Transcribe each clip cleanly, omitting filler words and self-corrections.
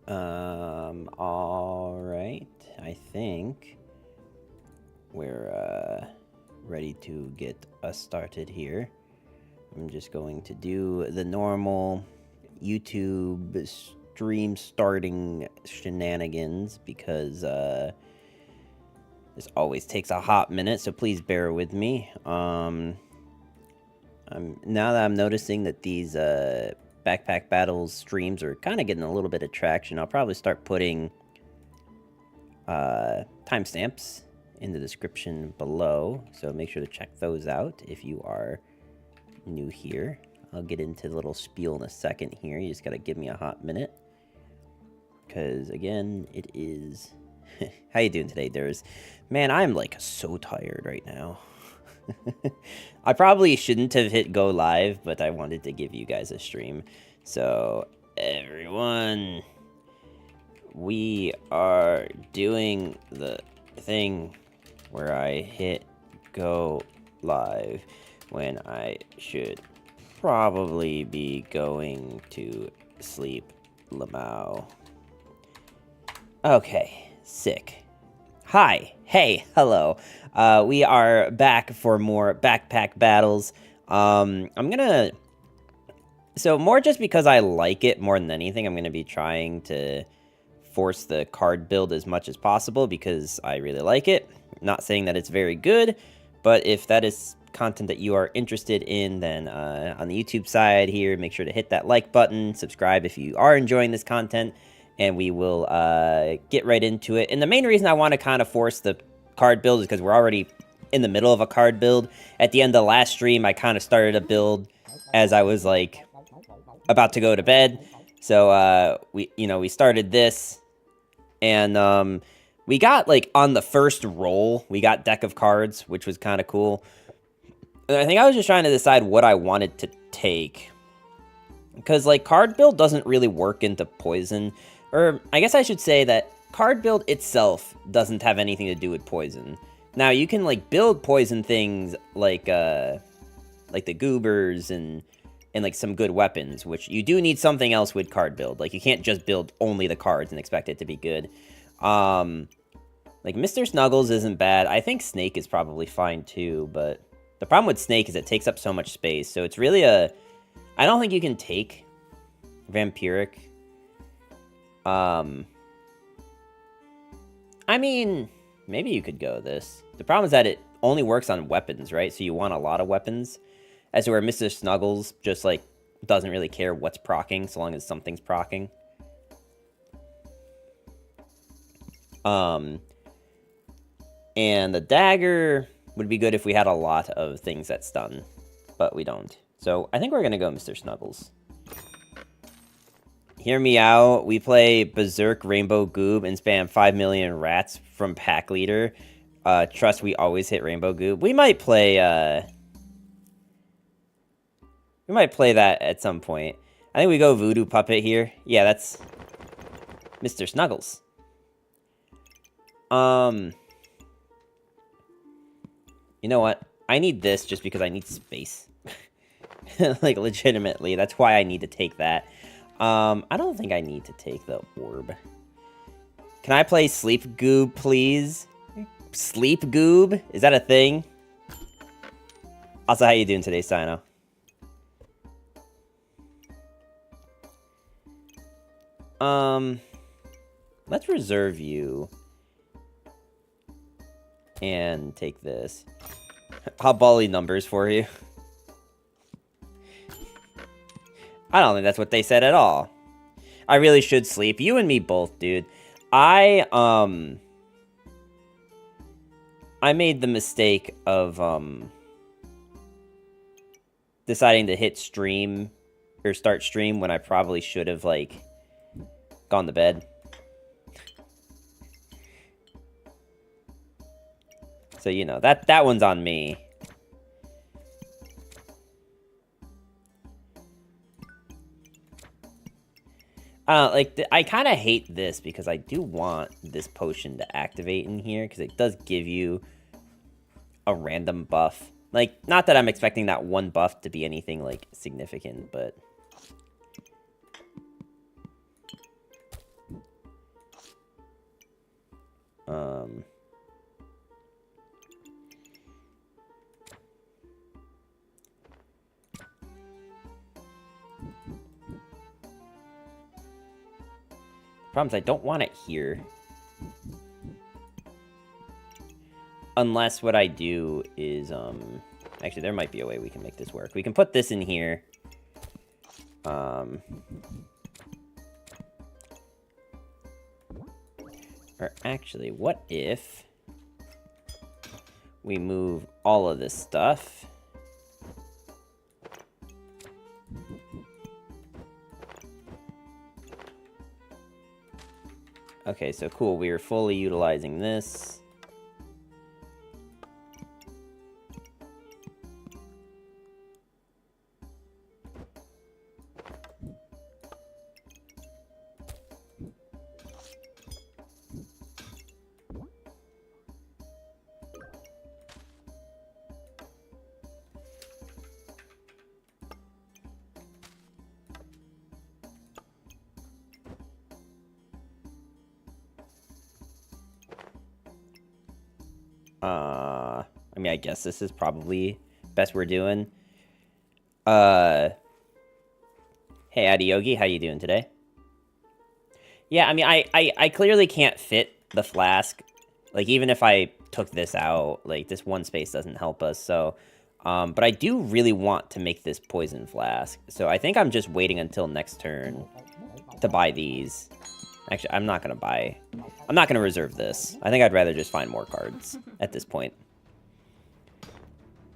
All right. I think we're ready to get us started here. I'm just going to do the normal YouTube stream starting shenanigans because this always takes a hot minute, so please bear with me. Now that I'm noticing that these Backpack Battles streams are kind of getting a little bit of traction, I'll probably start putting timestamps in the description below, so make sure to check those out if you are new here. I'll get into the little spiel in a second here. You just gotta give me a hot minute, because again, it is... How you doing today, Durs? Man, I'm like so tired right now. I probably shouldn't have hit go live, but I wanted to give you guys a stream. So, everyone, we are doing the thing where I hit go live when I should probably be going to sleep, Lamau. Okay, sick. Hi, hey, hello. We are back for more Backpack Battles. I'm gonna... So, more just because I like it more than anything, I'm gonna be trying to force the card build as much as possible because I really like it. Not saying that it's very good, but if that is content that you are interested in, then on the YouTube side here, make sure to hit that like button, subscribe if you are enjoying this content, and we will get right into it. And the main reason I want to kind of force the card build is because we're already in the middle of a card build. At the end of the last stream, I kind of started a build as I was like about to go to bed. So we started this, and we got like on the first roll, we got deck of cards, which was kind of cool. And I think I was just trying to decide what I wanted to take, because like card build doesn't really work into poison. Or, I guess I should say that card build itself doesn't have anything to do with poison. Now, you can, like, build poison things like the goobers and like, some good weapons, which you do need something else with card build. Like, you can't just build only the cards and expect it to be good. Like, Mr. Snuggles isn't bad. I think Snake is probably fine, too, but the problem with Snake is it takes up so much space, so it's really a... I don't think you can take Vampiric. I mean, maybe you could go this. The problem is that it only works on weapons, right? So you want a lot of weapons. As to where Mr. Snuggles just, like, doesn't really care what's proccing, so long as something's proccing. And the dagger would be good if we had a lot of things that stun, but we don't. So I think we're gonna go Mr. Snuggles. Hear me out. We play Berserk Rainbow Goob and spam 5 million rats from Pack Leader. Trust we always hit Rainbow Goob. We might play that at some point. I think we go Voodoo Puppet here. Yeah, that's Mr. Snuggles. You know what? I need this just because I need space. Like, legitimately. That's why I need to take that. I don't think I need to take the orb. Can I play Sleep Goob, please? Sleep Goob? Is that a thing? Also, how you doing today, Sino? Let's reserve you. And take this. I'll volley numbers for you. I don't think that's what they said at all. I really should sleep. You and me both, dude. I made the mistake of, deciding to hit stream, or start stream when I probably should have, like, gone to bed. So, you know, that one's on me. I kind of hate this because I do want this potion to activate in here because it does give you a random buff. Like, not that I'm expecting that one buff to be anything, like, significant, but... Problem is I don't want it here. Unless what I do is, actually, there might be a way we can make this work. We can put this in here. Or actually, what if we move all of this stuff? Okay, so cool. We are fully utilizing this. I mean, I guess this is probably best we're doing. Hey, Adiyogi, how you doing today? Yeah, I mean, I clearly can't fit the flask. Like, even if I took this out, like, this one space doesn't help us, so... but I do really want to make this poison flask. So I think I'm just waiting until next turn to buy these. Actually, I'm not going to reserve this. I think I'd rather just find more cards at this point.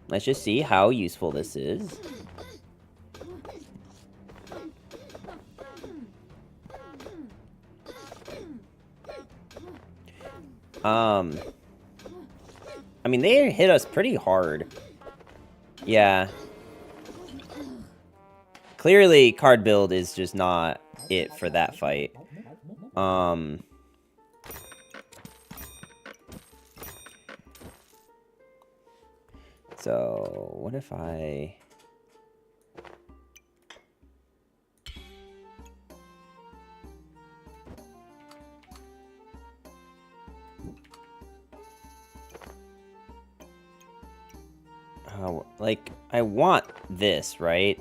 Let's just see how useful this is. I mean, they hit us pretty hard. Yeah. Clearly, card build is just not it for that fight. So, what if I... like, I want this, right?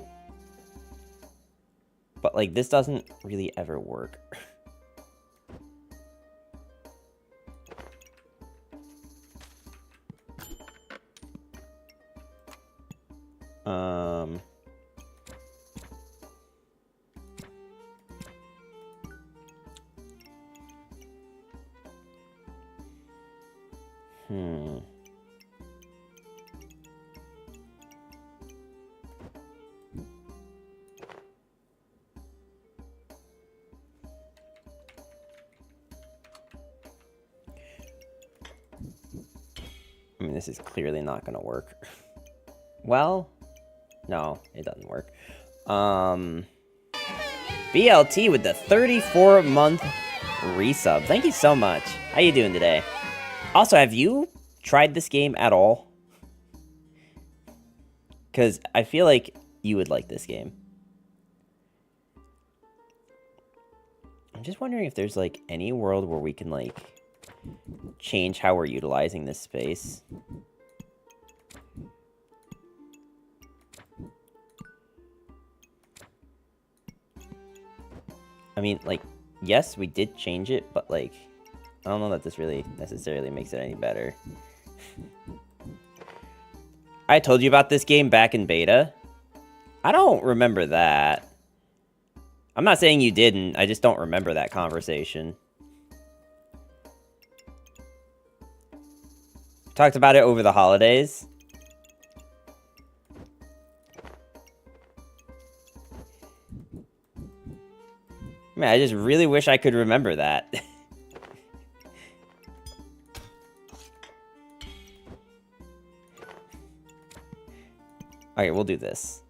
But, like, this doesn't really ever work. I mean, this is clearly not going to work. Well, no, it doesn't work. BLT with the 34-month resub. Thank you so much. How you doing today? Also, have you tried this game at all? Because I feel like you would like this game. I'm just wondering if there's, like, any world where we can, like, change how we're utilizing this space. I mean, like, yes, we did change it, but, like, I don't know that this really necessarily makes it any better. I told you about this game back in beta. I don't remember that. I'm not saying you didn't, I just don't remember that conversation. Talked about it over the holidays. Man, I just really wish I could remember that. Okay, we'll do this.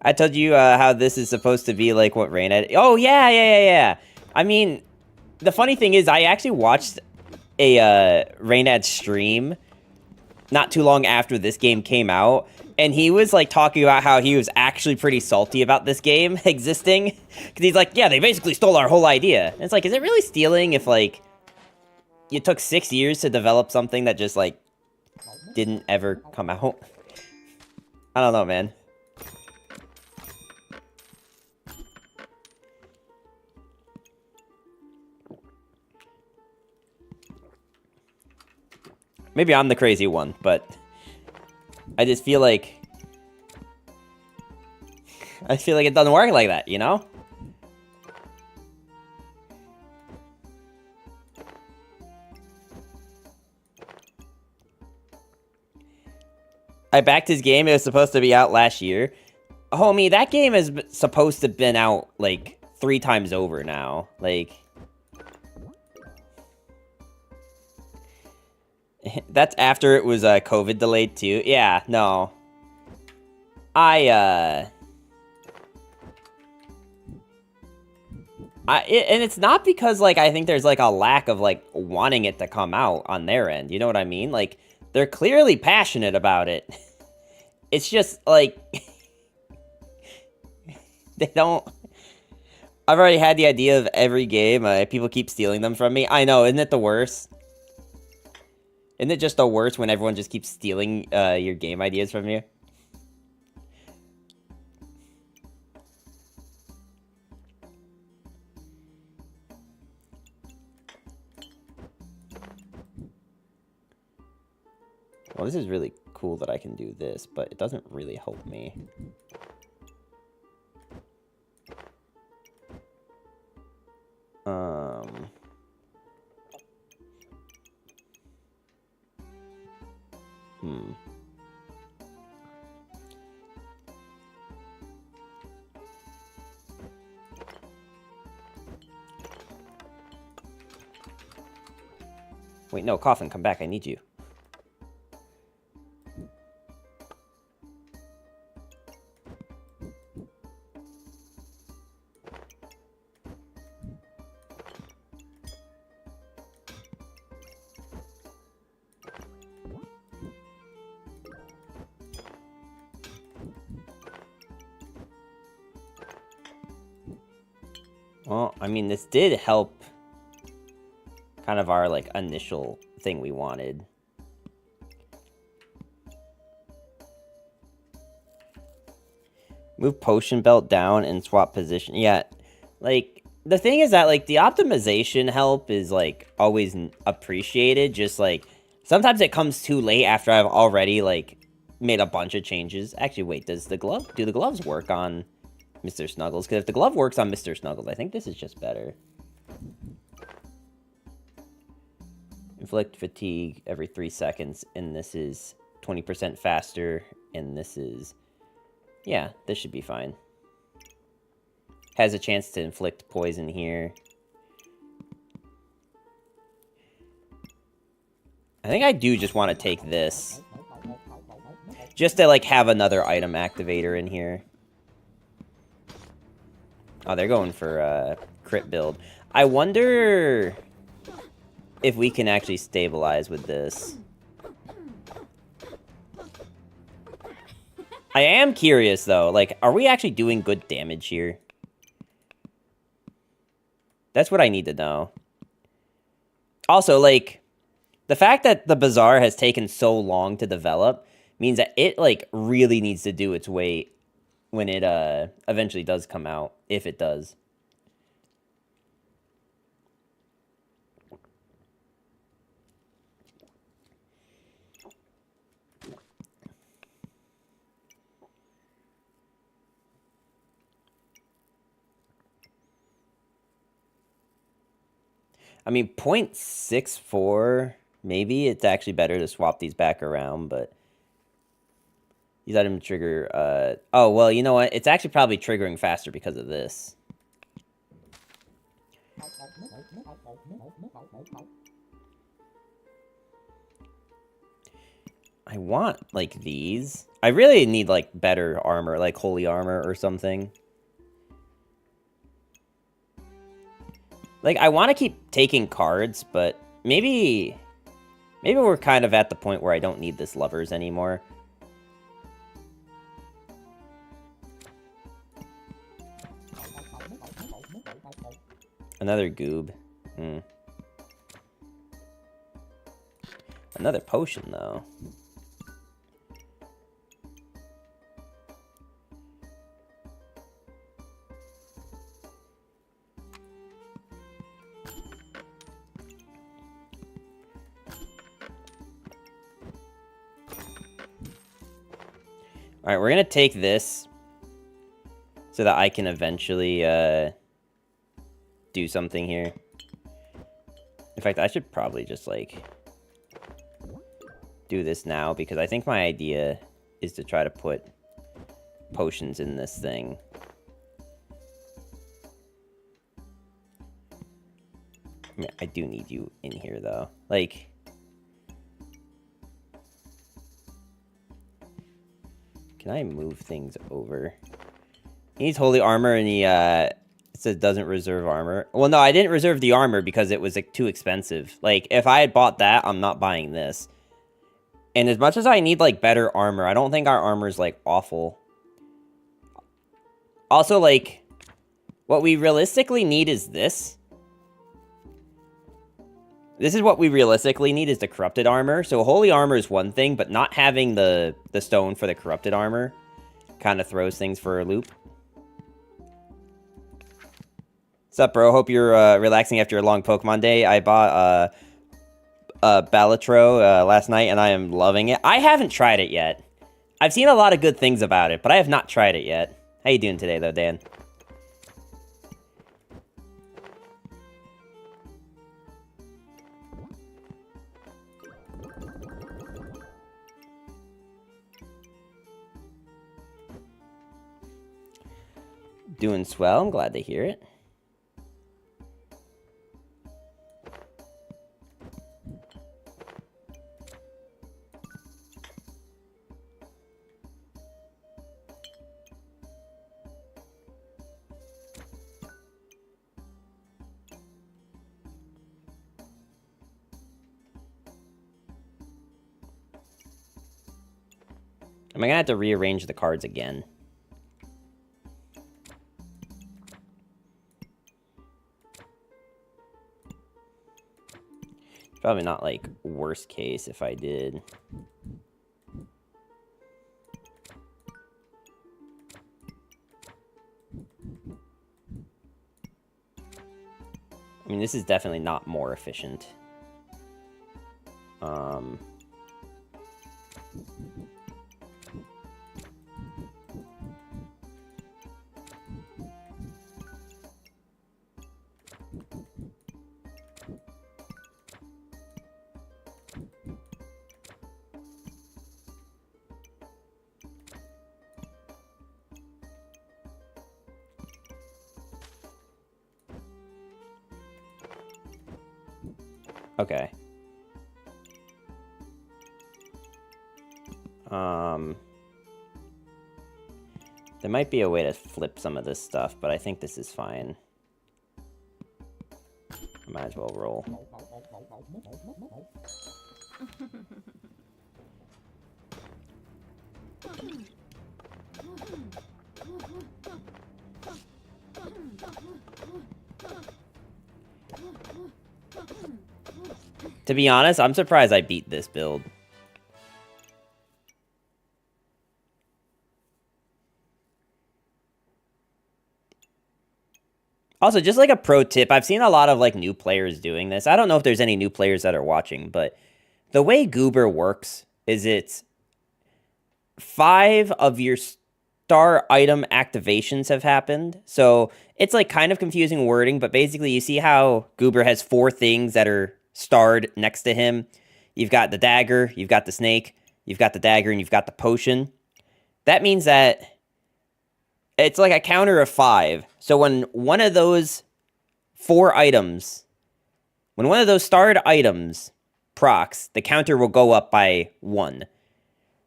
I told you how this is supposed to be like what Rainhead... Oh, yeah. I mean, the funny thing is I actually watched a Rainhead stream not too long after this game came out, and he was like talking about how he was actually pretty salty about this game existing, because he's like, yeah, they basically stole our whole idea. And it's like, is it really stealing if like you took 6 years to develop something that just like didn't ever come out? I don't know, man. Maybe I'm the crazy one, but I just feel like... I feel like it doesn't work like that, you know? I backed his game. It was supposed to be out last year. Homie, that game is supposed to have been out, like, 3 times over now. Like... That's after it was COVID delayed too. Yeah, no. And it's not because, like, I think there's, like, a lack of, like, wanting it to come out on their end. You know what I mean? Like, they're clearly passionate about it. It's just, like... they don't... I've already had the idea of every game. People keep stealing them from me. I know, isn't it the worst? Isn't it just the worst when everyone just keeps stealing your game ideas from you? Well, this is really cool that I can do this, but it doesn't really help me. Wait, no, Coffin, come back. I need you. Well, I mean, this did help kind of our, like, initial thing we wanted. Move potion belt down and swap position. Yeah, like, the thing is that, like, the optimization help is, like, always appreciated. Just, like, sometimes it comes too late after I've already, like, made a bunch of changes. Actually, wait, do the gloves work on Mr. Snuggles? Because if the glove works on Mr. Snuggles, I think this is just better. Inflict fatigue every 3 seconds, and this is 20% faster, and this is... Yeah, this should be fine. Has a chance to inflict poison here. I think I do just want to take this. Just to, like, have another item activator in here. Oh, they're going for crit build. I wonder if we can actually stabilize with this. I am curious, though. Like, are we actually doing good damage here? That's what I need to know. Also, like, the fact that the Bazaar has taken so long to develop means that it, like, really needs to do its weight when it eventually does come out, if it does. I mean, 0.64, maybe it's actually better to swap these back around, but these items trigger, oh, well, you know what? It's actually probably triggering faster because of this. I want, like, these. I really need, like, better armor, like holy armor or something. Like, I want to keep taking cards, but maybe we're kind of at the point where I don't need this lovers anymore. Another goob. Another potion, though. Alright, we're gonna take this so that I can eventually do something here. In fact, I should probably just, like, do this now, because I think my idea is to try to put potions in this thing. I mean, I do need you in here, though. Like... Can I move things over? He needs holy armor, and he, it says doesn't reserve armor. Well, no, I didn't reserve the armor because it was, like, too expensive. Like, if I had bought that, I'm not buying this. And as much as I need, like, better armor, I don't think our armor is, like, awful. Also, like, what we realistically need is this. This is what we realistically need, is the corrupted armor. So holy armor is one thing, but not having the stone for the corrupted armor kind of throws things for a loop. What's up, bro? Hope you're relaxing after a long Pokemon day. I bought Balatro last night, and I am loving it. I haven't tried it yet. I've seen a lot of good things about it, but I have not tried it yet. How you doing today, though, Dan? Doing swell. I'm glad to hear it. Am I gonna have to rearrange the cards again? Probably not, like, worst case if I did. I mean, this is definitely not more efficient. Okay. There might be a way to flip some of this stuff, but I think this is fine. Might as well roll. To be honest, I'm surprised I beat this build. Also, just like a pro tip, I've seen a lot of like new players doing this. I don't know if there's any new players that are watching, but the way Goober works is it's 5 of your star item activations have happened. So it's like kind of confusing wording, but basically you see how Goober has 4 things that are starred next to him. You've got the dagger, you've got the snake, you've got the dagger, and you've got the potion. That means that it's like a counter of 5. So when one of those 4 items, when one of those starred items procs, the counter will go up by 1.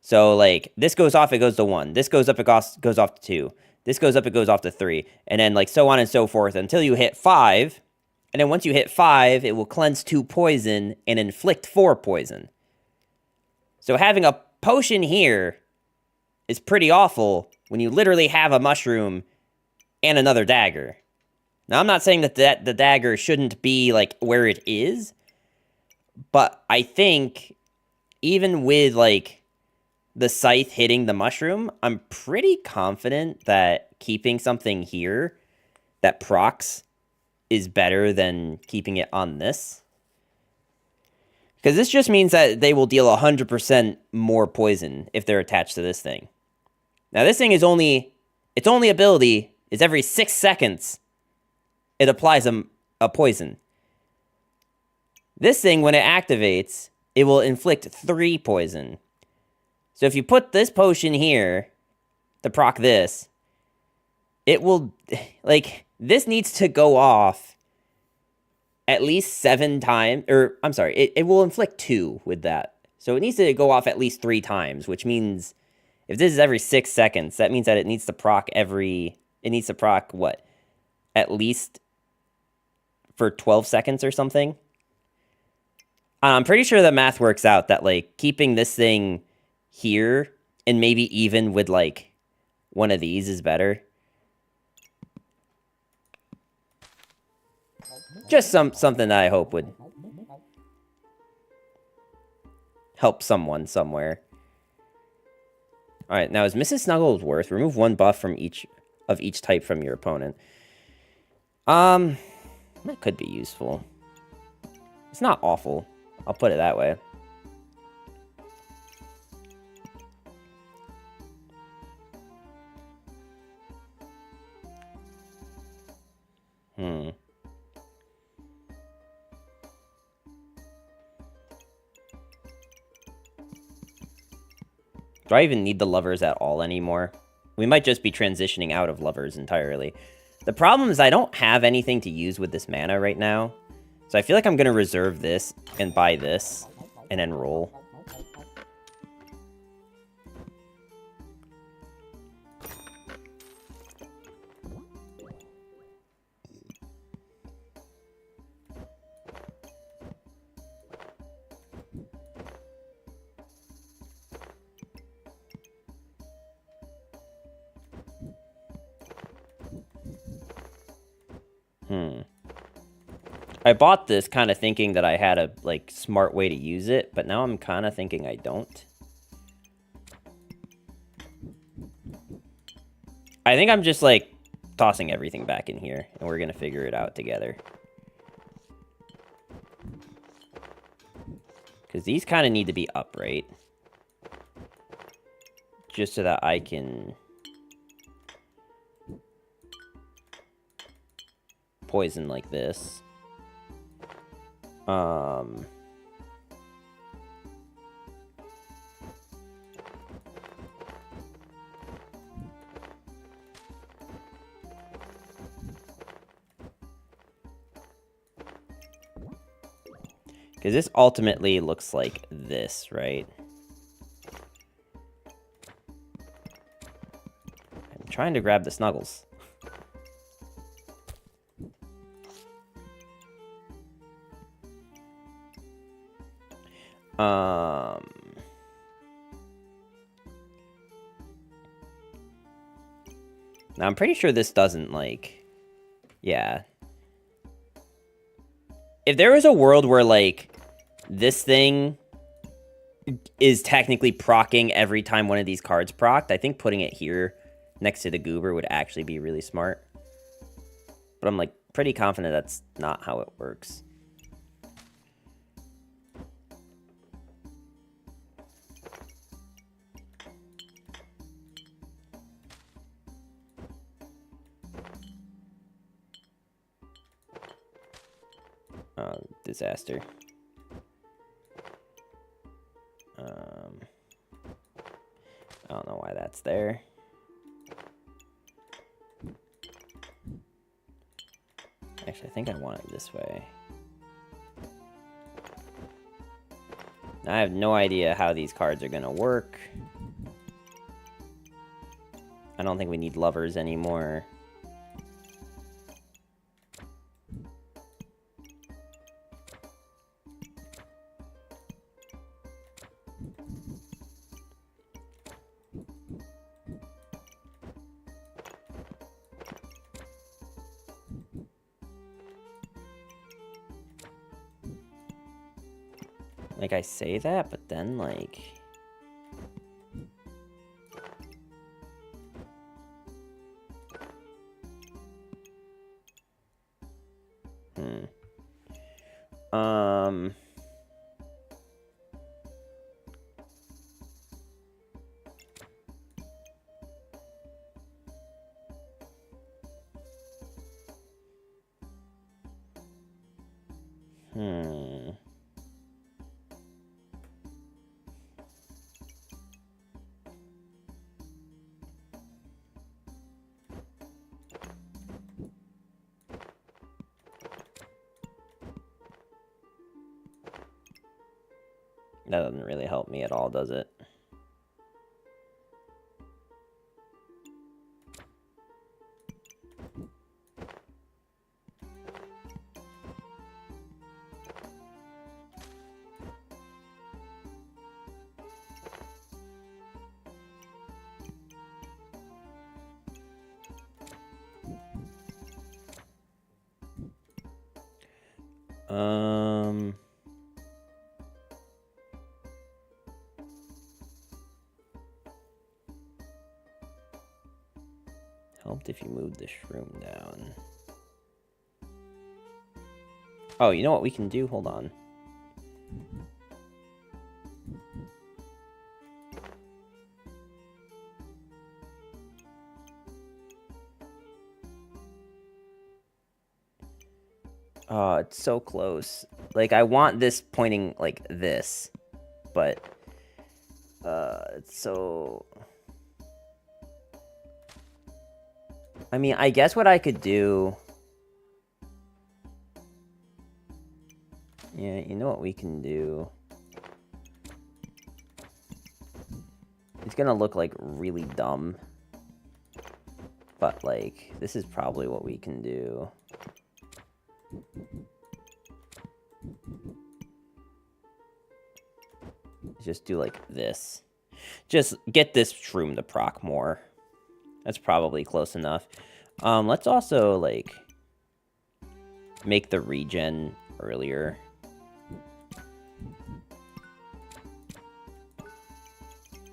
So like this goes off, it goes to 1. This goes up, it goes off to 2. This goes up, it goes off to 3. And then like so on and so forth until you hit 5. And then once you hit 5, it will cleanse 2 poison and inflict 4 poison. So having a potion here is pretty awful when you literally have a mushroom and another dagger. Now, I'm not saying that the dagger shouldn't be, like, where it is, but I think even with, like, the scythe hitting the mushroom, I'm pretty confident that keeping something here that procs is better than keeping it on this. Because this just means that they will deal 100% more poison if they're attached to this thing. Now this thing is only, its only ability is every 6 seconds it applies a poison. This thing, when it activates, it will inflict 3 poison. So if you put this potion here to proc this, it will, like, this needs to go off at least 7 times, or, I'm sorry, it will inflict 2 with that. So it needs to go off at least 3 times, which means, if this is every 6 seconds, that means that it needs to proc what? At least for 12 seconds or something? I'm pretty sure the math works out that, like, keeping this thing here and maybe even with, like, one of these is better. Just something that I hope would help someone somewhere. Alright, now is Mrs. Snugglesworth. Remove 1 buff from each type from your opponent. That could be useful. It's not awful. I'll put it that way. Do I even need the lovers at all anymore? We might just be transitioning out of lovers entirely. The problem is I don't have anything to use with this mana right now. So I feel like I'm going to reserve this and buy this and then roll. I bought this kind of thinking that I had a, like, smart way to use it, but now I'm kind of thinking I don't. I think I'm just, like, tossing everything back in here, and we're going to figure it out together. Because these kind of need to be upright. Just so that I can poison like this. Because this ultimately looks like this, right? I'm trying to grab the snuggles. Now, I'm pretty sure this doesn't, like... Yeah. If there was a world where, like, this thing is technically proccing every time one of these cards procced, I think putting it here next to the goober would actually be really smart. But I'm, like, pretty confident that's not how it works. Disaster. I don't know why that's there. Actually, I think I want it this way. I have no idea how these cards are gonna work. I don't think we need lovers anymore. Like, I say that, but then, like... Hmm. That doesn't really help me at all, does it? Helped if you move the shroom down. Oh, you know what we can do? Hold on. Oh, it's so close. Like, I want this pointing like this, but it's so... I mean, I guess what I could do... Yeah, you know what we can do? It's gonna look, like, really dumb. But, like, this is probably what we can do. Just do, like, this. Just get this shroom to proc more. That's probably close enough. Let's also, like, make the regen earlier.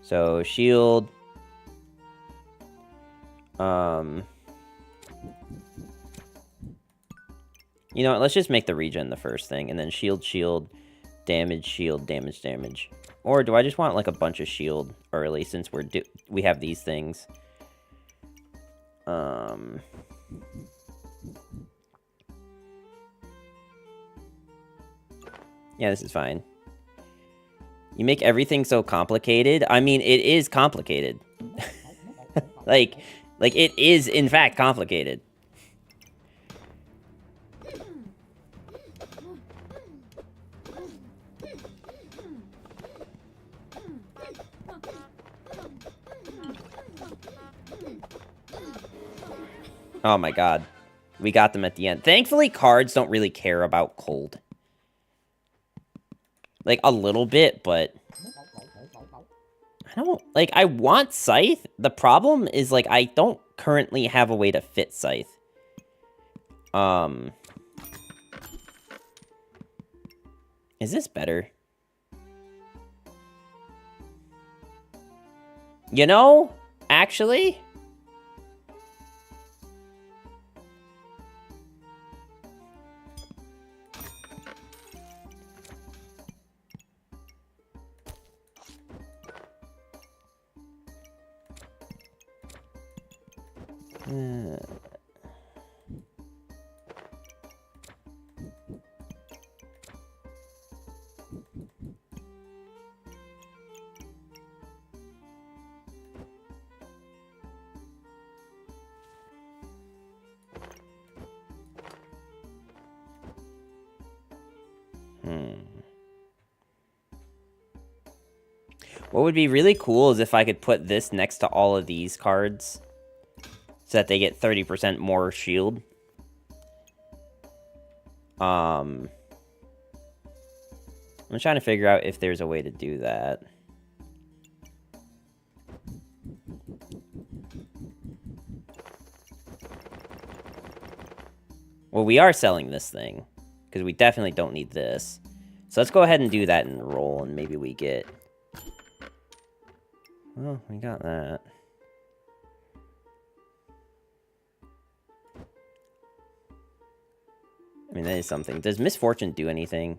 So, shield. You know what, let's just make the regen the first thing, and then shield, shield, damage, damage. Or do I just want, like, a bunch of shield early, since we have these things? Yeah, this is fine. You make everything so complicated. I mean, it is complicated. like, it is, in fact, complicated. Oh my god. We got them at the end. Thankfully, cards don't really care about cold. Like, a little bit, but... I don't... Like, I want Scythe. The problem is, like, I don't currently have a way to fit Scythe. Is this better? You know, actually... What would be really cool is if I could put this next to all of these cards, so that they get 30% more shield. I'm trying to figure out if there's a way to do that. Well, we are selling this thing, because we definitely don't need this. So let's go ahead and do that and roll, and maybe we get... Well, we got that. I mean, that is something. Does Misfortune do anything?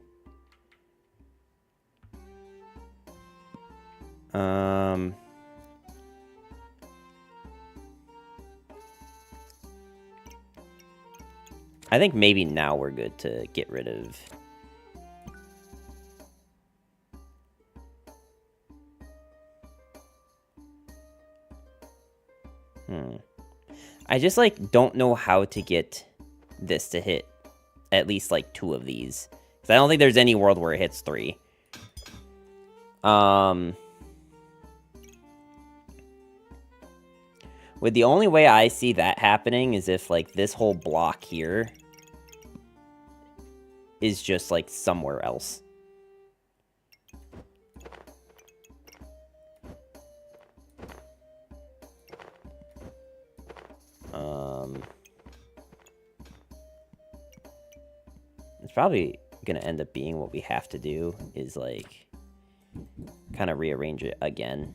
I think maybe now we're good to get rid of I just, like, don't know how to get this to hit at least, like, 2 of these. Because I don't think there's any world where it hits 3. With the only way I see that happening is if, like, this whole block here is just, like, somewhere else. It's probably gonna end up being what we have to do is, like, kind of rearrange it again.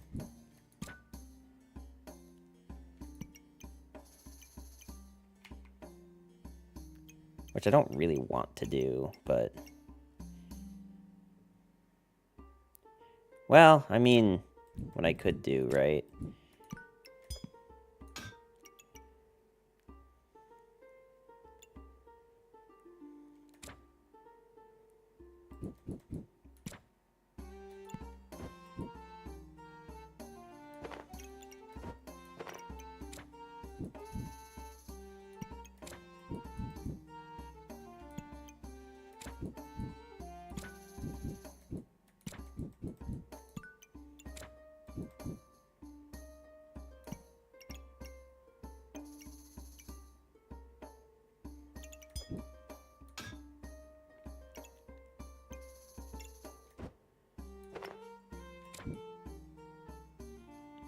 Which I don't really want to do, but... Well, I mean, what I could do, right?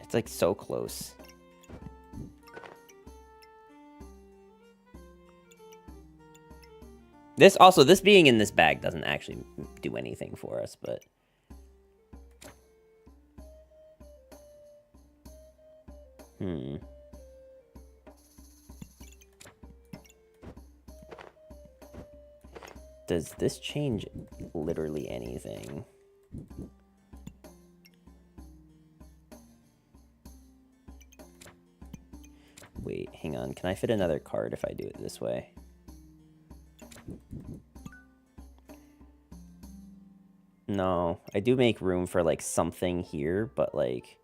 It's, like, so close. This being in this bag doesn't actually do anything for us, but... Does this change literally anything? Wait, hang on. Can I fit another card if I do it this way? No, I do make room for, like, something here, but, like...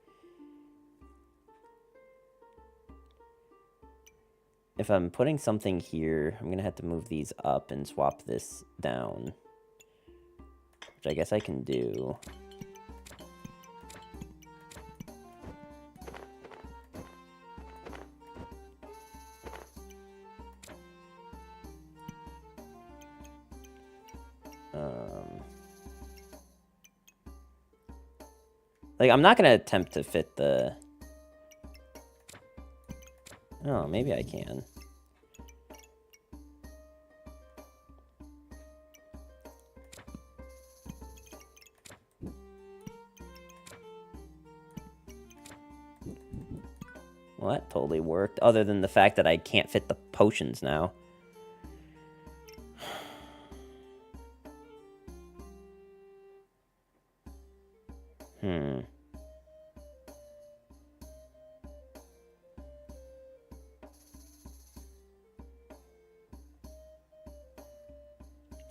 If I'm putting something here, I'm gonna have to move these up and swap this down. Which I guess I can do. Like, I'm not gonna attempt to fit the... Oh, maybe I can. Well, that totally worked, other than the fact that I can't fit the potions now.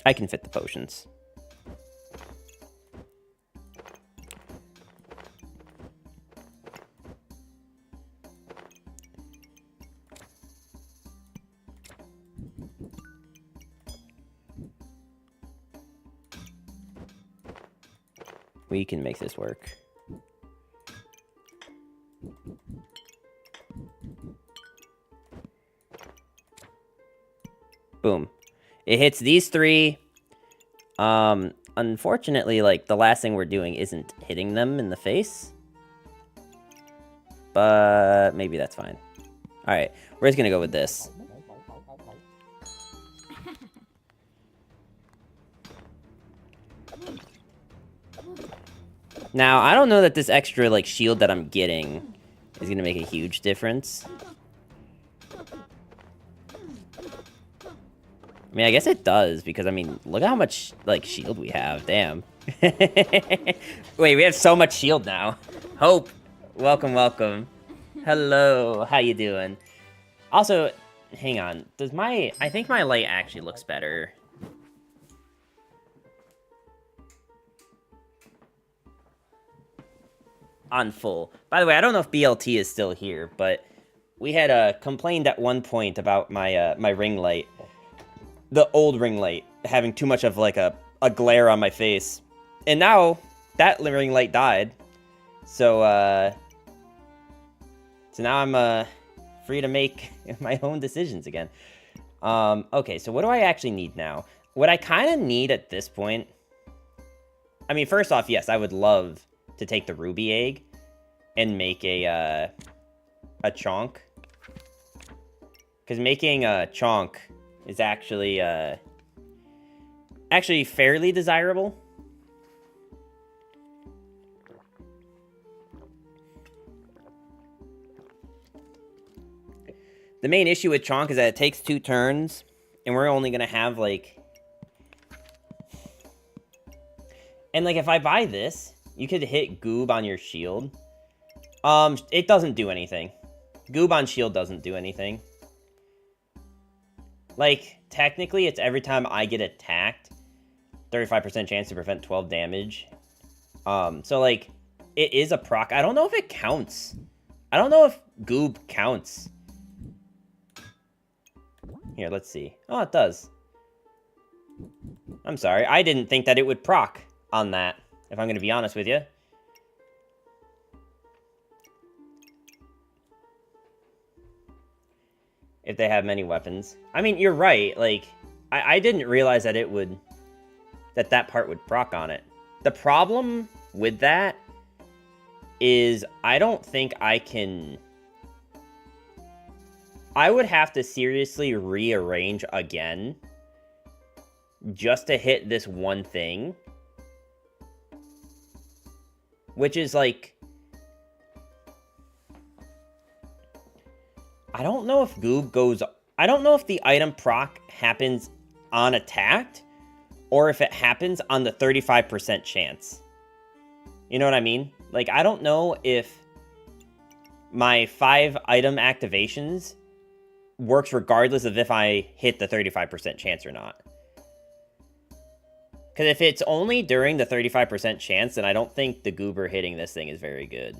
I can fit the potions. We can make this work. Boom. It hits these 3. Unfortunately, like, the last thing we're doing isn't hitting them in the face. But maybe that's fine. Alright, we're just gonna go with this. Now, I don't know that this extra, like, shield that I'm getting is gonna make a huge difference. I mean, I guess it does, because, I mean, look at how much, like, shield we have. Damn. Wait, we have so much shield now. Hope, welcome, welcome. Hello, how you doing? Also, hang on. Does my... I think my light actually looks better. On full. By the way, I don't know if BLT is still here, but we had complained at one point about my my ring light, the old ring light, having too much of like a glare on my face, and now that ring light died. So so now I'm free to make my own decisions again. Okay, so what do I actually need now? What I kind of need at this point, I mean, first off, yes, I would love to take the ruby egg and make a chonk. Because making a chonk is actually actually fairly desirable. The main issue with chonk is that it takes 2 turns, and we're only gonna have like... And like if I buy this, you could hit Goob on your shield. It doesn't do anything. Goob on shield doesn't do anything. Like, technically, it's every time I get attacked, 35% chance to prevent 12 damage. So like, it is a proc. I don't know if it counts. I don't know if Goob counts. Here, let's see. Oh, it does. I'm sorry. I didn't think that it would proc on that, if I'm going to be honest with you. If they have many weapons. I mean, you're right. Like, I didn't realize that it would... that part would proc on it. The problem with that is I don't think I can... I would have to seriously rearrange again just to hit this one thing. Which is like... I don't know if Goob goes... I don't know if the item proc happens on attacked or if it happens on the 35% chance. You know what I mean? Like, I don't know if my 5 item activations works regardless of if I hit the 35% chance or not. Because if it's only during the 35% chance, then I don't think the Goober hitting this thing is very good.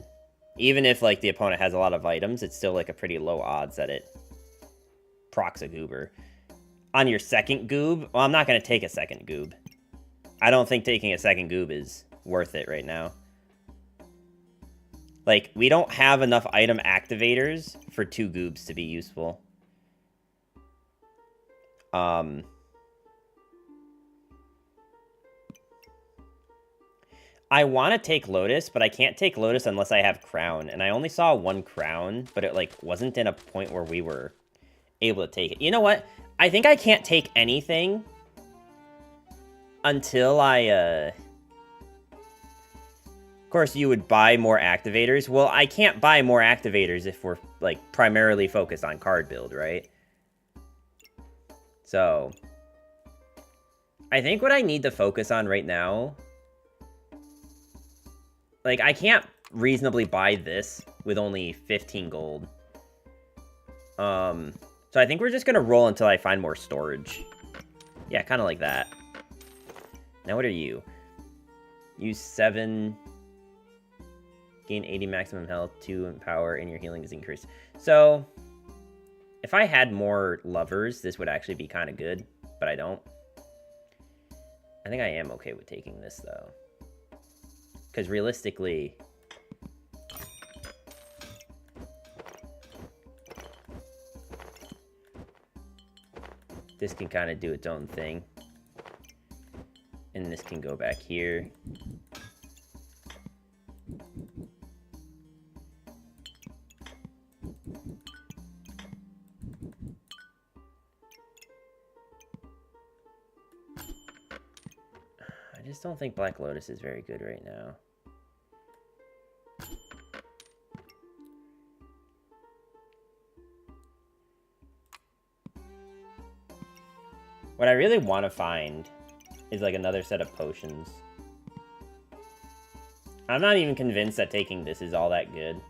Even if, like, the opponent has a lot of items, it's still, like, a pretty low odds that it procs a Goober. On your second Goob, well, I'm not going to take a second Goob. I don't think taking a second Goob is worth it right now. Like, we don't have enough item activators for 2 Goobs to be useful. I want to take Lotus, but I can't take Lotus unless I have Crown. And I only saw 1 Crown, but it, like, wasn't in a point where we were able to take it. You know what? I think I can't take anything until I, Of course, you would buy more activators. Well, I can't buy more activators if we're, like, primarily focused on card build, right? So, I think what I need to focus on right now... Like, I can't reasonably buy this with only 15 gold. So I think we're just gonna roll until I find more storage. Yeah, kind of like that. Now, what are you? Use 7... Gain 80 maximum health, 2 in power, and your healing is increased. So, if I had more lovers, this would actually be kind of good, but I don't. I think I am okay with taking this, though. Because realistically... this can kind of do its own thing. And this can go back here. I just don't think Black Lotus is very good right now. What I really want to find is like another set of potions. I'm not even convinced that taking this is all that good.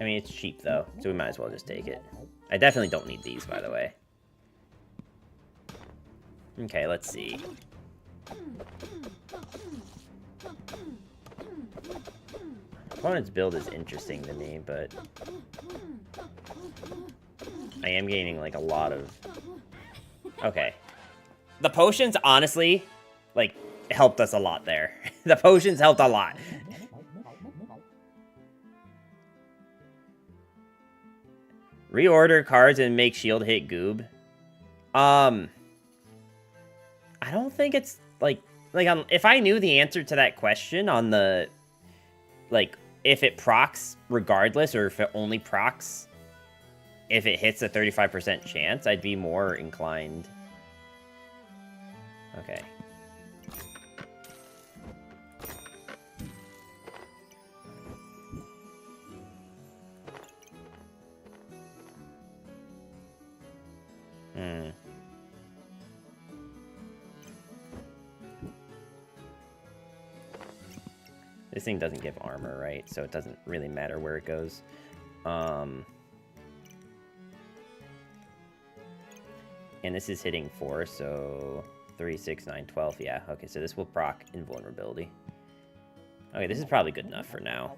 I mean, it's cheap, though, so we might as well just take it. I definitely don't need these, by the way. Okay, let's see. Opponent's build is interesting to me, but I am gaining, like, a lot of... Okay. The potions, honestly, like, helped us a lot there. The potions helped a lot. Reorder cards and make shield hit goob. I don't think it's, like, if I knew the answer to that question on the, like, if it procs regardless, or if it only procs if it hits a 35% chance, I'd be more inclined. Okay. This thing doesn't give armor, right? So it doesn't really matter where it goes. And this is hitting 4, so 3, 6, 9, 12. Yeah, okay, so this will proc invulnerability. Okay, this is probably good enough for now.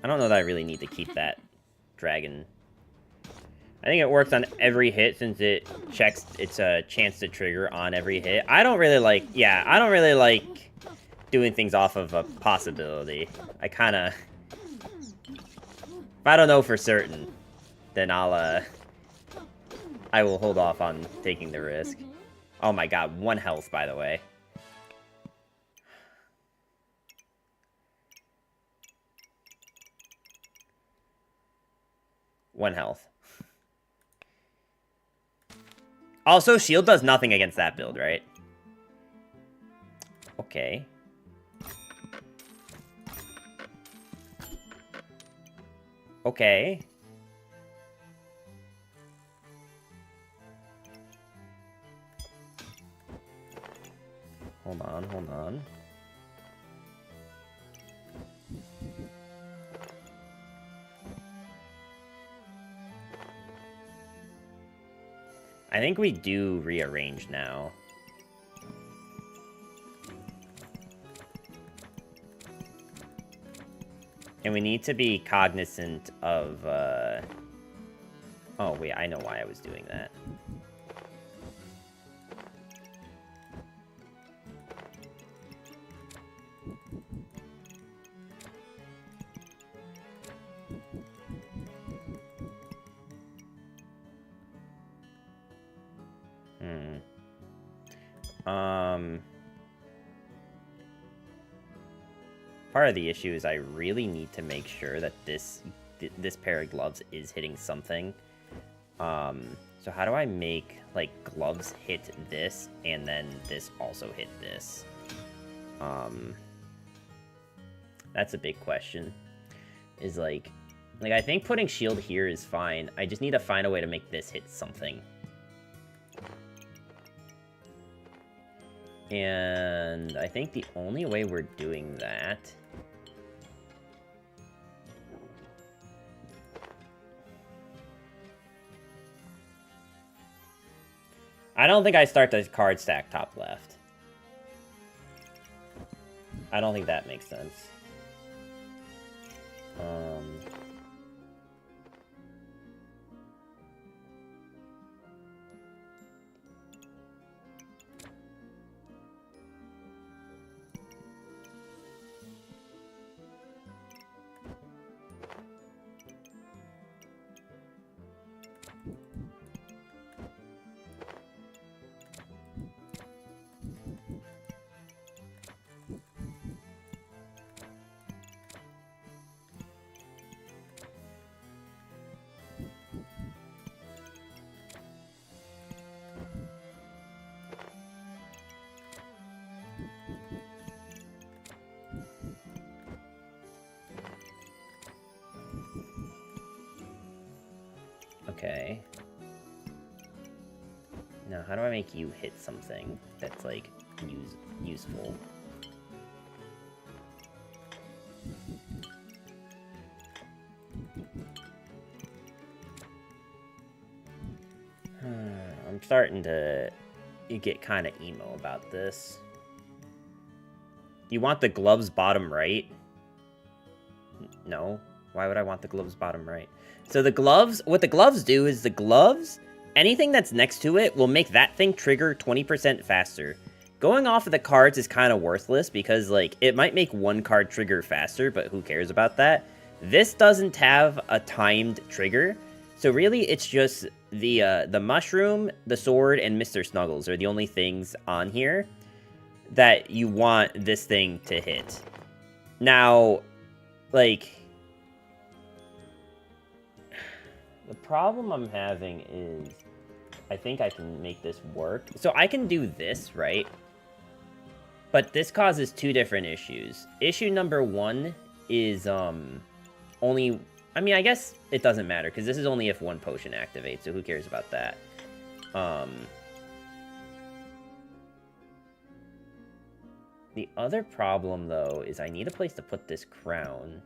I don't know that I really need to keep that dragon. I think it works on every hit since it checks its a chance to trigger on every hit. I don't really like, yeah, I don't really like doing things off of a possibility. I kind of... If I don't know for certain, then I will hold off on taking the risk. Oh my god, 1 health, by the way. One health. Also, shield does nothing against that build, right? Okay. Okay. Hold on, hold on. I think we do rearrange now. And we need to be cognizant of, Oh, wait, I know why I was doing that. Part of the issue is I really need to make sure that this pair of gloves is hitting something. So how do I make, like, gloves hit this, and then this also hit this? That's a big question. Is, like, I think putting shield here is fine. I just need to find a way to make this hit something. And I think the only way we're doing that... I don't think I start the card stack top left. I don't think that makes sense. Okay. Now, how do I make you hit something that's, like, useful? starting to get kind of emo about this. You want the gloves bottom right? No. Why would I want the gloves bottom right? So the gloves, what the gloves do is the gloves, anything that's next to it will make that thing trigger 20% faster. Going off of the cards is kind of worthless because, like, it might make one card trigger faster, but who cares about that? This doesn't have a timed trigger, so really it's just the mushroom, the sword, and Mr. Snuggles are the only things on here that you want this thing to hit. Now, like, the problem I'm having is I think I can make this work. So I can do this, right? But this causes two different issues. Issue number one is only... I mean, I guess it doesn't matter, because this is only if one potion activates, so who cares about that? The other problem, though, is I need a place to put this crown.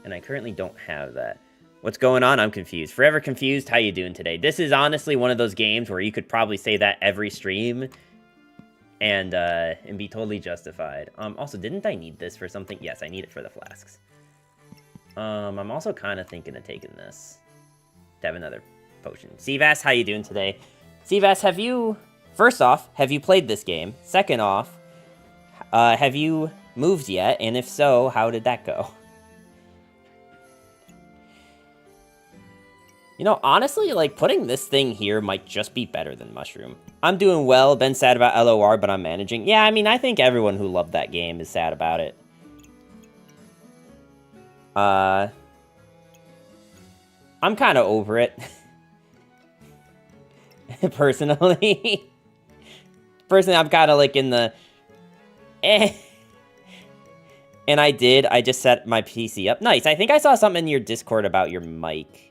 And I currently don't have that. What's going on? I'm confused. Forever confused. How you doing today? This is honestly one of those games where you could probably say that every stream and be totally justified. Also, didn't I need this for something? Yes, I need it for the flasks. I'm also kind of thinking of taking this to have another potion. Seabass, how you doing today? Seabass, have you... First off, have you played this game? Second off, have you moved yet? And if so, how did that go? You know, honestly, like, putting this thing here might just be better than Mushroom. I'm doing well, been sad about LOR, but I'm managing. Yeah, I mean, I think everyone who loved that game is sad about it. I'm kind of over it. Personally. Personally, I'm kind of, like, in the... And I just set my PC up. Nice, I think I saw something in your Discord about your mic.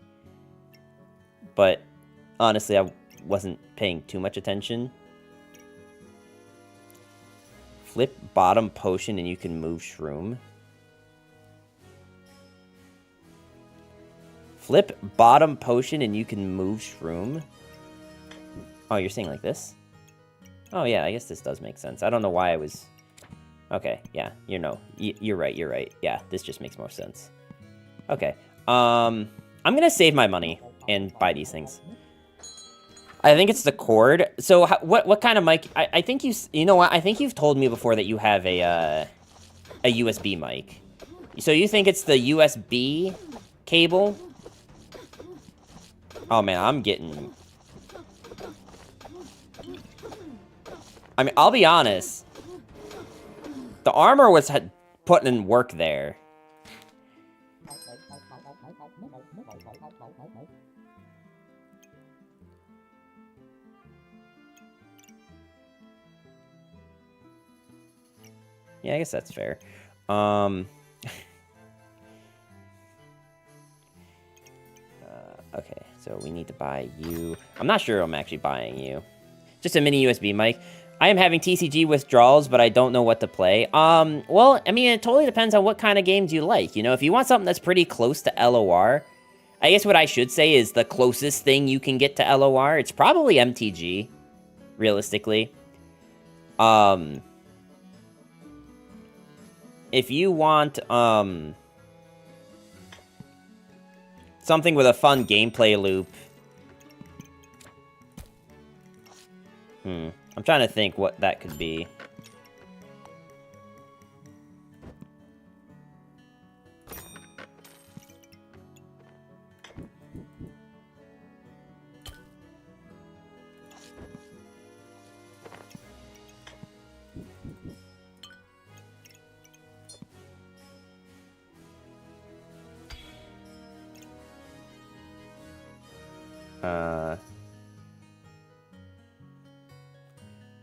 But, honestly, I wasn't paying too much attention. Flip bottom potion and you can move shroom. Flip bottom potion and you can move shroom. Oh, you're saying like this? Oh, yeah, I guess this does make sense. I don't know why I was... Okay, yeah, you're right. Yeah, this just makes more sense. Okay, I'm gonna save my money and buy these things. I think it's the cord. So what kind of mic? I think you know what? I think you've told me before that you have a USB mic. So you think it's the USB cable? Oh man, I'm getting... I mean, I'll be honest. The armor was putting in work there. Yeah, I guess that's fair. Okay, so we need to buy you. I'm not sure I'm actually buying you. Just a mini USB mic. I am having TCG withdrawals, but I don't know what to play. Well, I mean, it totally depends on what kind of games you like. You know, if you want something that's pretty close to LOR, I guess what I should say is the closest thing you can get to LOR, it's probably MTG, realistically. If you want, something with a fun gameplay loop. I'm trying to think what that could be.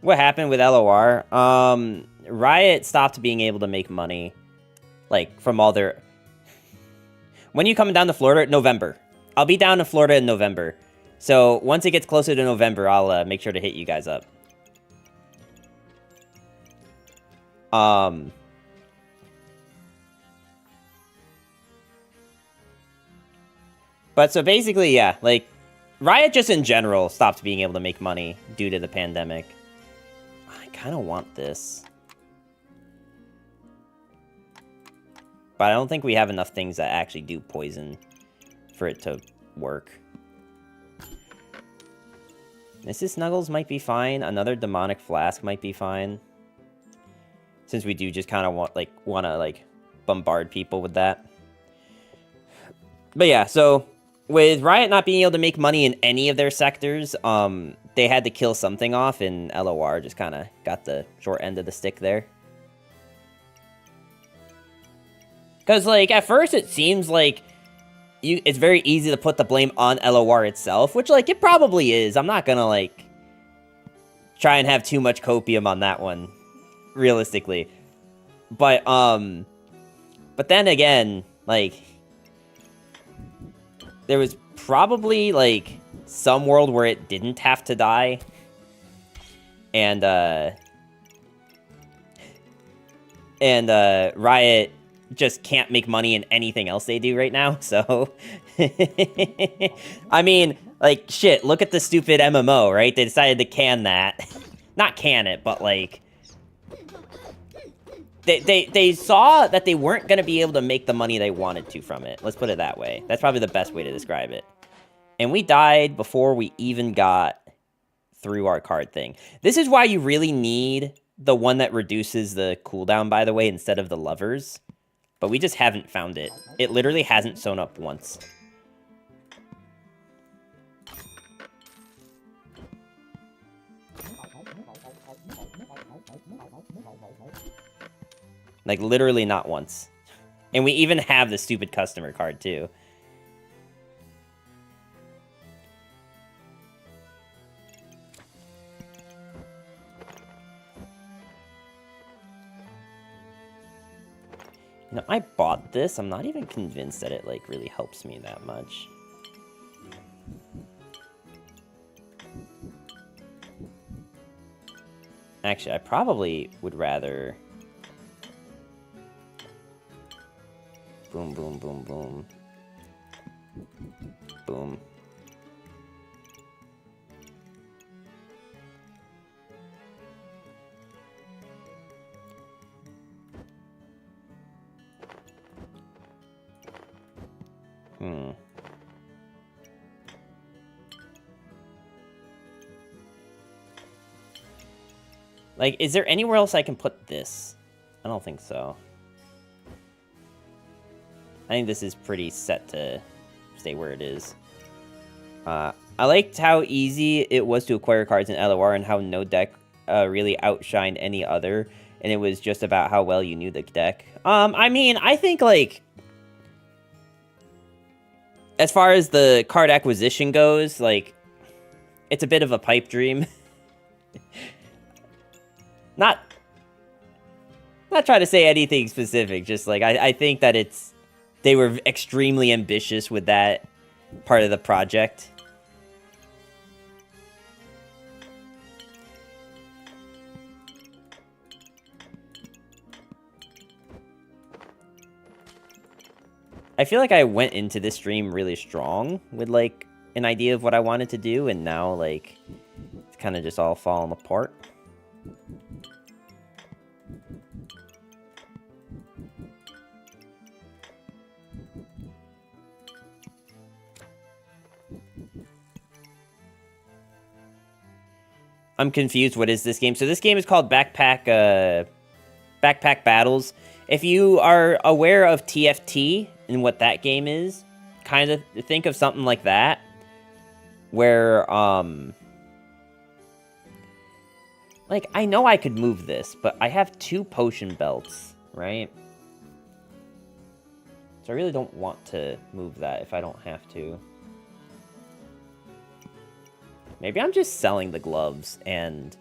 What happened with LOR? Riot stopped being able to make money, like, from all their... When are you coming down to Florida? November. I'll be down in Florida in November. So, once it gets closer to November, I'll make sure to hit you guys up. But so basically, yeah, like, Riot just in general stopped being able to make money due to the pandemic. I kind of want this. But I don't think we have enough things that actually do poison for it to work. Mrs. Snuggles might be fine. Another demonic flask might be fine. Since we do just kind of want to bombard people with that. But yeah, so with Riot not being able to make money in any of their sectors, they had to kill something off, and LOR just kind of got the short end of the stick there. Because, like, at first it seems like it's very easy to put the blame on LOR itself, which, like, it probably is. I'm not gonna, like, try and have too much copium on that one, realistically. But then again, like, there was probably, like, some world where it didn't have to die. And Riot just can't make money in anything else they do right now, so... I mean, like, shit, look at the stupid MMO, right? They decided to can that. Not can it, but, like... They saw that they weren't going to be able to make the money they wanted to from it. Let's put it that way. That's probably the best way to describe it. And we died before we even got through our card thing. This is why you really need the one that reduces the cooldown, by the way, instead of the lovers. But we just haven't found it. It literally hasn't shown up once. Like, literally not once. And we even have the stupid customer card, too. You know, I bought this. I'm not even convinced that it, like, really helps me that much. Actually, I probably would rather... Boom, boom, boom, boom. Boom. Like, is there anywhere else I can put this? I don't think so. I think this is pretty set to stay where it is. I liked how easy it was to acquire cards in LOR and how no deck really outshined any other. And it was just about how well you knew the deck. I mean, I think, like... As far as the card acquisition goes, like... It's a bit of a pipe dream. Not trying to say anything specific, just, like, I think that it's... They were extremely ambitious with that part of the project. I feel like I went into this stream really strong with, like, an idea of what I wanted to do, and now, like, it's kind of just all falling apart. I'm confused. What is this game? So this game is called Backpack Battles. If you are aware of TFT and what that game is, kind of think of something like that, where, like, I know I could move this, but I have 2 potion belts, right? So I really don't want to move that if I don't have to. Maybe I'm just selling the gloves and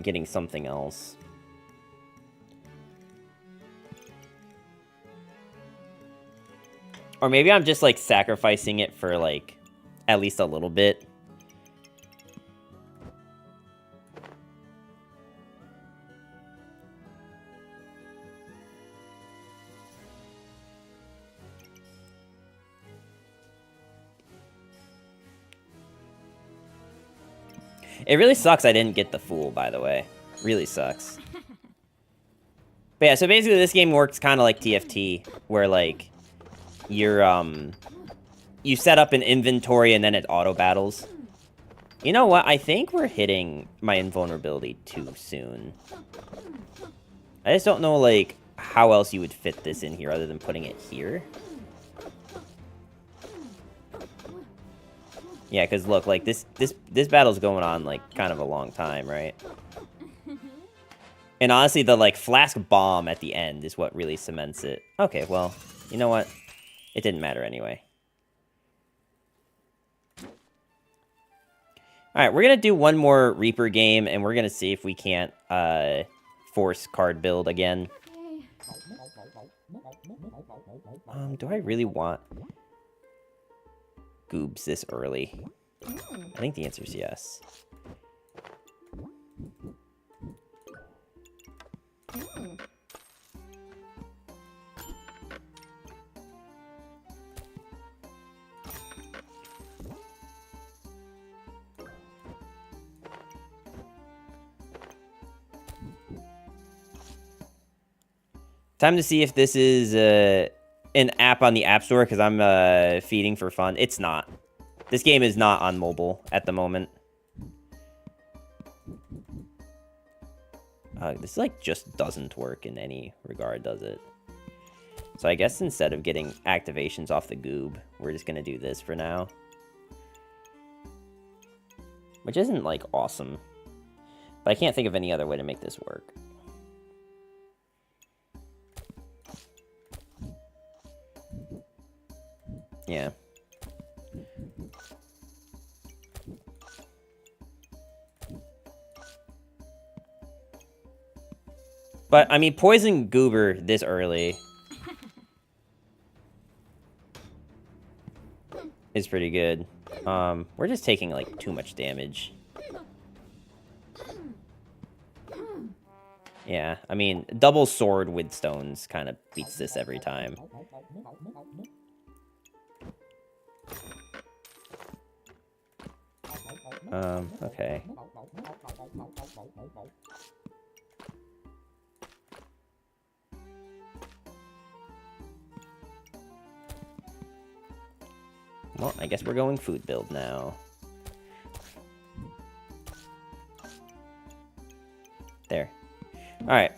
getting something else. Or maybe I'm just, like, sacrificing it for, like, at least a little bit. It really sucks I didn't get the Fool, by the way. Really sucks. But yeah, so basically this game works kind of like TFT, where, like, you're, you set up an inventory and then it auto-battles. You know what? I think we're hitting my invulnerability too soon. I just don't know, like, how else you would fit this in here other than putting it here. Yeah, because look, like, this battle's going on, like, kind of a long time, right? And honestly, the, like, flask bomb at the end is what really cements it. Okay, well, you know what? It didn't matter anyway. Alright, we're gonna do one more Reaper game, and we're gonna see if we can't, force card build again. Do I really want goobs this early? I think the answer is yes. Time to see if this is an app on the App Store, because I'm feeding for fun. It's not. This game is not on mobile at the moment. This, like, just doesn't work in any regard, does it? So I guess instead of getting activations off the goob, we're just going to do this for now. Which isn't, like, awesome. But I can't think of any other way to make this work. Yeah. But, I mean, Poison Goober this early is pretty good. We're just taking, like, too much damage. Yeah, I mean, double sword with stones kind of beats this every time. Okay. Well, I guess we're going food build now. There. Alright.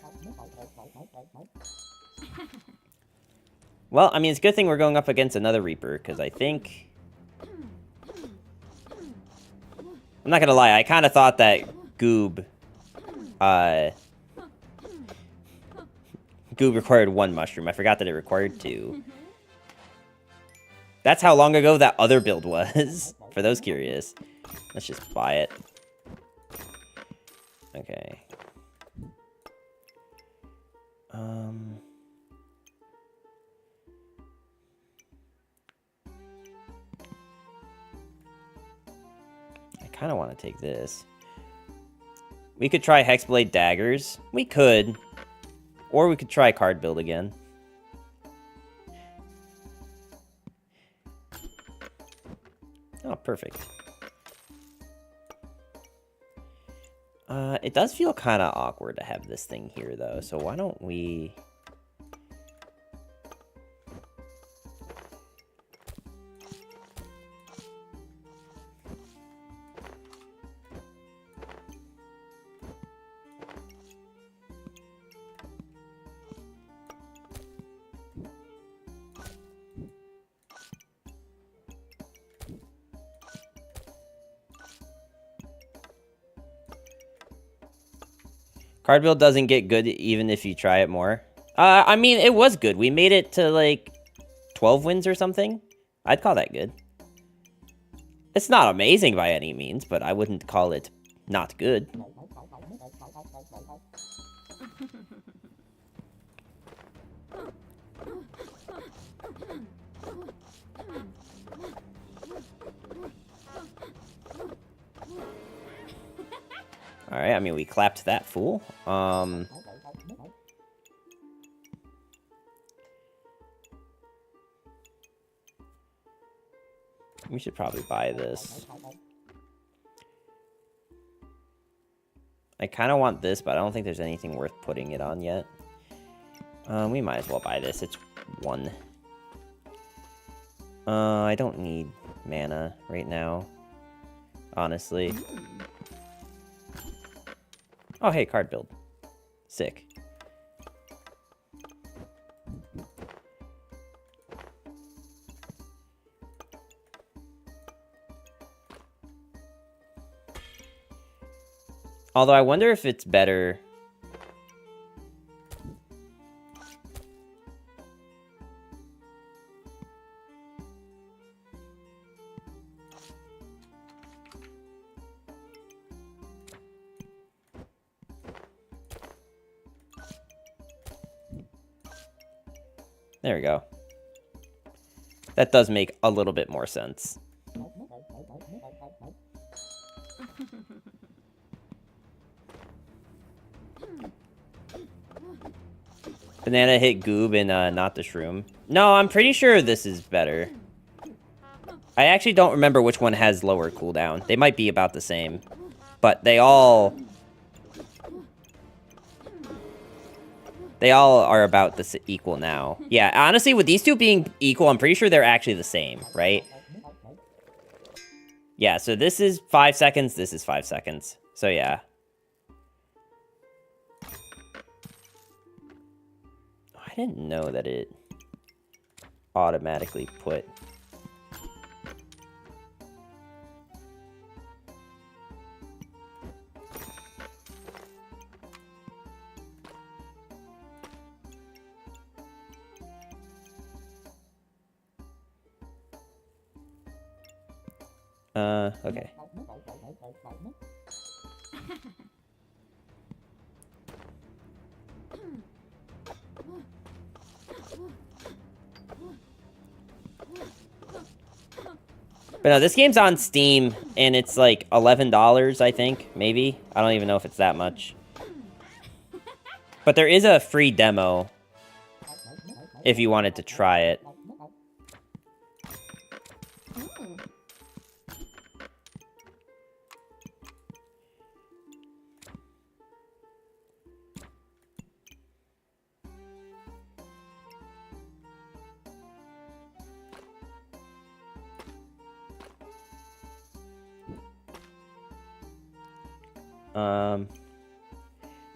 Well, I mean, it's a good thing we're going up against another Reaper, because I think... I'm not gonna lie, I kind of thought that Goob... Goob required 1 mushroom. I forgot that it required 2. That's how long ago that other build was, for those curious. Let's just buy it. Okay. I kind of want to take this. We could try Hexblade Daggers. We could. Or we could try card build again. Oh, perfect. It does feel kind of awkward to have this thing here, though, so why don't we... Card build doesn't get good even if you try it more. I mean, it was good. We made it to, like, 12 wins or something. I'd call that good. It's not amazing by any means, but I wouldn't call it not good. Alright, I mean, we clapped that fool. We should probably buy this. I kind of want this, but I don't think there's anything worth putting it on yet. We might as well buy this. It's 1. I don't need mana right now, honestly. Oh, hey, card build. Sick. Although I wonder if it's better... There we go. That does make a little bit more sense. Banana hit Goob and not the Shroom. No, I'm pretty sure this is better. I actually don't remember which one has lower cooldown. They might be about the same. But they all are about this equal now. Yeah, honestly, with these two being equal, I'm pretty sure they're actually the same, right? Yeah, so this is 5 seconds, this is 5 seconds. So yeah. I didn't know that it automatically put... Okay. But no, this game's on Steam, and it's like $11, I think, maybe. I don't even know if it's that much. But there is a free demo if you wanted to try it.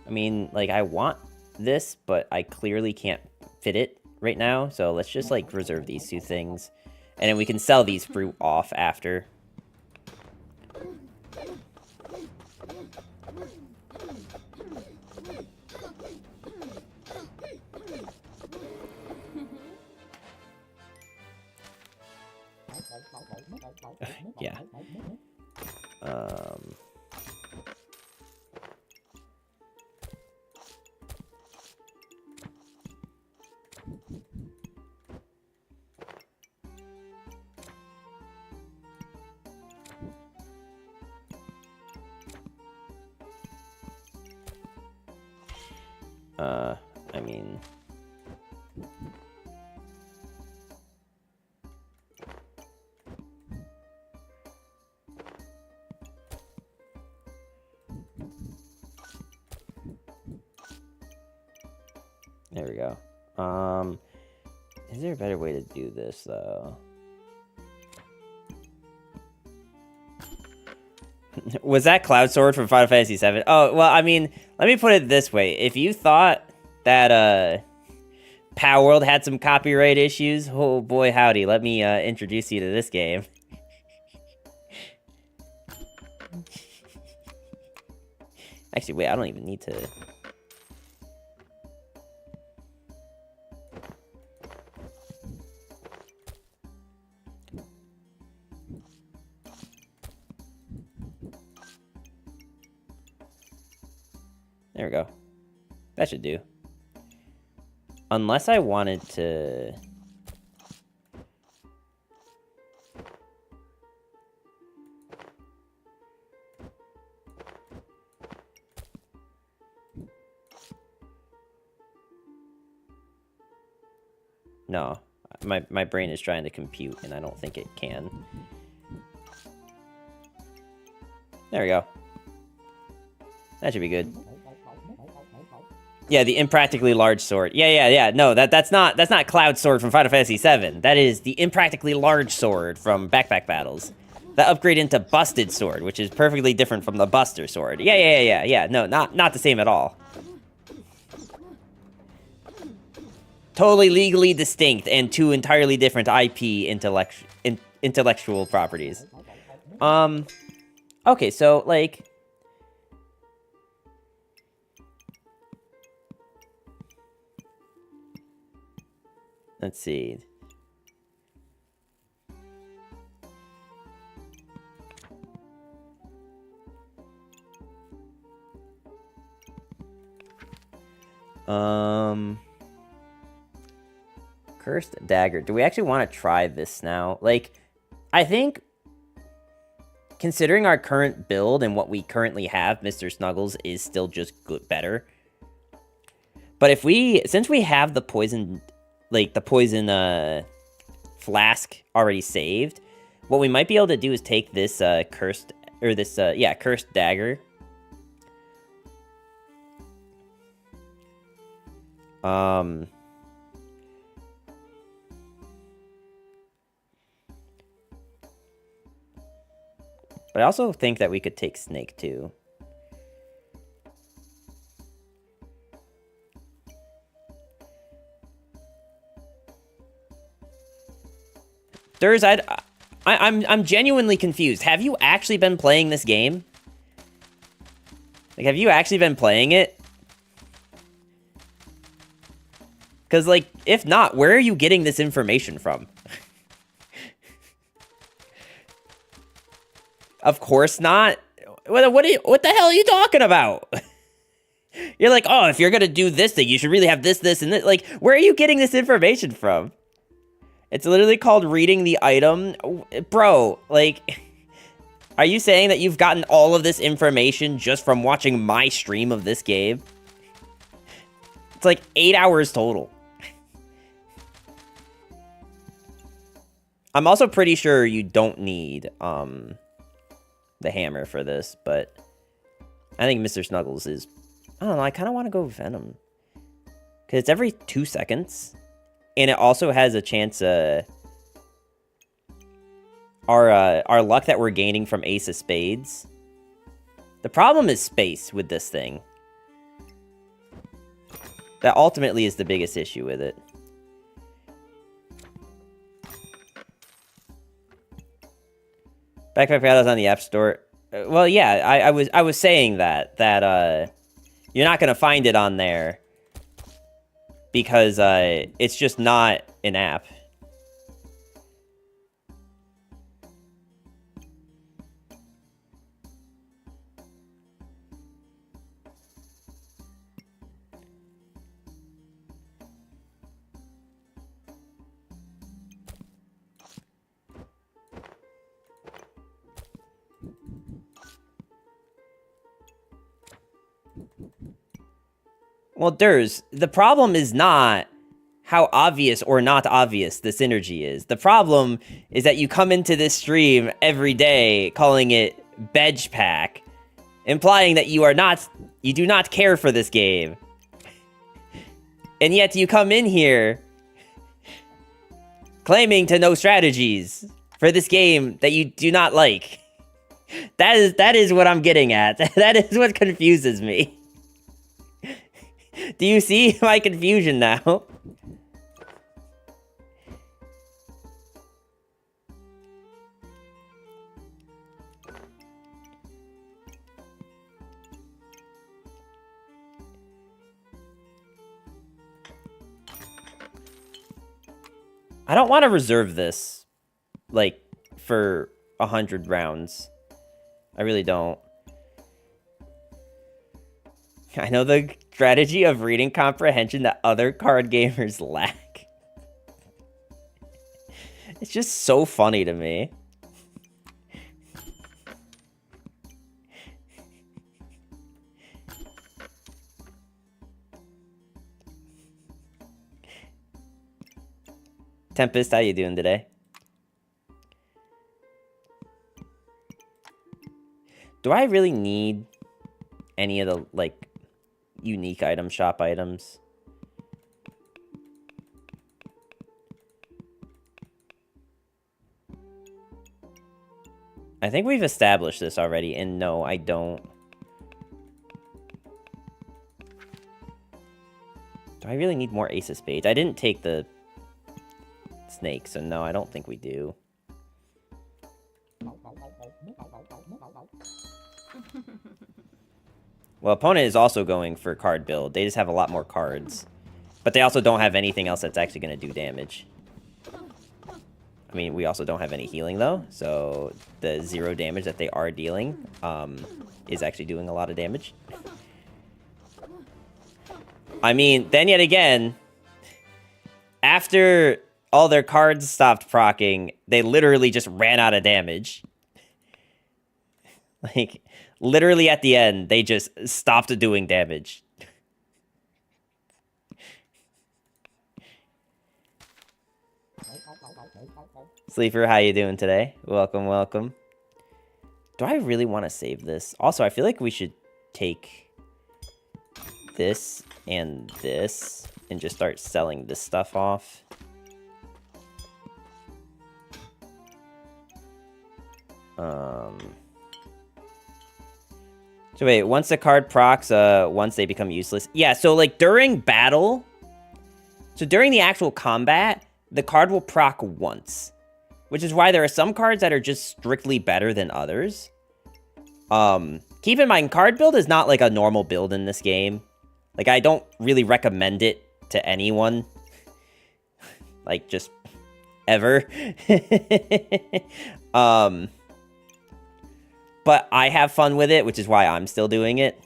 I mean, like, I want this, but I clearly can't fit it right now, so let's just, like, reserve these 2 things. And then we can sell these fruit off after. Yeah. I mean... There we go. Is there a better way to do this, though? Was that Cloud Sword from Final Fantasy VII? Oh, well, I mean, let me put it this way. If you thought that, Power World had some copyright issues, oh boy howdy, let me, introduce you to this game. Actually, wait, I don't even need to... There we go. That should do. Unless I wanted to... No. My brain is trying to compute, and I don't think it can. There we go. That should be good. Yeah, the impractically large sword. Yeah. No, that's not Cloud Sword from Final Fantasy VII. That is the impractically large sword from Backpack Battles. That upgrade into Busted Sword, which is perfectly different from the Buster Sword. Yeah. No, not the same at all. Totally legally distinct and two entirely different IP intellectual properties. Okay, so, like... Let's see. Cursed Dagger. Do we actually want to try this now? Like, I think, considering our current build and what we currently have, Mr. Snuggles is still just good, better. But if we, since we have the poison, like, the poison, flask already saved, what we might be able to do is take this, cursed dagger. But I also think that we could take Snake, too. I'm genuinely confused. Have you actually been playing this game? Like, have you actually been playing it? Because, like, if not, where are you getting this information from? Of course not. What the hell are you talking about? You're like, oh, if you're gonna do this thing, you should really have this, and this. Like, where are you getting this information from? It's literally called reading the item. Bro, like, are you saying that you've gotten all of this information just from watching my stream of this game? It's like 8 hours total. I'm also pretty sure you don't need, the hammer for this, but I think Mr. Snuggles is... I don't know, I kind of want to go Venom. Because it's every 2 seconds. And it also has a chance, our luck that we're gaining from Ace of Spades. The problem is space with this thing. That ultimately is the biggest issue with it. Backpack Battles on the App Store. Well, yeah, I was saying that you're not gonna find it on there because it's just not an app. Well, the problem is not how obvious or not obvious the synergy is. The problem is that you come into this stream every day calling it Bedge Pack, implying that you do not care for this game. And yet you come in here claiming to know strategies for this game that you do not like. That is what I'm getting at. That is what confuses me. Do you see my confusion now? I don't want to reserve this, like, for 100 rounds. I really don't. I know the strategy of reading comprehension that other card gamers lack. It's just so funny to me. Tempest, how you doing today? Do I really need any of the, like, unique item shop items. I think we've established this already, and no, I don't. Do I really need more Ace of Spades? I didn't take the snake, so no, I don't think we do. Well, opponent is also going for card build. They just have a lot more cards. But they also don't have anything else that's actually going to do damage. I mean, we also don't have any healing, though. So the 0 damage that they are dealing is actually doing a lot of damage. I mean, then yet again, after all their cards stopped proccing, they literally just ran out of damage. Like, literally at the end, they just stopped doing damage. Sleeper, how you doing today? Welcome, welcome. Do I really want to save this? Also, I feel like we should take this and this and just start selling this stuff off. So wait, once the card procs, once they become useless. Yeah, so like during battle, so during the actual combat, the card will proc once. Which is why there are some cards that are just strictly better than others. Keep in mind, card build is not like a normal build in this game. Like, I don't really recommend it to anyone. Like, just ever. But I have fun with it, which is why I'm still doing it.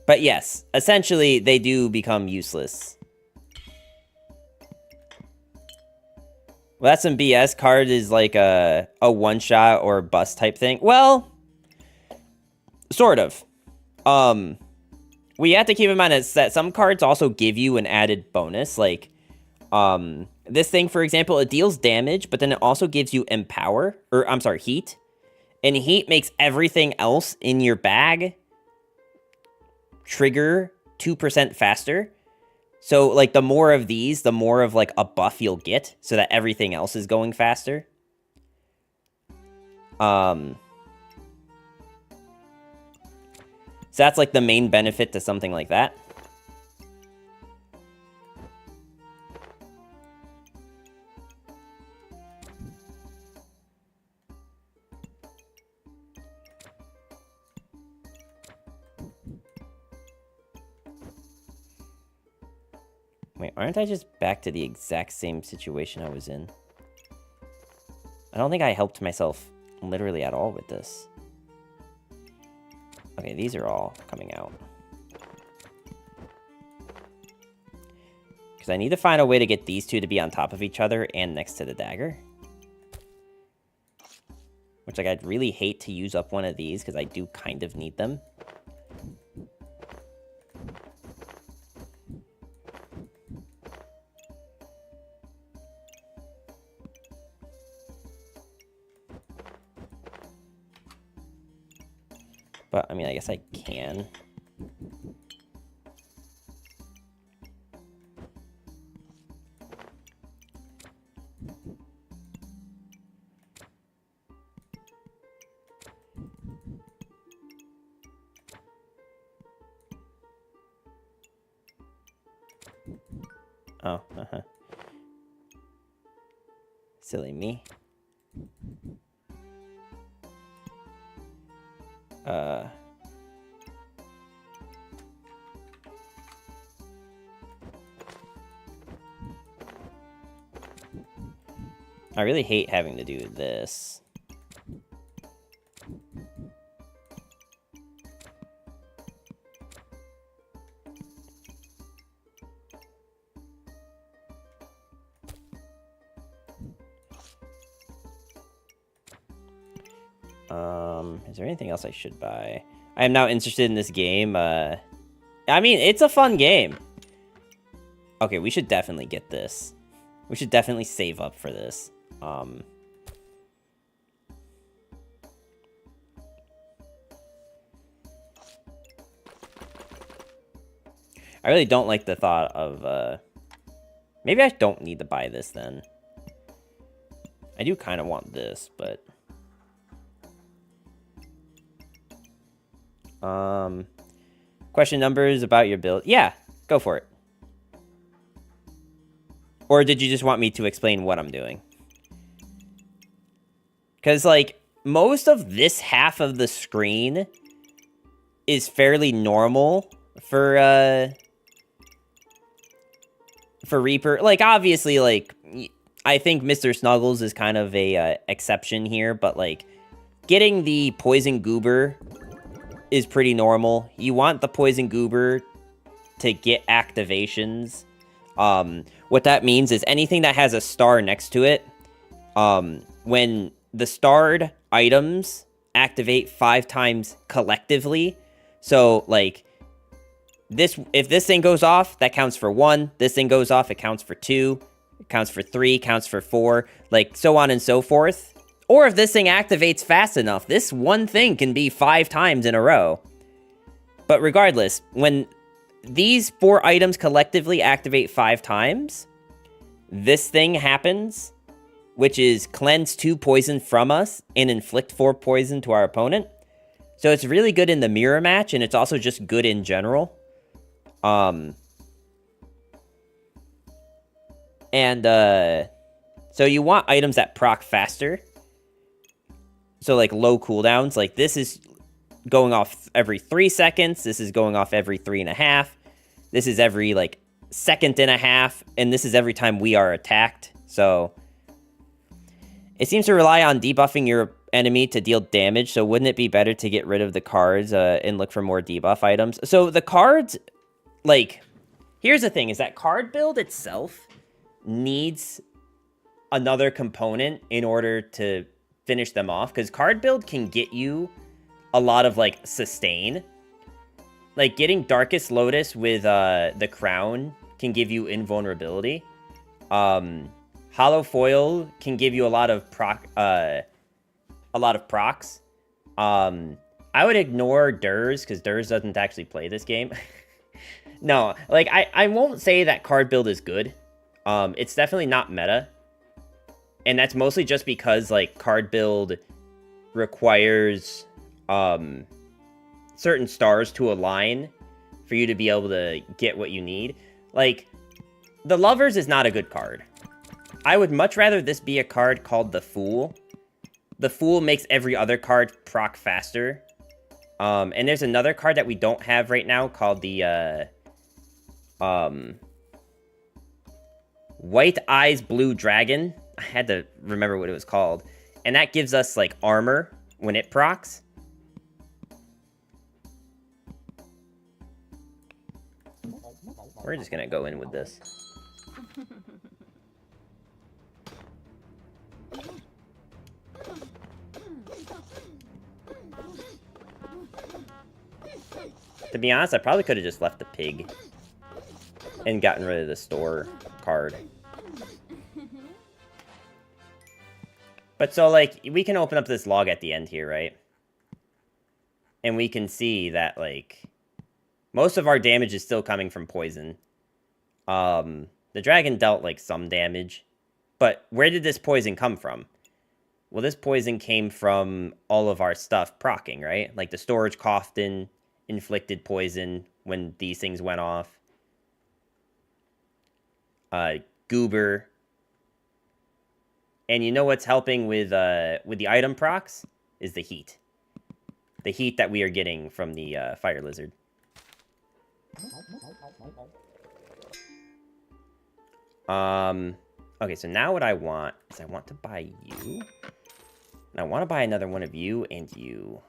But yes, essentially, they do become useless. Well, that's some BS. Card is like a one-shot or bust type thing. Well, sort of. What you have to keep in mind is that some cards also give you an added bonus. Like, this thing, for example, it deals damage, but then it also gives you Empower. Or, I'm sorry, Heat. And Heat makes everything else in your bag trigger 2% faster. So, like, the more of these, the more of, like, a buff you'll get, so that everything else is going faster. So that's, like, the main benefit to something like that. Wait, aren't I just back to the exact same situation I was in? I don't think I helped myself literally at all with this. Okay, these are all coming out. Because I need to find a way to get these two to be on top of each other and next to the dagger. Which, like, I'd really hate to use up one of these because I do kind of need them. But, I mean, I guess I can. Oh, Silly me. I really hate having to do this. Is there anything else I should buy? I am now interested in this game. I mean, it's a fun game. Okay, we should definitely get this. We should definitely save up for this. I really don't like the thought of, maybe I don't need to buy this then. I do kind of want this, but... Question numbers about your build. Yeah, go for it. Or did you just want me to explain what I'm doing? Because, like, most of this half of the screen is fairly normal for Reaper. Like, obviously, like, I think Mr. Snuggles is kind of a exception here, but, like, getting the Poison Goober is pretty normal. You want the Poison Goober to get activations. What that means is anything that has a star next to it, when the starred items activate 5 times collectively, so, like, if this thing goes off, that counts for 1. This thing goes off, it counts for 2. It counts for 3, counts for 4, like, so on and so forth. Or if this thing activates fast enough, this one thing can be 5 times in a row. But regardless, when these 4 items collectively activate 5 times, this thing happens, which is cleanse 2 poison from us and inflict 4 poison to our opponent. So it's really good in the mirror match, and it's also just good in general. So you want items that proc faster. So, like, low cooldowns. Like, this is going off every 3 seconds. This is going off every 3.5. This is every, like, 1.5 seconds. And this is every time we are attacked. So, it seems to rely on debuffing your enemy to deal damage. So, wouldn't it be better to get rid of the cards and look for more debuff items? So, the cards, like, here's the thing. Is that card build itself needs another component in order to finish them off, because card build can get you a lot of, like, sustain. Like, getting Darkest Lotus with the Crown can give you invulnerability. Hollow Foil can give you a lot of procs. I would ignore Durs, because Durs doesn't actually play this game. No, like, I won't say that card build is good. It's definitely not meta. And that's mostly just because, like, card build requires certain stars to align for you to be able to get what you need. Like, the Lovers is not a good card. I would much rather this be a card called the Fool. The Fool makes every other card proc faster. And there's another card that we don't have right now called the White Eyes Blue Dragon. I had to remember what it was called. And that gives us, like, armor when it procs. We're just gonna go in with this. To be honest, I probably could have just left the pig and gotten rid of the store card. But so, like, we can open up this log at the end here, right? And we can see that, like, most of our damage is still coming from poison. The dragon dealt, like, some damage. But where did this poison come from? Well, this poison came from all of our stuff proccing, right? Like, the storage coffin inflicted poison when these things went off. Goober. And you know what's helping with the item procs? Is the heat. The heat that we are getting from the fire lizard. Okay, so now what I want is I want to buy you. And I want to buy another one of you and you.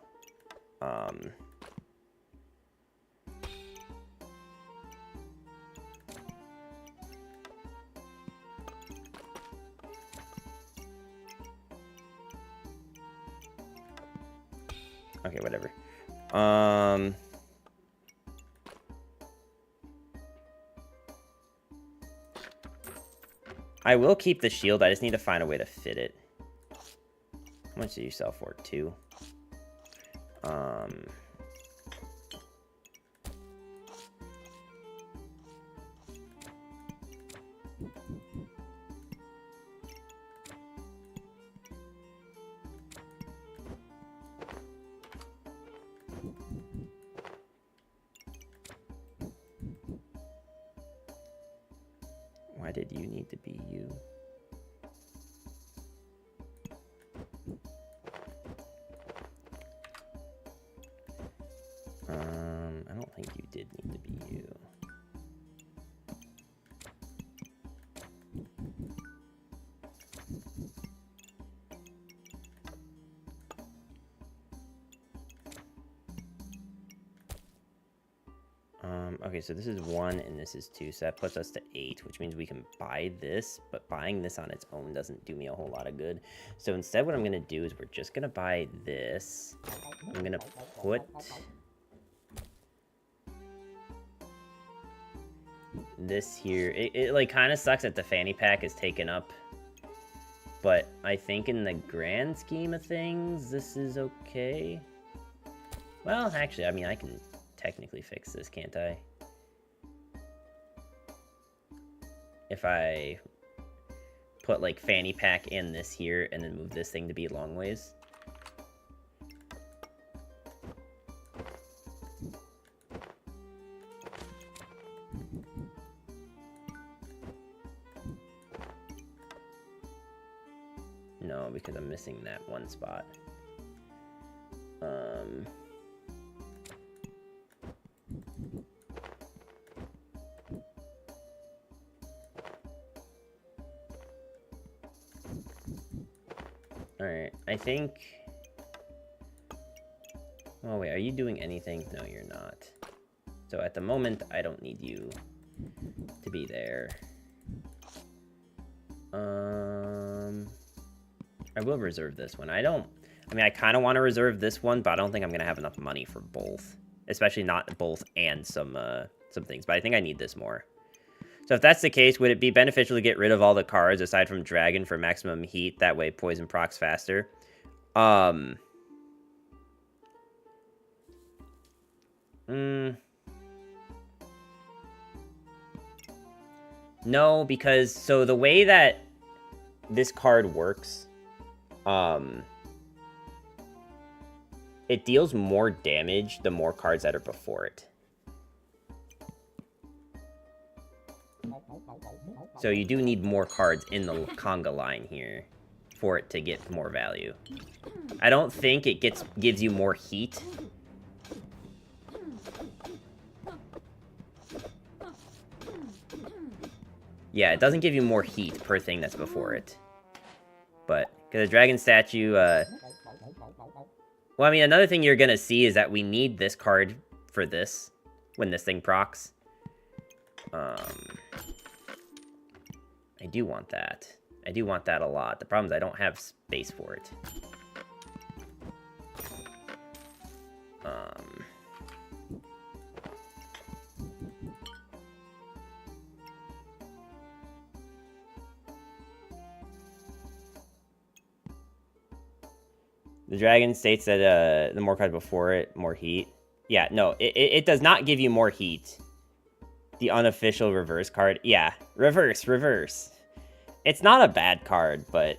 Okay, whatever. I will keep the shield. I just need to find a way to fit it. How much did you sell for? 2. Why did you need to be you? I don't think you did need to be you. Okay, so this is 1 and this is 2, so that puts us to 8, which means we can buy this, but buying this on its own doesn't do me a whole lot of good. So instead what I'm going to do is we're just going to buy this. I'm going to put this here. It like kind of sucks that the fanny pack is taken up, but I think in the grand scheme of things, this is okay. Well, actually, I mean, I can technically fix this, can't I? If I put like fanny pack in this here and then move this thing to be long ways. No, because I'm missing that one spot. Alright, I think... Oh wait, are you doing anything? No, you're not. So at the moment, I don't need you to be there. I will reserve this one. I mean, I kind of want to reserve this one, but I don't think I'm going to have enough money for both. Especially not both and some things. But I think I need this more. So if that's the case, would it be beneficial to get rid of all the cards aside from Dragon for maximum heat? That way poison procs faster. No, because so the way that this card works, it deals more damage the more cards that are before it. So you do need more cards in the conga line here for it to get more value. I don't think it gives you more heat. Yeah, it doesn't give you more heat per thing that's before it. But, because the dragon statue, well, I mean, another thing you're gonna see is that we need this card for this, when this thing procs. I do want that. I do want that a lot. The problem is I don't have space for it. The dragon states that the more cards before it, more heat. Yeah, no, it does not give you more heat. The unofficial reverse card. Yeah, reverse. It's not a bad card, but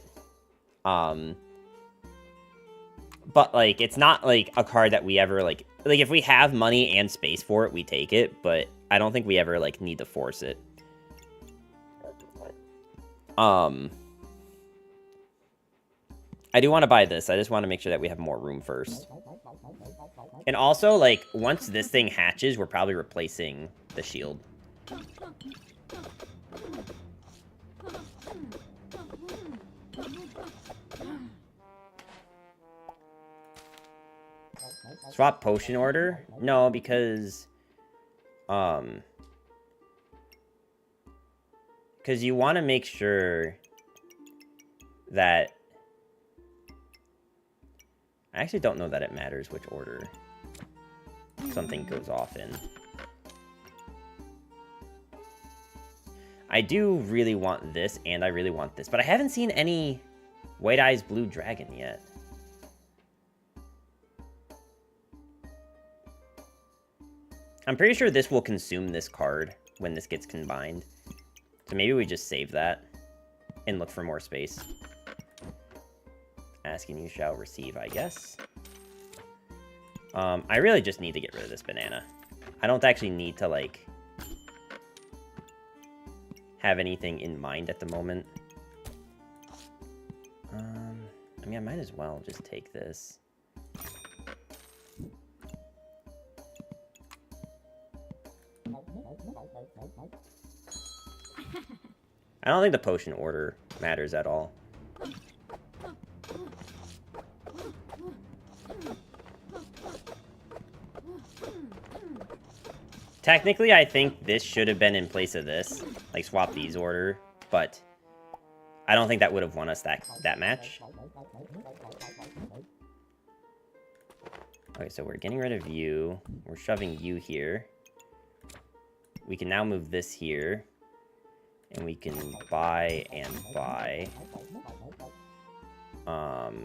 like, it's not, like, a card that we ever, like, if we have money and space for it, we take it, but I don't think we ever, like, need to force it. I do want to buy this. I just want to make sure that we have more room first. And also, like, once this thing hatches, we're probably replacing the shield. Swap potion order? No, because... because you want to make sure that... I actually don't know that it matters which order something goes off in. I do really want this, and I really want this. But I haven't seen any White Eyes Blue Dragon yet. I'm pretty sure this will consume this card when this gets combined. So maybe we just save that and look for more space. Asking you shall receive, I guess. I really just need to get rid of this banana. I don't actually need to, like, have anything in mind at the moment. I mean, I might as well just take this. I don't think the potion order matters at all. Technically, I think this should have been in place of this. Like, swap these order, but I don't think that would have won us that match. Okay, so we're getting rid of you. We're shoving you here. We can now move this here. And we can buy and buy. Oh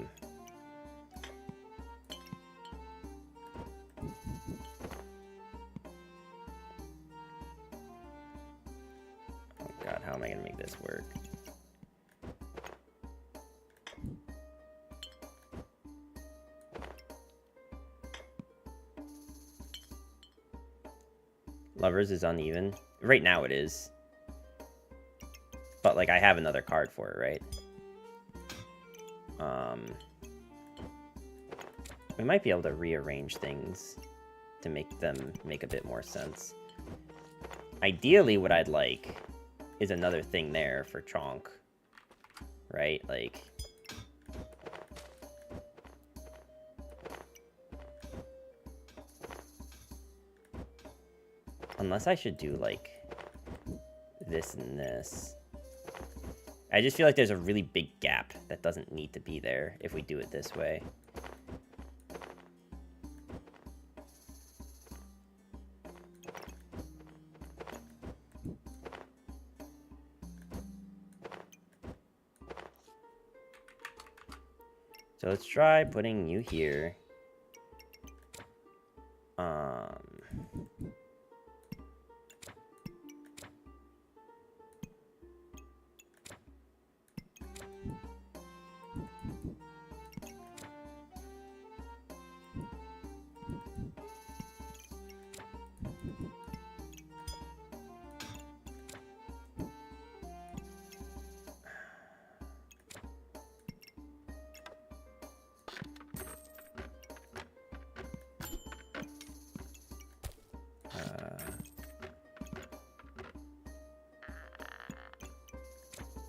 god, how am I gonna make this work? Lovers is uneven. Right now it is. But, like, I have another card for it, right? We might be able to rearrange things to make them make a bit more sense. Ideally, what I'd like is another thing there for Chonk. Right? Like... Unless I should do, like, this and this. I just feel like there's a really big gap that doesn't need to be there if we do it this way. So let's try putting you here.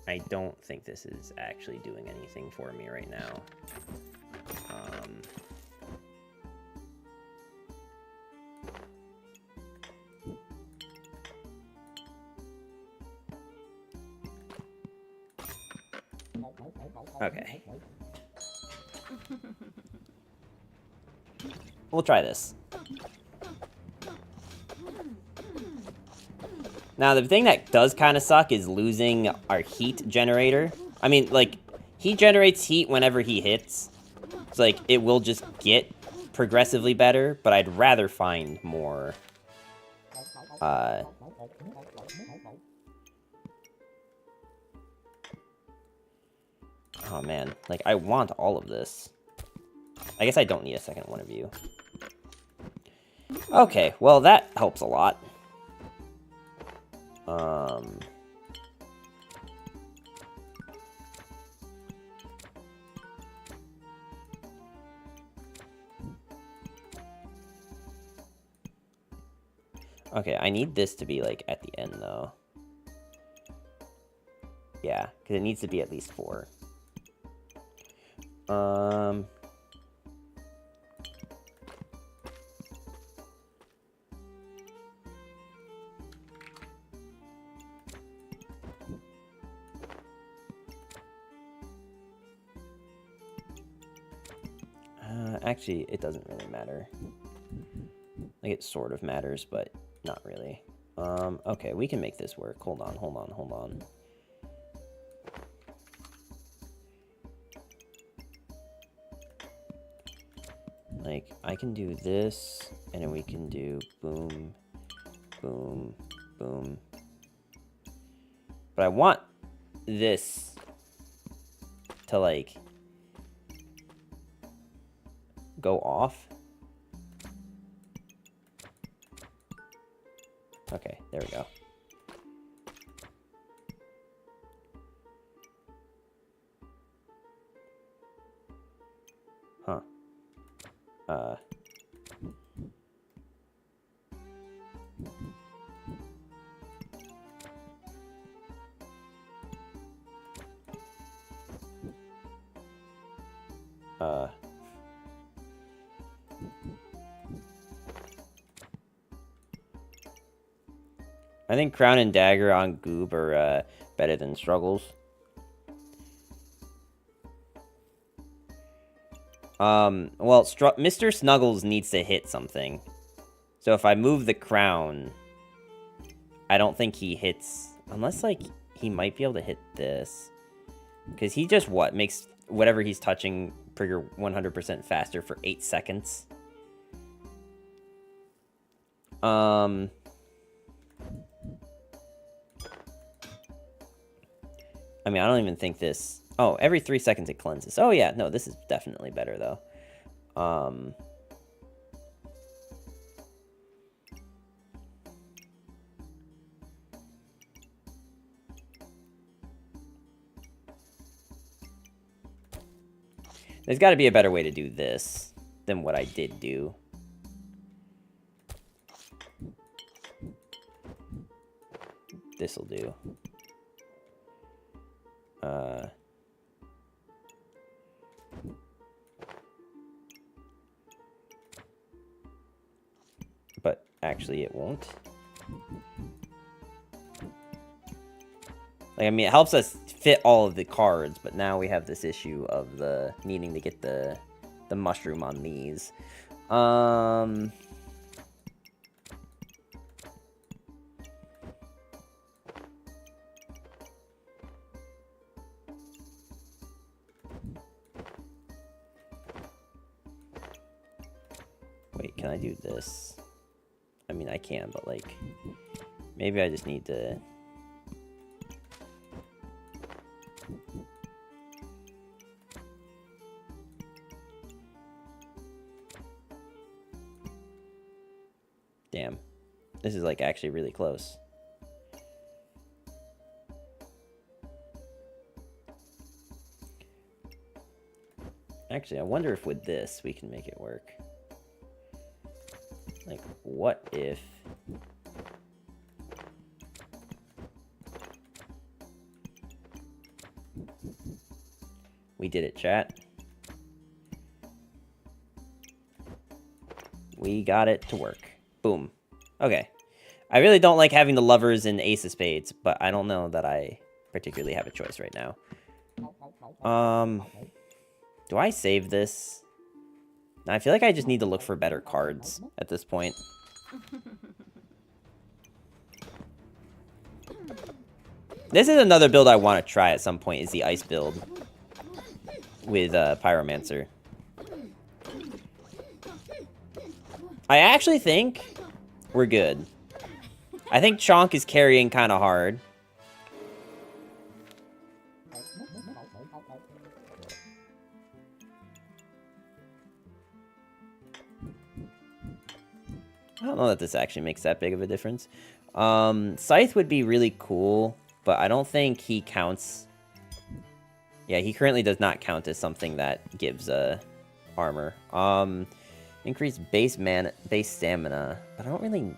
I don't think this is actually doing anything for me right now. Okay. We'll try this. Now, the thing that does kind of suck is losing our heat generator. I mean, like, he generates heat whenever he hits. It's like, it will just get progressively better, but I'd rather find more, oh, man. Like, I want all of this. I guess I don't need a second one of you. Okay, well, that helps a lot. Okay, I need this to be, like, at the end, though. Yeah, because it needs to be at least 4. Actually, it doesn't really matter. Like, it sort of matters, but not really. Okay, we can make this work. Hold on, hold on, hold on. Like, I can do this, and then we can do boom, boom, boom. But I want this to, like, go off. Okay, there we go. Huh. I think Crown and Dagger on Goob are better than Struggles. Well, Mr. Snuggles needs to hit something. So if I move the Crown, I don't think he hits... Unless, like, he might be able to hit this. Because he just, makes whatever he's touching trigger 100% faster for 8 seconds. I mean, I don't even think this... Oh, every 3 seconds it cleanses. Oh, yeah. No, this is definitely better, though. There's got to be a better way to do this than what I did do. This'll do. But actually it won't. Like, I mean, it helps us fit all of the cards, but now we have this issue of the needing to get the mushroom on these. Wait, can I do this? I mean, I can, but, like, maybe I just need to... Damn. This is, like, actually really close. Actually, I wonder if with this we can make it work. Like, what if... We did it, chat. We got it to work. Boom. Okay. I really don't like having the lovers and ace of spades, but I don't know that I particularly have a choice right now. Do I save this? I feel like I just need to look for better cards at this point. This is another build I want to try at some point, is the ice build with Pyromancer. I actually think we're good. I think Chonk is carrying kind of hard. I don't know that this actually makes that big of a difference. Scythe would be really cool, but I don't think he counts. Yeah, he currently does not count as something that gives armor. Increase base stamina, but I don't really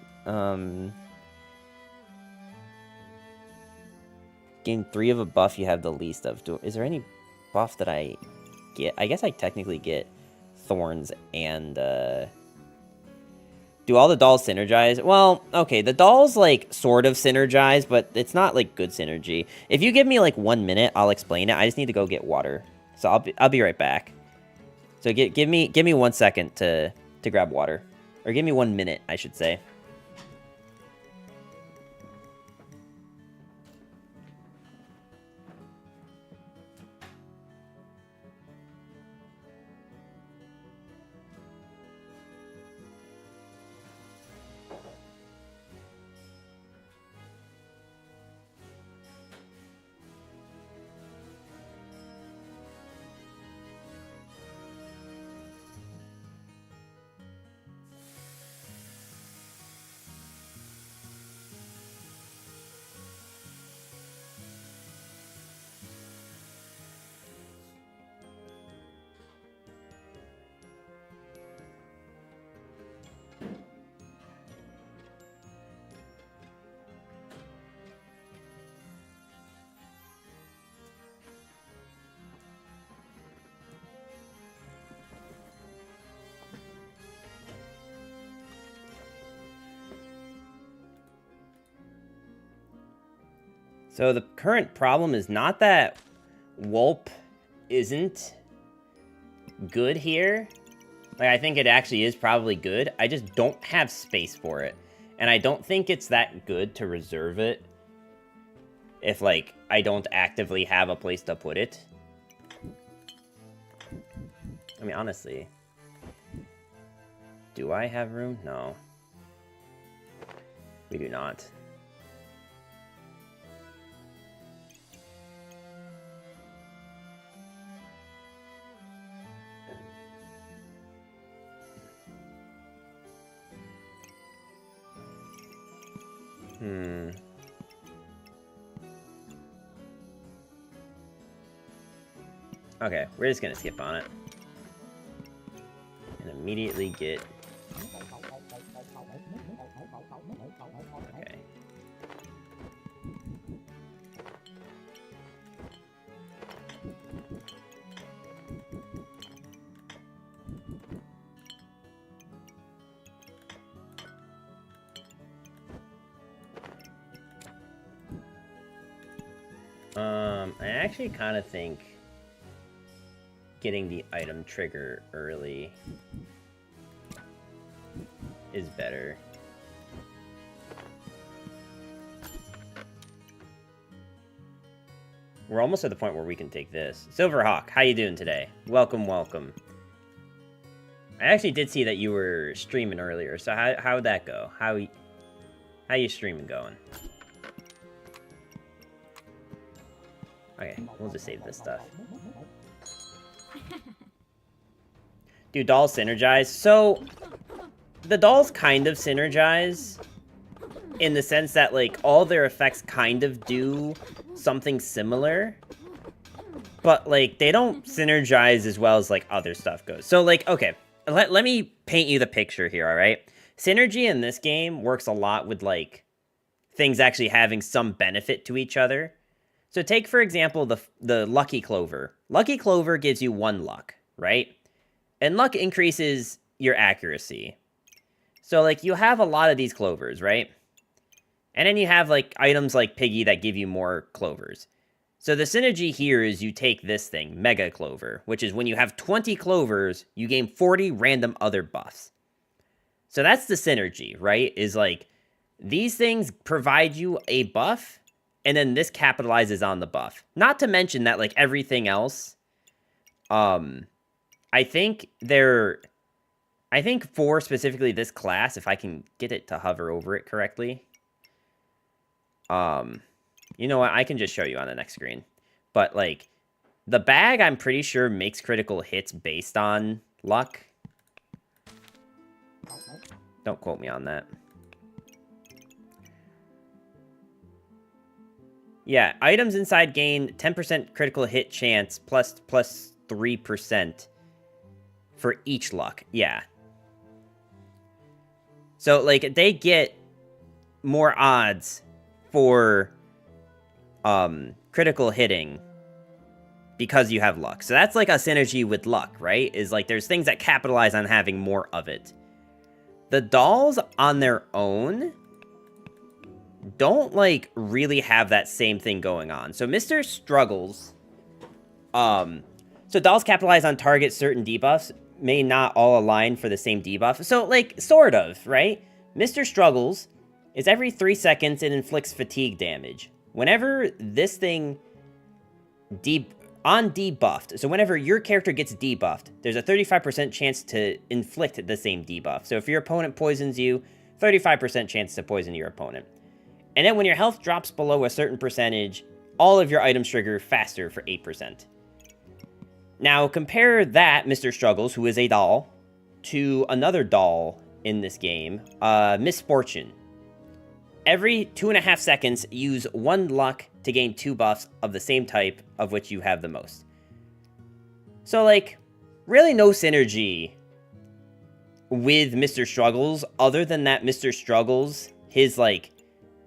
gain 3 of a buff you have the least of. Is there any buff that I get? I guess I technically get thorns and do all the dolls synergize? Well, okay, the dolls, like, sort of synergize, but it's not, like, good synergy. If you give me, like, 1 minute, I'll explain it. I just need to go get water. So I'll be right back. So give me 1 second to grab water. Or give me 1 minute, I should say. So the current problem is not that Wulp isn't good here. Like, I think it actually is probably good. I just don't have space for it. And I don't think it's that good to reserve it if, like, I don't actively have a place to put it. I mean, honestly, do I have room? No. We do not. Okay, we're just gonna skip on it. And immediately get... Okay. I actually kind of think getting the item trigger early is better. We're almost at the point where we can take this. Silverhawk, how you doing today? Welcome, welcome. I actually did see that you were streaming earlier, so how'd that go? How you streaming going? Okay, we'll just save this stuff. Do dolls synergize? So, the dolls kind of synergize in the sense that, like, all their effects kind of do something similar. But, like, they don't synergize as well as, like, other stuff goes. So, like, okay, let me paint you the picture here, alright? Synergy in this game works a lot with, like, things actually having some benefit to each other. So take, for example, the Lucky Clover. Lucky Clover gives you 1 luck, right? And luck increases your accuracy. So, like, you have a lot of these clovers, right? And then you have, like, items like Piggy that give you more clovers. So the synergy here is you take this thing, Mega Clover, which is when you have 20 clovers, you gain 40 random other buffs. So that's the synergy, right? Is, like, these things provide you a buff, and then this capitalizes on the buff. Not to mention that, like, everything else, I think for specifically this class, if I can get it to hover over it correctly, you know what, I can just show you on the next screen. But, like, the bag, I'm pretty sure, makes critical hits based on luck. Don't quote me on that. Yeah, items inside gain 10% critical hit chance plus 3% for each luck. Yeah. So, like, they get more odds for critical hitting because you have luck. So that's like a synergy with luck, right? Is like there's things that capitalize on having more of it. The dolls on their own don't, like, really have that same thing going on. So Mr. Struggles, so dolls capitalize on target certain debuffs, may not all align for the same debuff. So, like, sort of, right? Mr. Struggles is every 3 seconds it inflicts fatigue damage. Whenever this thing debuffed, so whenever your character gets debuffed, there's a 35% chance to inflict the same debuff. So if your opponent poisons you, 35% chance to poison your opponent. And then when your health drops below a certain percentage, all of your items trigger faster for 8%. Now, compare that, Mr. Struggles, who is a doll, to another doll in this game, Miss Fortune. Every 2.5 seconds, use 1 luck to gain 2 buffs of the same type of which you have the most. So, like, really no synergy with Mr. Struggles, other than that Mr. Struggles, his, like,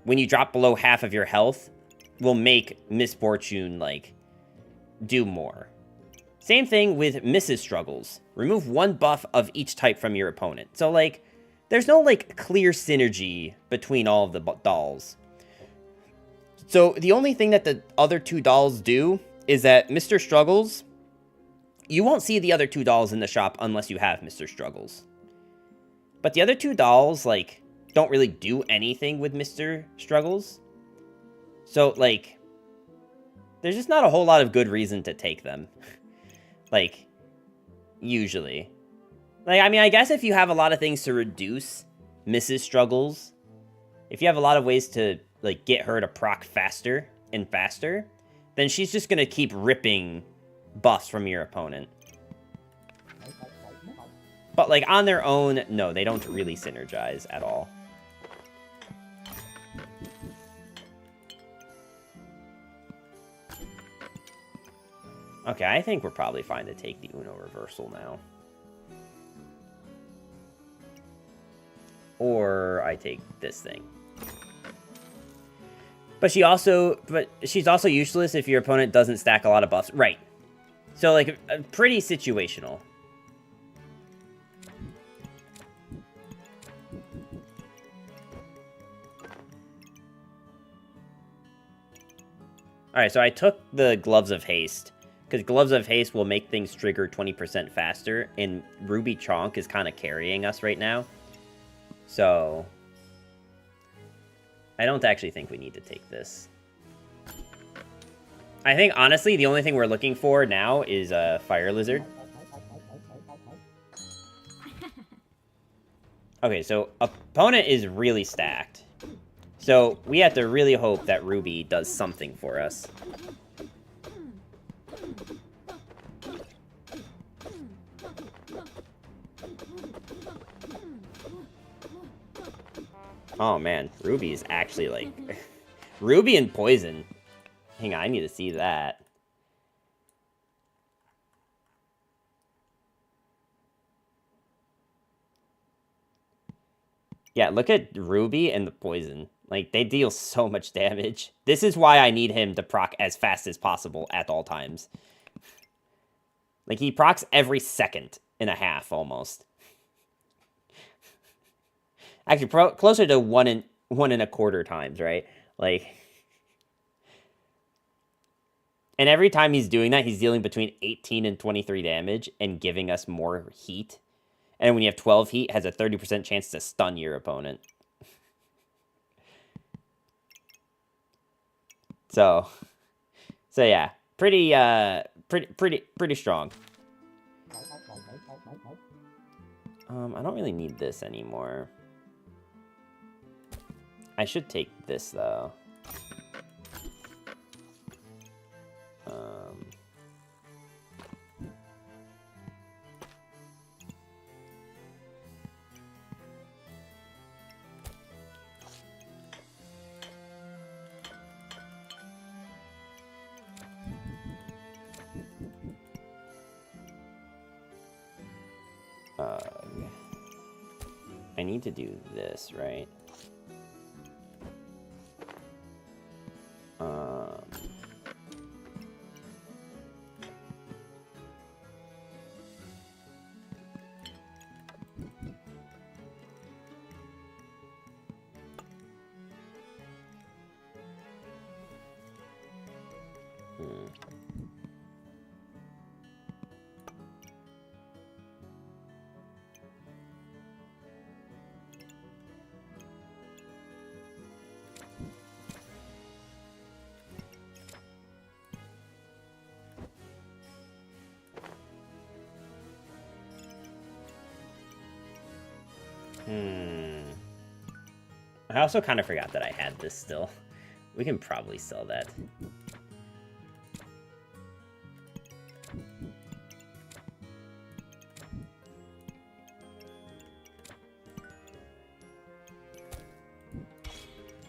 when you drop below half of your health, will make Miss Fortune, like, do more. Same thing with Mrs. Struggles. Remove 1 buff of each type from your opponent. So, like, there's no, like, clear synergy between all of the dolls. So the only thing that the other two dolls do is that Mr. Struggles, you won't see the other two dolls in the shop unless you have Mr. Struggles. But the other two dolls, like, don't really do anything with Mr. Struggles. So, like, there's just not a whole lot of good reason to take them. Like, usually. Like, I mean, I guess if you have a lot of things to reduce Mrs. Struggles, if you have a lot of ways to, like, get her to proc faster and faster, then she's just gonna keep ripping buffs from your opponent. But, like, on their own, no, they don't really synergize at all. Okay, I think we're probably fine to take the Uno reversal now. Or I take this thing. But she's also useless if your opponent doesn't stack a lot of buffs. Right. So, like, pretty situational. Alright, so I took the Gloves of Haste, because Gloves of Haste will make things trigger 20% faster, and Ruby Chonk is kind of carrying us right now. So, I don't actually think we need to take this. I think, honestly, the only thing we're looking for now is a Fire Lizard. Okay, so opponent is really stacked. So, we have to really hope that Ruby does something for us. Oh man, Ruby is actually like... Ruby and Poison. Hang on, I need to see that. Yeah, look at Ruby and the Poison. Like, they deal so much damage. This is why I need him to proc as fast as possible at all times. Like, he procs every second and a half, almost. Actually, closer to one and a quarter times, right? Like... And every time he's doing that, he's dealing between 18 and 23 damage and giving us more heat. And when you have 12 heat, has a 30% chance to stun your opponent. So yeah, pretty strong. I don't really need this anymore. I should take this though. I need to do this, right? I also kind of forgot that I had this still. We can probably sell that.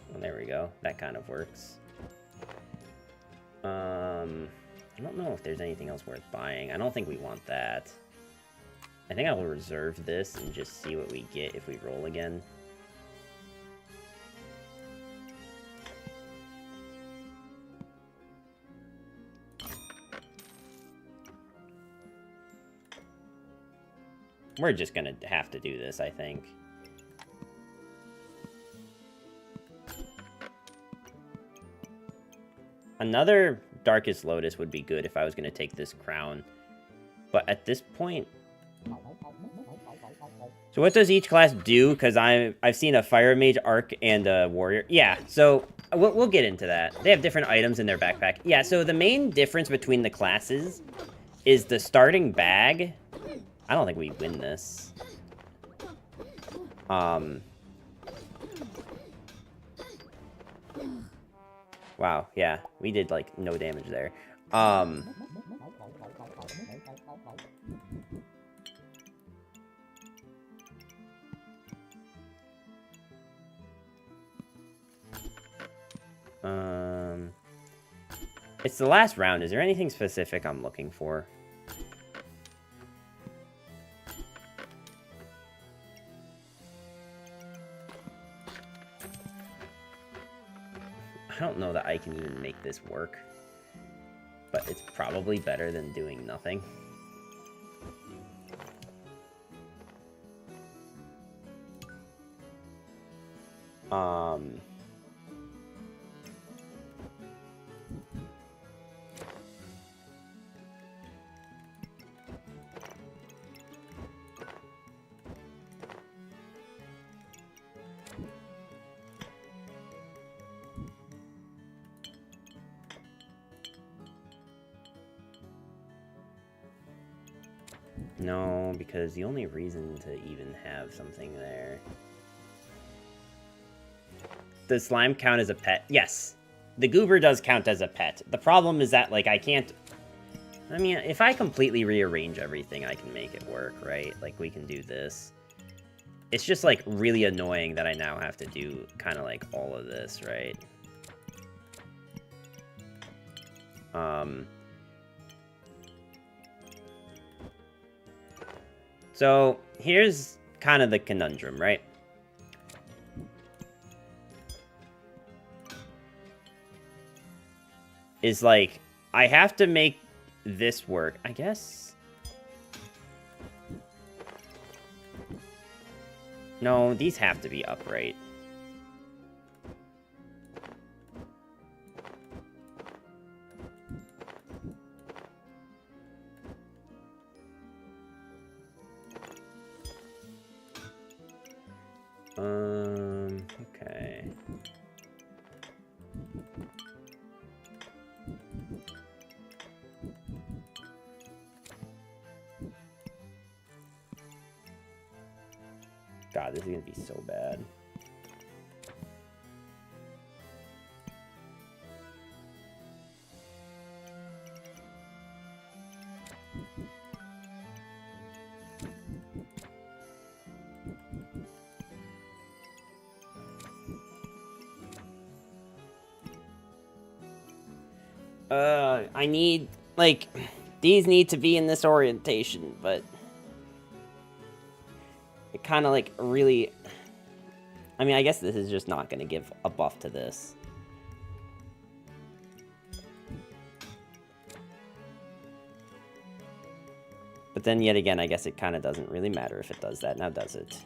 Well, there we go. That kind of works. I don't know if there's anything else worth buying. I don't think we want that. I think I will reserve this and just see what we get if we roll again. We're just gonna have to do this, I think. Another Darkest Lotus would be good if I was going to take this crown. But at this point... So what does each class do? Because I've seen a Fire Mage, Arc, and a Warrior. Yeah, so we'll get into that. They have different items in their backpack. Yeah, so the main difference between the classes is the starting bag. I don't think we win this. Wow, yeah, we did, like, no damage there. It's the last round. Is there anything specific I'm looking for? I don't know that I can even make this work. But it's probably better than doing nothing. No, because the only reason to even have something there... Does slime count as a pet? Yes. The goober does count as a pet. The problem is that, like, I can't... I mean, if I completely rearrange everything, I can make it work, right? Like, we can do this. It's just, like, really annoying that I now have to do kind of, like, all of this, right? So, here's kind of the conundrum, right? Is, like, I have to make this work, I guess. No, these have to be upright. Okay. God, this is gonna be so bad. I need, like, these need to be in this orientation, but it kind of, like, really... I mean, I guess this is just not going to give a buff to this. But then, yet again, I guess it kind of doesn't really matter if it does that. Now, does it?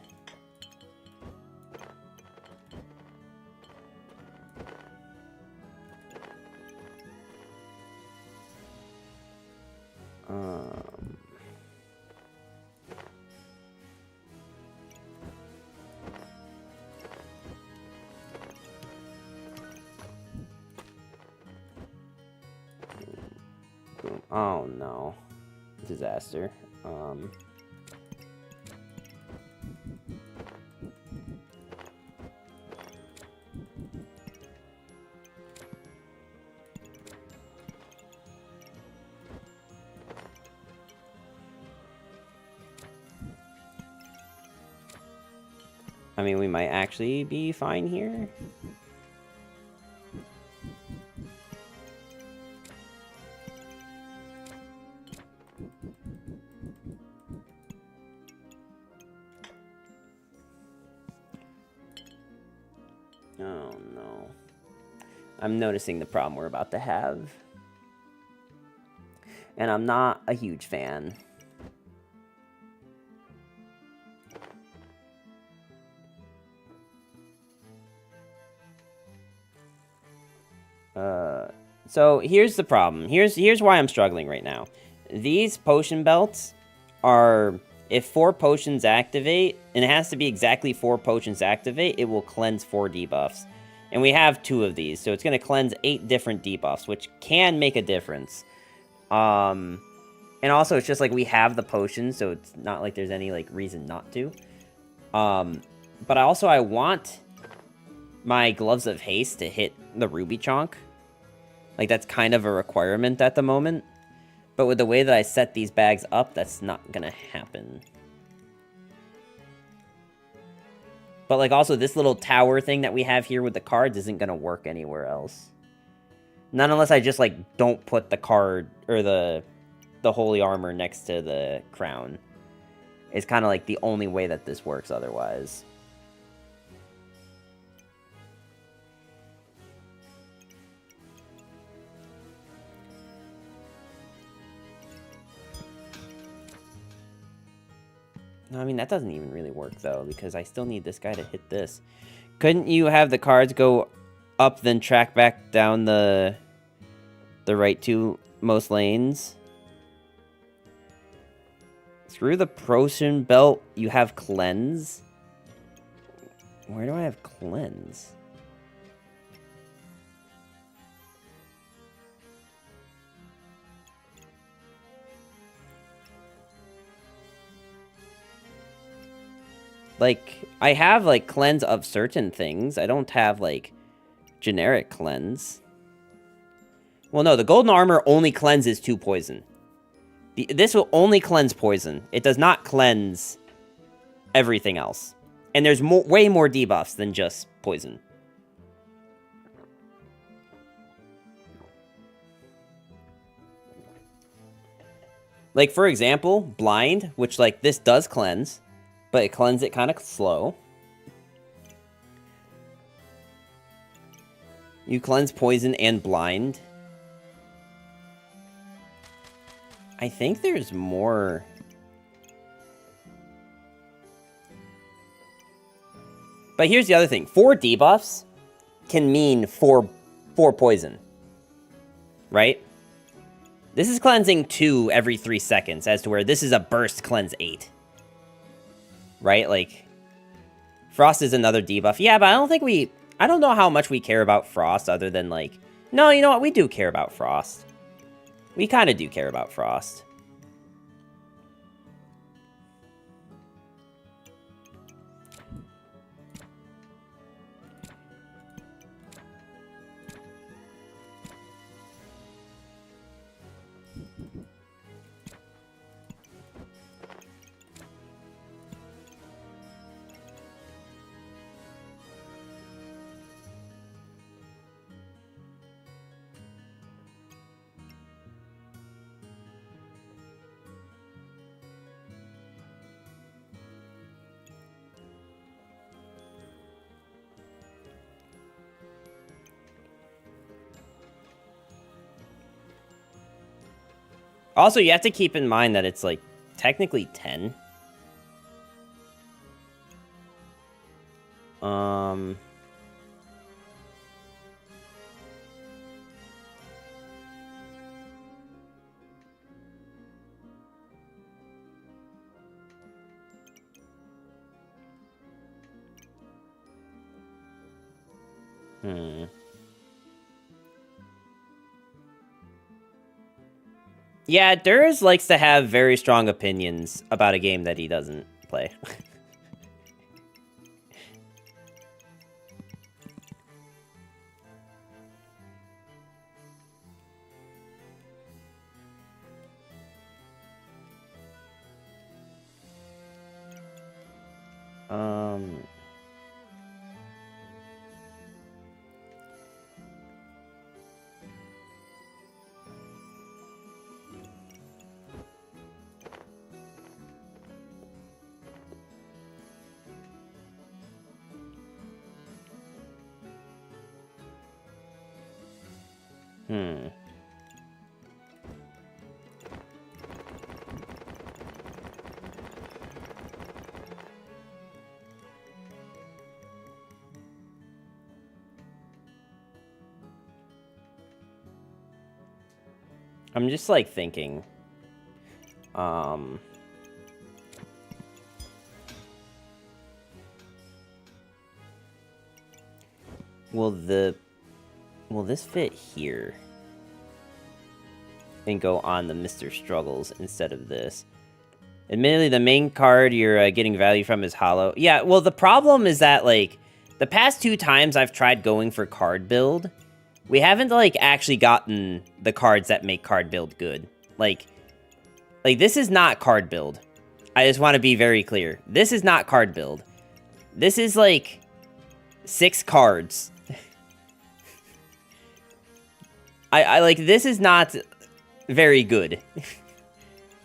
Oh, no. Disaster. I mean, we might actually be fine here. Oh, no. I'm noticing the problem we're about to have. And I'm not a huge fan. So here's the problem. Here's why I'm struggling right now. These potion belts are, if 4 potions activate, and it has to be exactly 4 potions activate, it will cleanse 4 debuffs. And we have 2 of these, so it's going to cleanse 8 different debuffs, which can make a difference. And also, it's just like we have the potions, so it's not like there's any like reason not to. But I want my Gloves of Haste to hit the Ruby Chonk. Like, that's kind of a requirement at the moment. But with the way that I set these bags up, that's not gonna happen. But, like, also, this little tower thing that we have here with the cards isn't gonna work anywhere else. Not unless I just, like, don't put the card, or the holy armor next to the crown. It's kind of, like, the only way that this works otherwise. No, I mean, that doesn't even really work, though, because I still need this guy to hit this. Couldn't you have the cards go up, then track back down the right 2 most lanes? Through the potion belt, you have Cleanse? Where do I have Cleanse? Like, I have, like, cleanse of certain things. I don't have, like, generic cleanse. Well, no, the golden armor only cleanses 2 poison. This will only cleanse poison. It does not cleanse everything else. And there's way more debuffs than just poison. Like, for example, blind, which, like, this does cleanse. But it cleanses it kind of slow. You cleanse poison and blind. I think there's more. But here's the other thing. 4 debuffs can mean 4 poison. Right? This is cleansing 2 every 3 seconds, as to where this is a burst cleanse 8. Right? Like, Frost is another debuff. Yeah, but I don't know how much we care about Frost other than, like... No, you know what? We do care about Frost. We kind of do care about Frost. Also, you have to keep in mind that it's, like, technically 10. Yeah, Durs likes to have very strong opinions about a game that he doesn't play. I'm just, like, thinking. Will this fit here? And go on the Mr. Struggles instead of this. Admittedly, the main card you're getting value from is hollow. Yeah, well, the problem is that, like, the past 2 times I've tried going for card build, we haven't, like, actually gotten the cards that make card build good. Like, this is not card build. I just want to be very clear. This is not card build. This is, like, 6 cards. I like, this is not very good.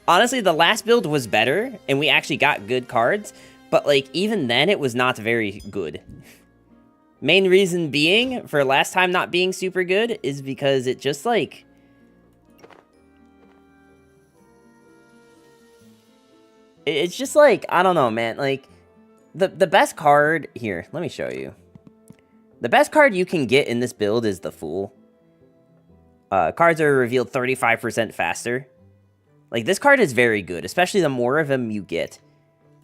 Honestly, the last build was better, and we actually got good cards, but, like, even then, it was not very good. Main reason being, for last time not being super good, is because it just, like... It's just, like, I don't know, man, like, the best card... Here, let me show you. The best card you can get in this build is the Fool. Cards are revealed 35% faster. Like, this card is very good, especially the more of them you get.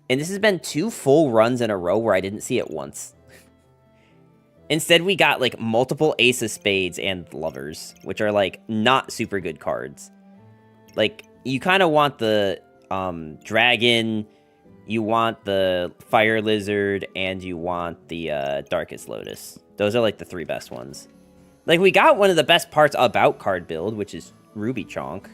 And this has been 2 full runs in a row where I didn't see it once. Instead, we got, like, multiple Ace of Spades and Lovers, which are, like, not super good cards. Like, you kind of want the Dragon, you want the Fire Lizard, and you want the Darkest Lotus. Those are, like, the 3 best ones. Like, we got one of the best parts about card build, which is Ruby Chonk.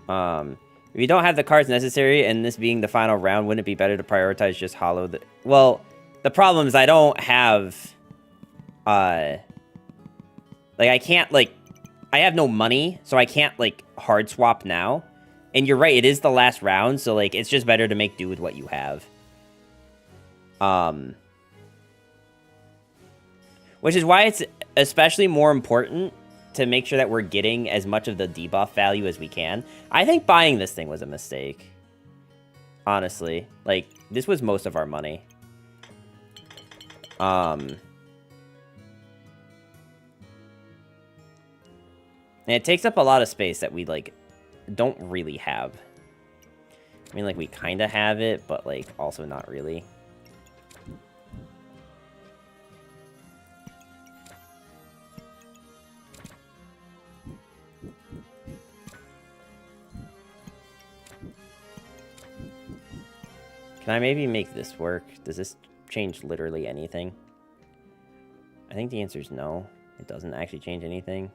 If you don't have the cards necessary, and this being the final round, wouldn't it be better to prioritize just hollow the... Well, the problem is I don't have... Like, I can't, like... I have no money, so I can't, like, hard swap now. And you're right, it is the last round, so, like, it's just better to make do with what you have. Which is why it's especially more important to make sure that we're getting as much of the debuff value as we can. I think buying this thing was a mistake. Honestly. Like, this was most of our money. And it takes up a lot of space that we, like, don't really have. I mean, like, we kind of have it, but, like, also not really. Can I maybe make this work? Does this change literally anything? I think the answer is no. It doesn't actually change anything.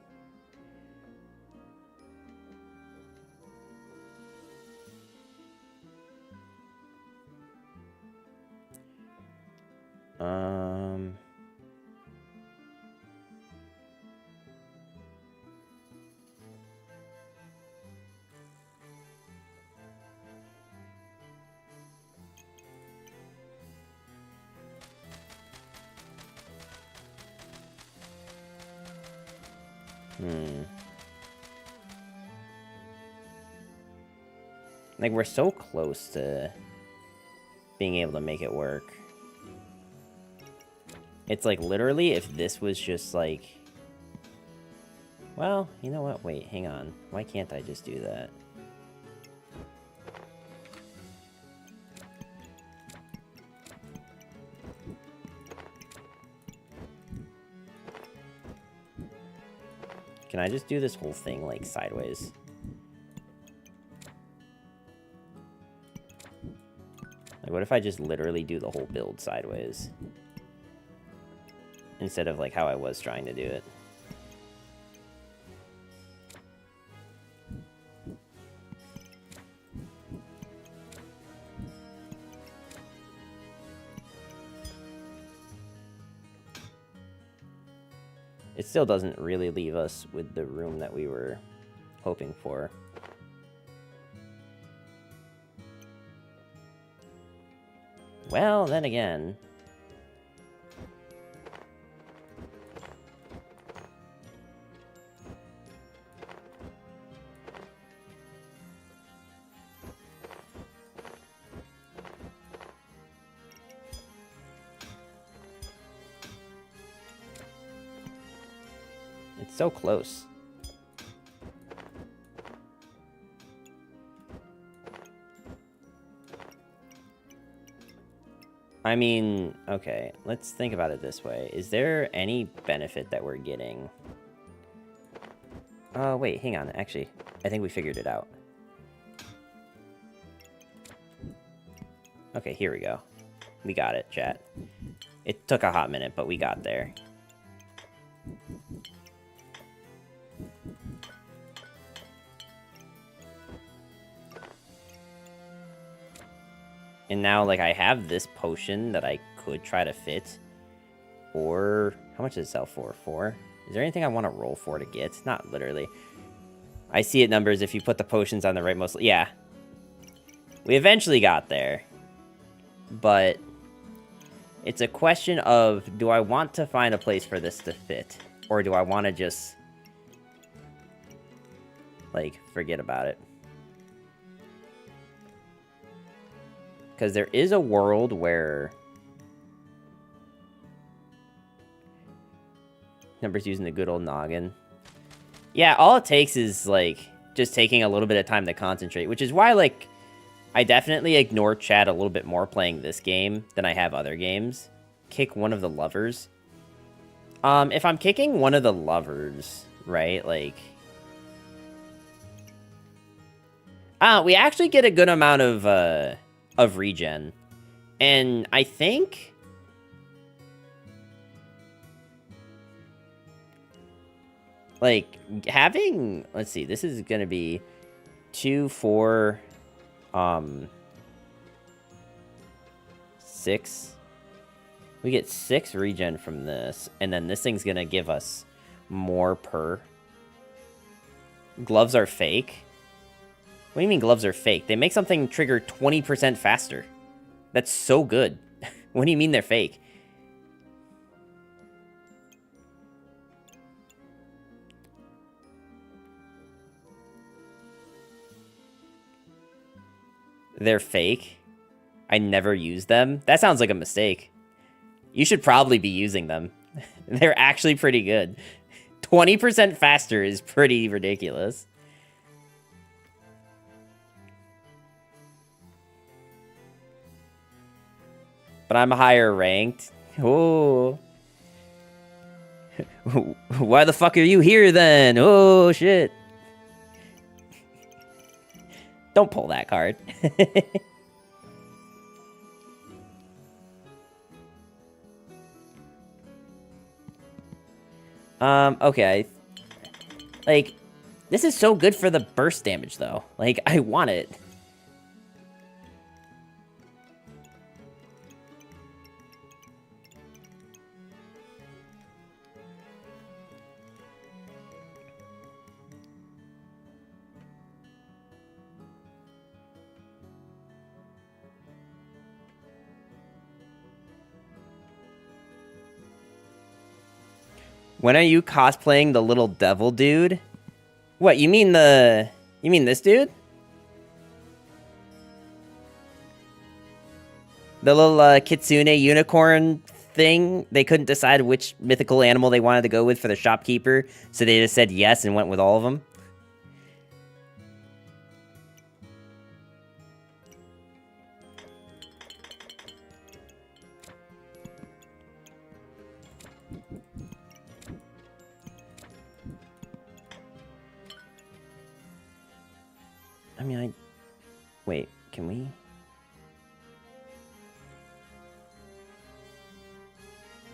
Like, we're so close to being able to make it work. It's like, literally, if this was just like... Well, you know what? Wait, hang on. Why can't I just do that? Can I just do this whole thing, like, sideways? Like, what if I just literally do the whole build sideways? Instead of, like, how I was trying to do it. It still doesn't really leave us with the room that we were hoping for. Well, then again... It's so close. I mean, okay, let's think about it this way. Is there any benefit that we're getting? Oh, wait, hang on. Actually, I think we figured it out. Okay, here we go. We got it, chat. It took a hot minute, but we got there. And now, like, I have this potion that I could try to fit. Or, how much does it sell for? 4? Is there anything I want to roll for to get? Not literally. I see it numbers if you put the potions on the rightmost... Yeah. We eventually got there. But it's a question of, do I want to find a place for this to fit? Or do I want to just, like, forget about it? Because there is a world where numbers using the good old noggin. Yeah, all it takes is, like, just taking a little bit of time to concentrate, which is why, like, I definitely ignore chat a little bit more playing this game than I have other games. Kick one of the lovers. If I'm kicking one of the lovers, right, like... we actually get a good amount of regen. And I think... like, having... Let's see, this is gonna be 2, 4... 6. We get 6 regen from this, and then this thing's gonna give us more per. Gloves are fake? What do you mean gloves are fake? They make something trigger 20% faster. That's so good. What do you mean they're fake? They're fake? I never use them? That sounds like a mistake. You should probably be using them. They're actually pretty good. 20% faster is pretty ridiculous. But I'm higher ranked. Oh. Why the fuck are you here then? Oh, shit. Don't pull that card. Okay. Like, this is so good for the burst damage, though. Like, I want it. When are you cosplaying the little devil dude? What, you mean the... You mean this dude? The little kitsune unicorn thing? They couldn't decide which mythical animal they wanted to go with for the shopkeeper, so they just said yes and went with all of them. I mean, wait, can we?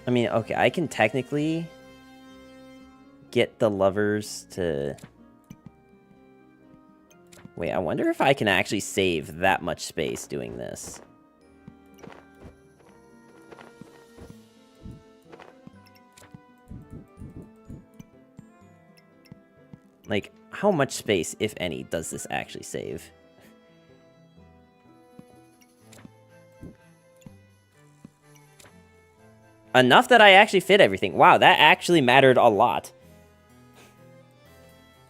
I mean, okay, I can technically get the lovers to... Wait, I wonder if I can actually save that much space doing this. Like, how much space, if any, does this actually save? Enough that I actually fit everything. Wow, that actually mattered a lot.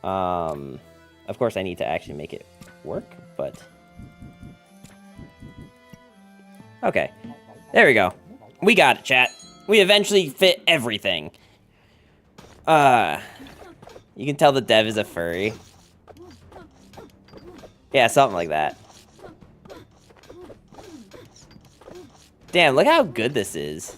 Of course, I need to actually make it work, but... Okay. There we go. We got it, chat. We eventually fit everything. You can tell the dev is a furry. Yeah, something like that. Damn, look how good this is.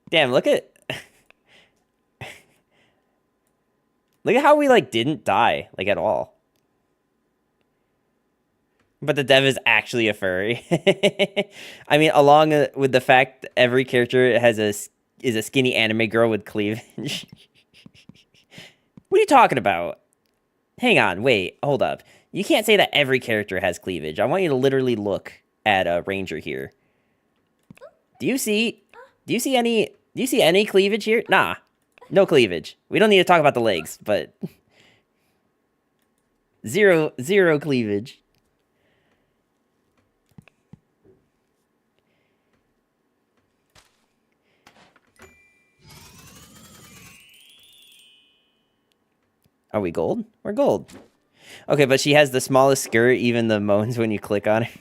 Damn, look at... Look at how we, like, didn't die, like, at all. But the dev is actually a furry. I mean, along with the fact that every character is a skinny anime girl with cleavage. What are you talking about? Hang on, wait, hold up. You can't say that every character has cleavage. I want you to literally look at a Ranger here. Do you see any cleavage here? Nah, no cleavage. We don't need to talk about the legs, but zero cleavage. Are we gold? We're gold. Okay, but she has the smallest skirt, even the moans when you click on her.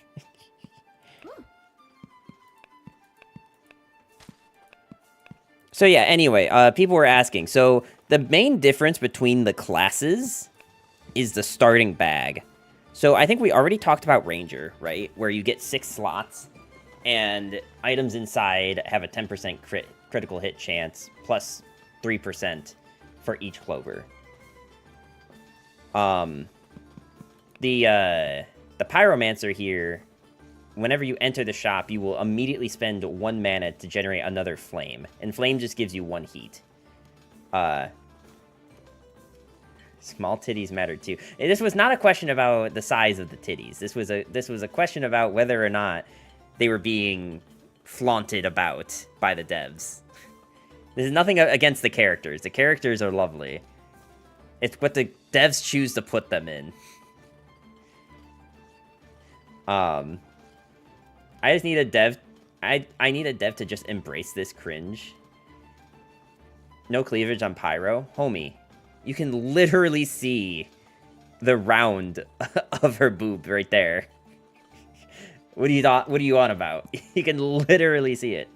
So yeah, anyway, people were asking. So the main difference between the classes is the starting bag. So I think we already talked about Ranger, right? Where you get 6 slots, and items inside have a 10% critical hit chance, plus 3% for each clover. The Pyromancer here, whenever you enter the shop, you will immediately spend 1 mana to generate another flame, and flame just gives you 1 heat. Small titties matter too. This was not a question about the size of the titties. This was a question about whether or not they were being flaunted about by the devs. This is nothing against the characters. The characters are lovely. It's what the devs choose to put them in. I just need a dev... I need a dev to just embrace this cringe. No cleavage on Pyro? Homie, you can literally see the round of her boob right there. What are you on about? You can literally see it.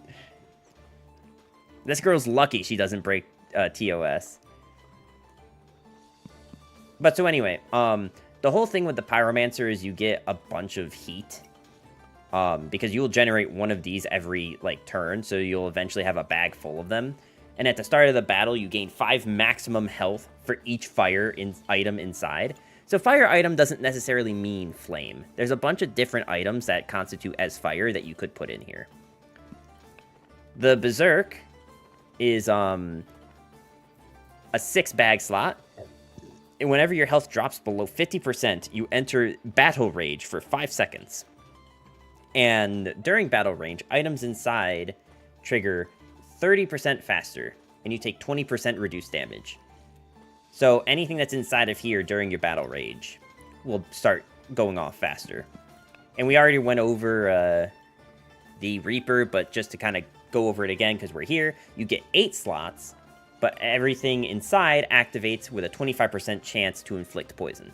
This girl's lucky she doesn't break TOS. But so anyway, the whole thing with the Pyromancer is you get a bunch of heat. Because you'll generate one of these every, like, turn, so you'll eventually have a bag full of them. And at the start of the battle, you gain 5 maximum health for each fire item inside. So fire item doesn't necessarily mean flame. There's a bunch of different items that constitute as fire that you could put in here. The Berserk is a 6 bag slot. And whenever your health drops below 50%, you enter Battle Rage for 5 seconds. And during Battle Rage, items inside trigger 30% faster, and you take 20% reduced damage. So anything that's inside of here during your Battle Rage will start going off faster. And we already went over the Reaper, but just to kind of go over it again because we're here, you get 8 slots, but everything inside activates with a 25% chance to inflict poison.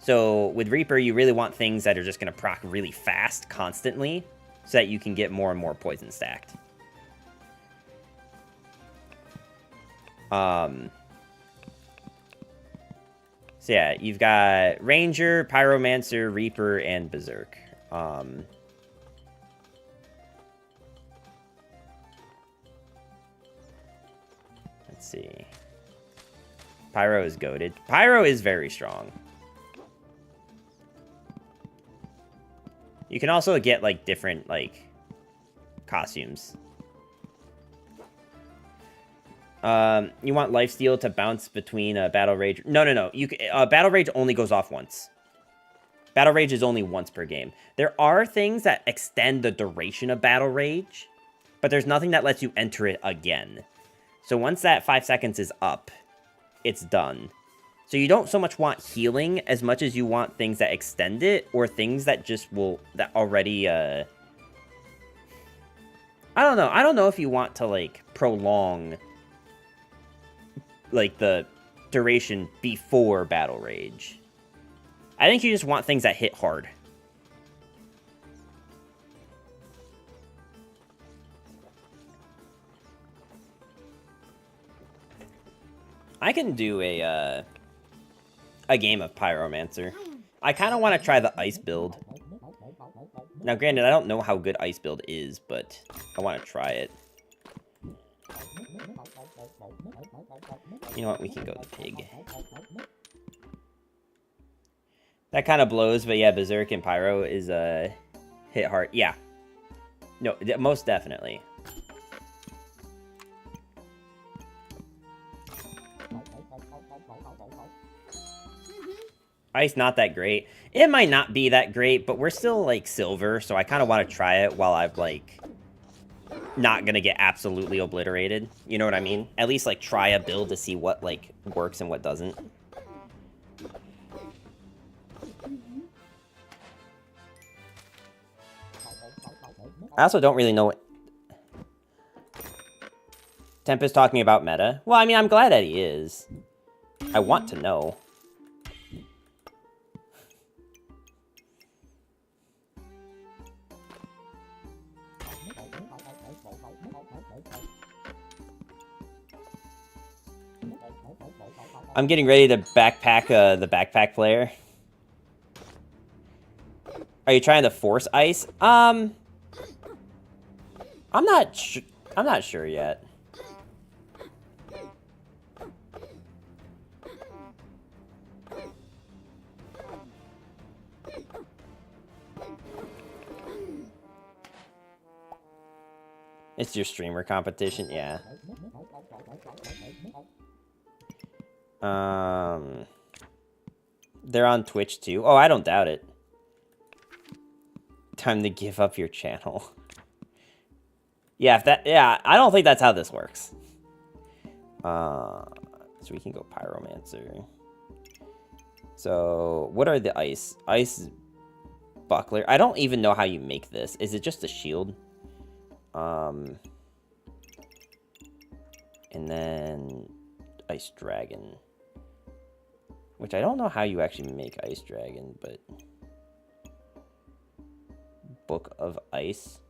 So with Reaper, you really want things that are just going to proc really fast constantly so that you can get more and more poison stacked. So yeah, you've got Ranger, Pyromancer, Reaper, and Berserk. Let's see. Pyro is goated. Pyro is very strong. You can also get, like, different, like, costumes. You want Lifesteal to bounce between Battle Rage. No. Battle Rage only goes off once. Battle Rage is only once per game. There are things that extend the duration of Battle Rage, but there's nothing that lets you enter it again. So once that 5 seconds is up, it's done. So you don't so much want healing as much as you want things that extend it, or things that just will, that already, I don't know. I don't know if you want to, like, prolong, like, the duration before Battle Rage. I think you just want things that hit hard. I can do a game of Pyromancer. I kind of want to try the ice build. Now, granted, I don't know how good ice build is, but I want to try it. You know what? We can go with the pig. That kind of blows, but yeah, Berserk and Pyro is hit hard. Yeah. No, most definitely. Ice not that great. It might not be that great, but we're still like silver, so I kind of want to try it while I've like not gonna get absolutely obliterated. You know what I mean? At least like try a build to see what like works and what doesn't. I also don't really know what Tempest talking about meta. Well, I mean, I'm glad that he is. I want to know. I'm getting ready to backpack the backpack player. Are you trying to force ice? I'm not sure yet. It's your streamer competition, yeah. They're on Twitch too. Oh, I don't doubt it. Time to give up your channel. Yeah, I don't think that's how this works. So we can go Pyromancer. So, what are the ice? Ice buckler. I don't even know how you make this. Is it just a shield? And then Ice Dragon. Which I don't know how you actually make Ice Dragon, but... Book of Ice.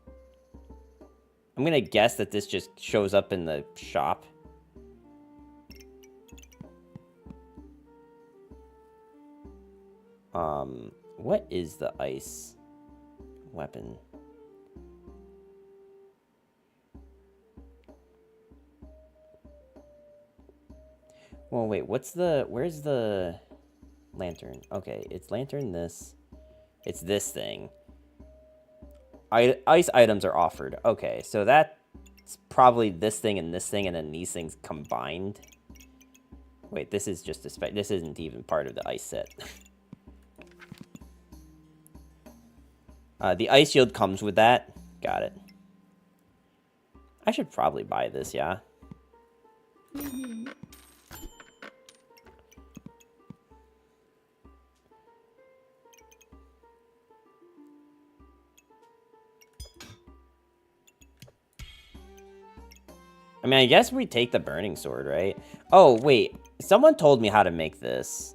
I'm gonna guess that this just shows up in the shop. What is the ice weapon? Well, wait, where's the lantern? Okay, it's lantern this. It's this thing. Ice items are offered. Okay, so that's probably this thing, and then these things combined. Wait, this is just a spec. This isn't even part of the ice set. The ice shield comes with that. Got it. I should probably buy this, yeah. I mean, I guess we take the burning sword, right? Oh, wait. Someone told me how to make this.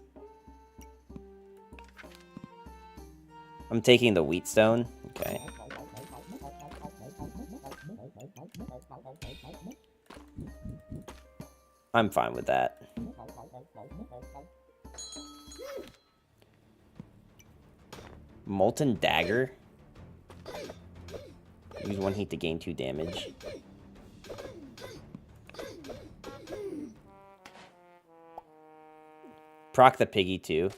I'm taking the wheatstone. Okay. I'm fine with that. Molten dagger. Use 1 heat to gain 2 damage. Proc the piggy too.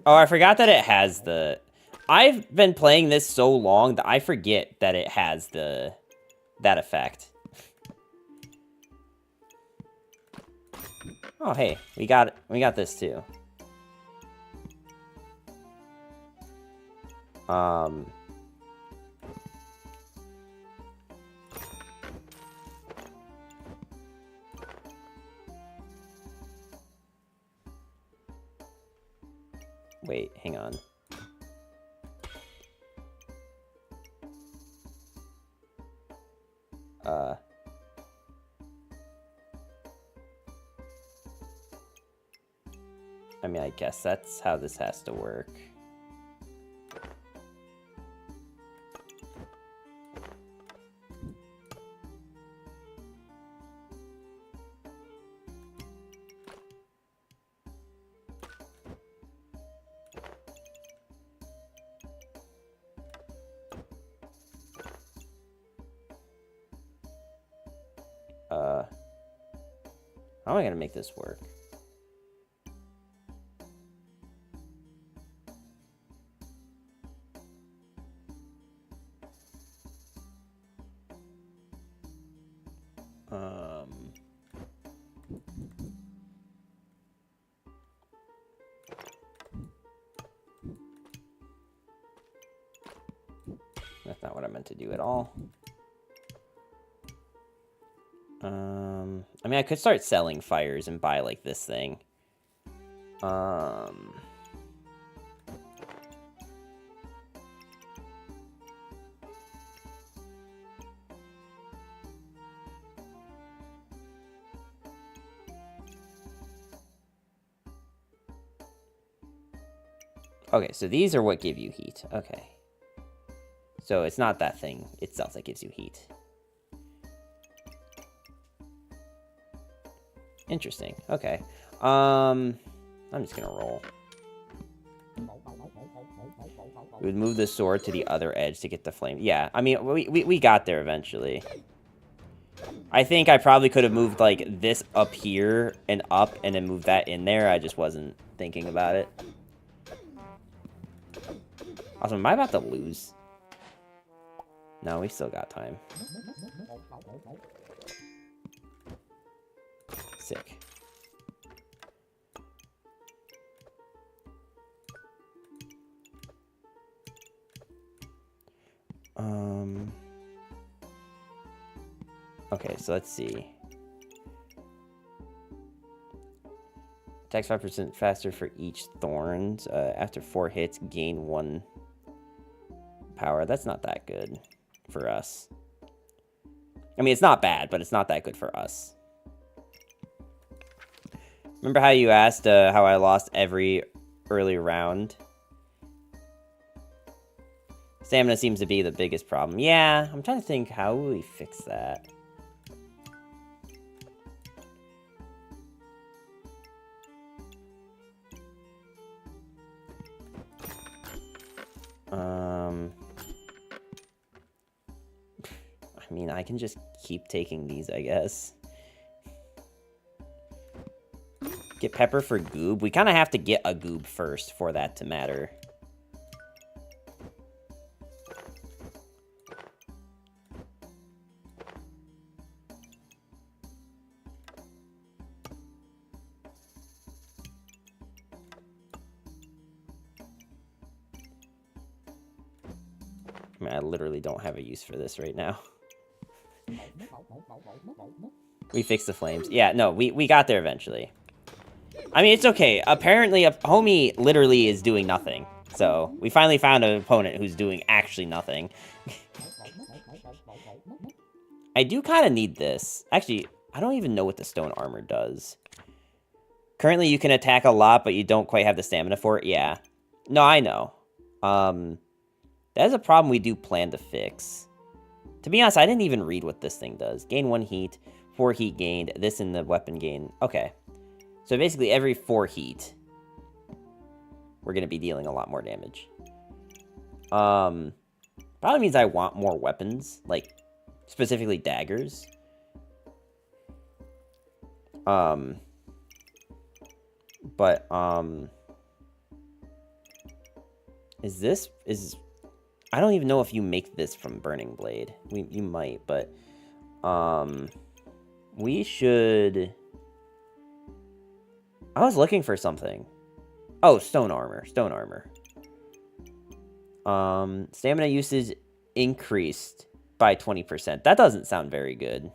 Oh, I forgot that it has the... I've been playing this so long that I forget that it has that effect. Oh, hey, we got this too. Wait, hang on. I mean, I guess that's how this has to work. How am I gonna make this work? That's not what I meant to do at all. I mean, I could start selling fires and buy, like, this thing. Okay, so these are what give you heat. Okay. So it's not that thing itself that gives you heat. Interesting. Okay. I'm just gonna roll. We would move the sword to the other edge to get the flame. Yeah, I mean, we got there eventually. I think I probably could have moved, like, this up here and up and then moved that in there. I just wasn't thinking about it. Also, am I about to lose? No, we still got time. Sick. Okay, so let's see. Attacks 5% faster for each thorns. After 4 hits, gain 1 power. That's not that good for us. I mean, it's not bad, but it's not that good for us. Remember how you asked how I lost every early round? Stamina seems to be the biggest problem. Yeah, I'm trying to think, how will we fix that? I mean, I can just keep taking these, I guess. Get pepper for goob. We kind of have to get a goob first for that to matter. I mean, I literally don't have a use for this right now. We fixed the flames. Yeah, no, we got there eventually. I mean, it's okay. Apparently, a homie literally is doing nothing. So, we finally found an opponent who's doing actually nothing. I do kind of need this. Actually, I don't even know what the stone armor does. Currently, you can attack a lot, but you don't quite have the stamina for it. Yeah. No, I know. That is a problem we do plan to fix. To be honest, I didn't even read what this thing does. Gain 1 heat, 4 heat gained, this in the weapon gain. Okay. So basically every 4 heat, we're going to be dealing a lot more damage. Probably means I want more weapons, like specifically daggers. I don't even know if you make this from Burning Blade. You might, but we should. I was looking for something. Oh, stone armor. Stone armor. Stamina usage increased by 20%. That doesn't sound very good.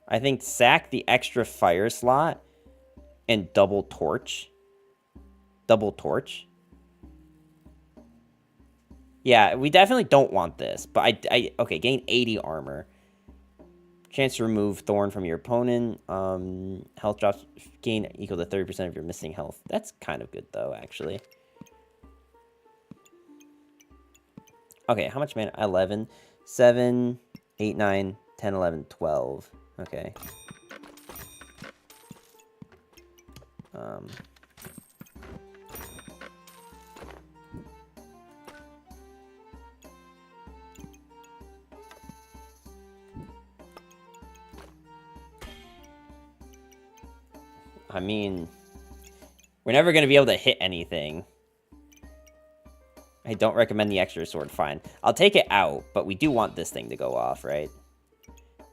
I think sack the extra fire slot and double torch. Double torch. Yeah, we definitely don't want this, but okay, gain 80 armor. Chance to remove thorn from your opponent. Health drops gain equal to 30% of your missing health. That's kind of good though, actually. Okay, how much mana? 11, 7, 8, 9, 10, 11, 12. Okay. I mean, we're never going to be able to hit anything. I don't recommend the extra sword. Fine. I'll take it out, but we do want this thing to go off, right?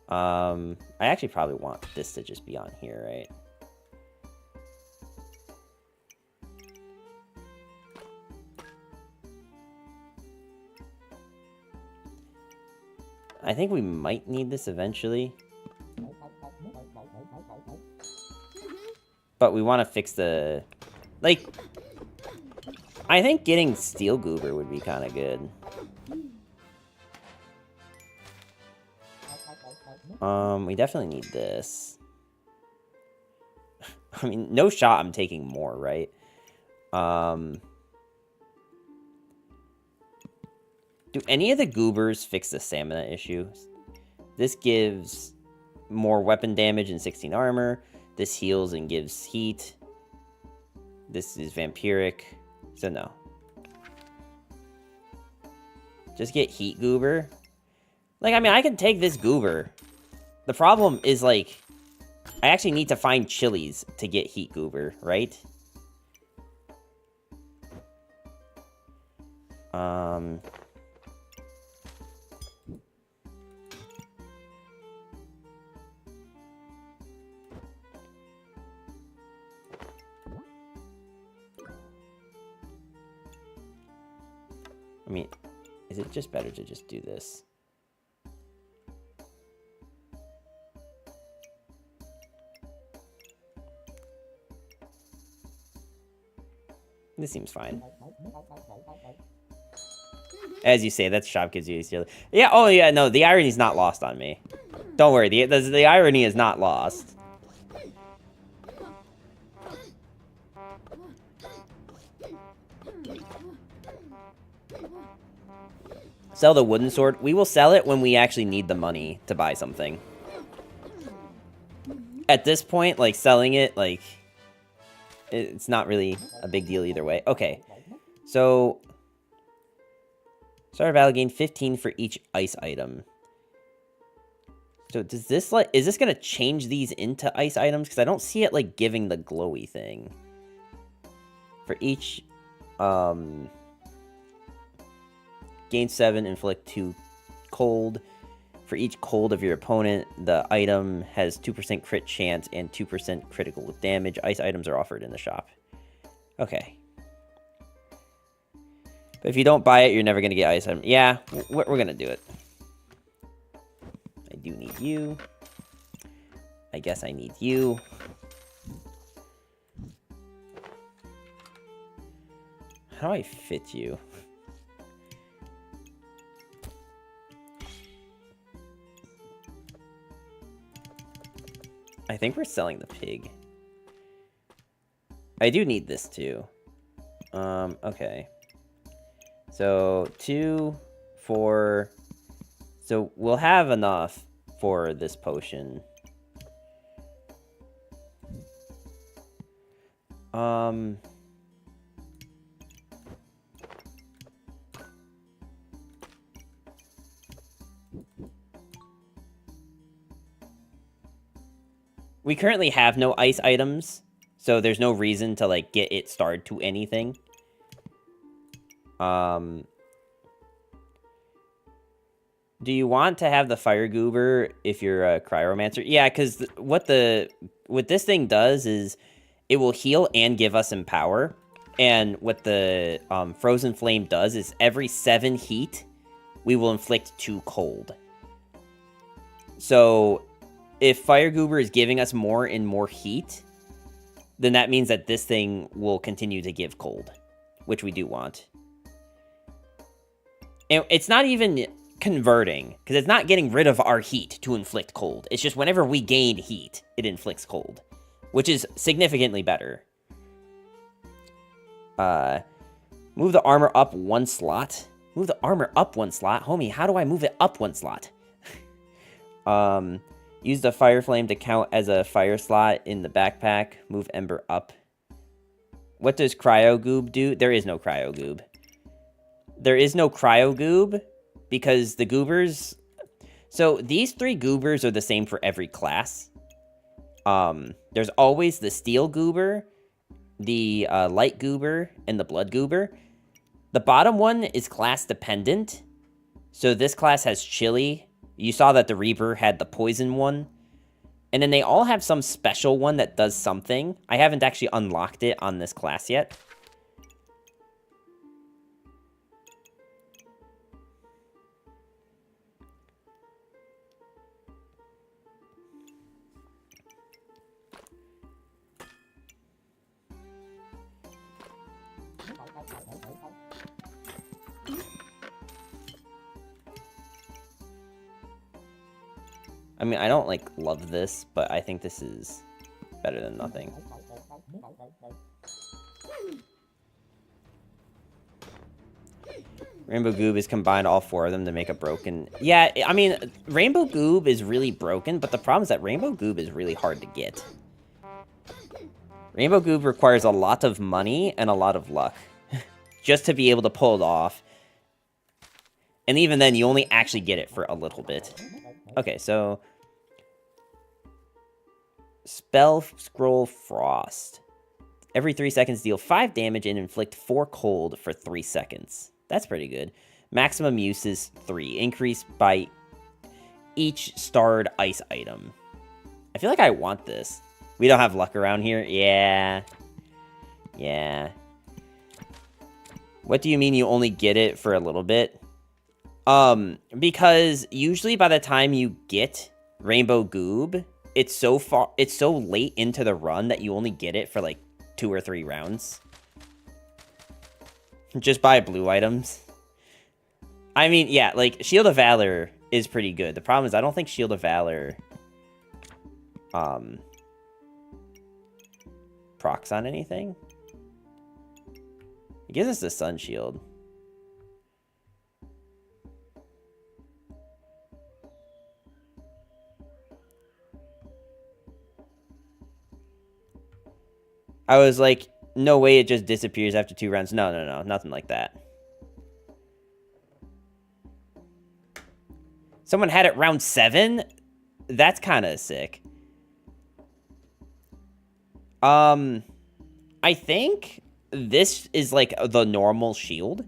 I actually probably want this to just be on here, right? I think we might need this eventually. But we want to fix the... Like... I think getting Steel Goober would be kind of good. We definitely need this. I mean, no shot I'm taking more, right? Do any of the Goobers fix the stamina issue? This gives more weapon damage and 16 armor. This heals and gives heat. This is vampiric. So no. Just get Heat Goober. Like, I mean, I can take this Goober. The problem is, like, I actually need to find chilies to get Heat Goober, right? I mean, is it just better to just do this? This seems fine. As you say, that shop gives you a... Yeah, oh yeah, no, the irony's not lost on me. Don't worry, the irony is not lost. Sell the wooden sword. We will sell it when we actually need the money to buy something. At this point, like, selling it, like... It's not really a big deal either way. Okay, so... Start of battle, gain 15 for each ice item. So does this, like... Is this going to change these into ice items? Because I don't see it, like, giving the glowy thing. For each... Gain 7, inflict 2 cold. For each cold of your opponent, the item has 2% crit chance and 2% critical damage. Ice items are offered in the shop. Okay. But if you don't buy it, you're never going to get ice item. Yeah, we're going to do it. I do need you. I guess I need you. How do I fit you? I think we're selling the pig. I do need this too. Okay. So 2, 4. So we'll have enough for this potion. We currently have no ice items, so there's no reason to, like, get it starred to anything. Do you want to have the Fire Goober if you're a Cryomancer? Yeah, because what this thing does is it will heal and give us Empower. And what the Frozen Flame does is every 7 heat, we will inflict 2 cold. So... if Fire Goober is giving us more and more heat, then that means that this thing will continue to give cold, which we do want. And it's not even converting, because it's not getting rid of our heat to inflict cold. It's just whenever we gain heat, it inflicts cold, which is significantly better. Move the armor up 1 slot. Move the armor up 1 slot? Homie, how do I move it up 1 slot? Use the Fire Flame to count as a fire slot in the backpack. Move Ember up. What does Cryo Goob do? There is no Cryo Goob. There is no Cryo Goob because the Goobers... So these 3 Goobers are the same for every class. There's always the steel goober, the light goober, and the blood goober. The bottom one is class dependent. So this class has chili. You saw that the Reaper had the poison one. And then they all have some special one that does something. I haven't actually unlocked it on this class yet. I mean, I don't, like, love this, but I think this is better than nothing. Rainbow Goob is combined all four of them to make a broken... Yeah, I mean, Rainbow Goob is really broken, but the problem is that Rainbow Goob is really hard to get. Rainbow Goob requires a lot of money and a lot of luck just to be able to pull it off. And even then, you only actually get it for a little bit. Okay, so... Spell Scroll Frost. Every 3 seconds, deal 5 damage and inflict 4 cold for 3 seconds. That's pretty good. Maximum use is 3. Increase by each starred ice item. I feel like I want this. We don't have luck around here? Yeah. Yeah. What do you mean you only get it for a little bit? Because usually by the time you get Rainbow Goob, it's so late into the run that you only get it for like 2 or 3 rounds. Just buy blue items. I mean, yeah, like Shield of Valor is pretty good. The problem is I don't think Shield of Valor procs on anything. It gives us the Sun Shield. I was like, no way it just disappears after 2 rounds. No, nothing like that. Someone had it round 7? That's kind of sick. I think this is like the normal shield.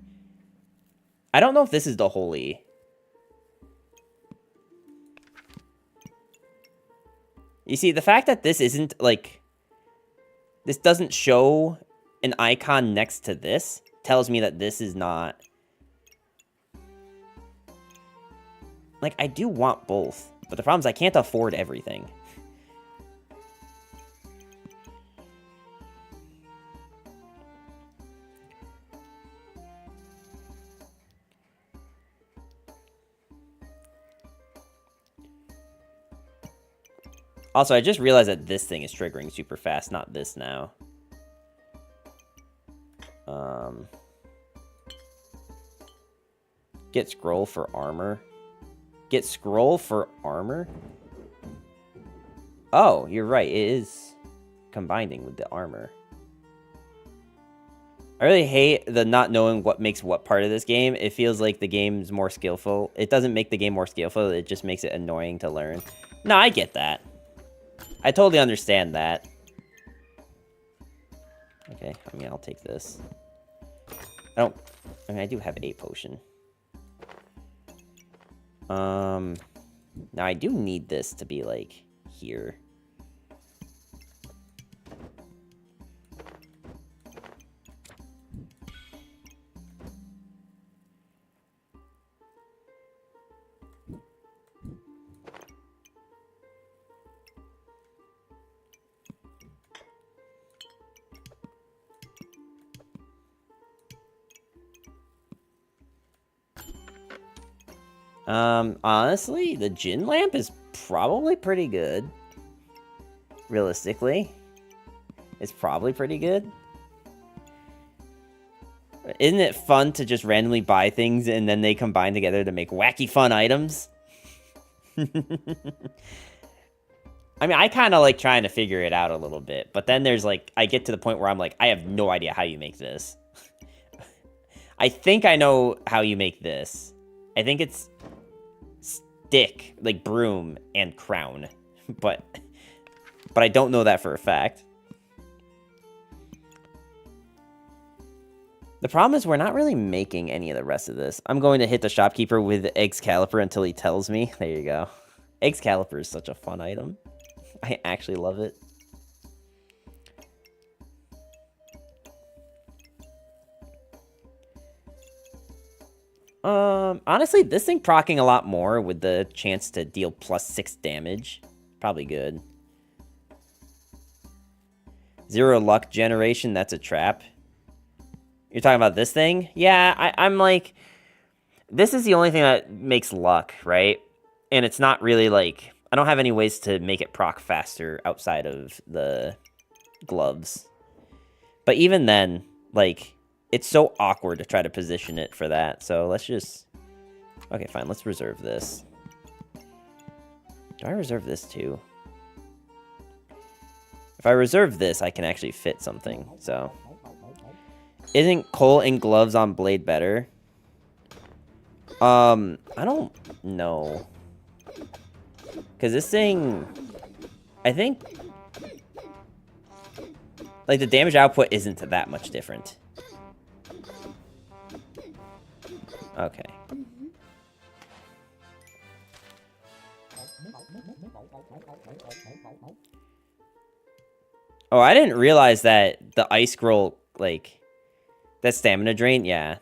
I don't know if this is the holy. You see, the fact that this isn't like... This doesn't show an icon next to this tells me that this is not... Like, I do want both, but the problem is I can't afford everything. Also, I just realized that this thing is triggering super fast, not this now. Get scroll for armor. Get scroll for armor? Oh, you're right. It is combining with the armor. I really hate the not knowing what makes what part of this game. It feels like the game's more skillful. It doesn't make the game more skillful. It just makes it annoying to learn. No, I get that. I totally understand that. Okay, I mean, I'll take this. I mean, I do have a potion. Now I do need this to be, like, here. Honestly, the Djinn lamp is probably pretty good. Realistically. It's probably pretty good. Isn't it fun to just randomly buy things and then they combine together to make wacky fun items? I mean, I kind of like trying to figure it out a little bit, but then there's like, I get to the point where I'm like, I have no idea how you make this. I think I know how you make this. I think it's stick, like broom and crown, but but I don't know that for a fact. The problem is we're not really making any of the rest of this. I'm going to hit the shopkeeper with Excalibur until he tells me. There you go. Excalibur is such a fun item. I actually love it. Honestly, this thing proccing a lot more with the chance to deal +6 damage. Probably good. 0 luck generation, that's a trap. You're talking about this thing? Yeah, I'm like... This is the only thing that makes luck, right? And it's not really like... I don't have any ways to make it proc faster outside of the gloves. But even then, like... It's so awkward to try to position it for that. So let's just... Okay, fine. Let's reserve this. Do I reserve this too? If I reserve this, I can actually fit something. So... Isn't coal and gloves on blade better? I don't know. Because this thing... I think... Like, the damage output isn't that much different. Okay. Oh, I didn't realize that the ice scroll, like, that stamina drain, yeah.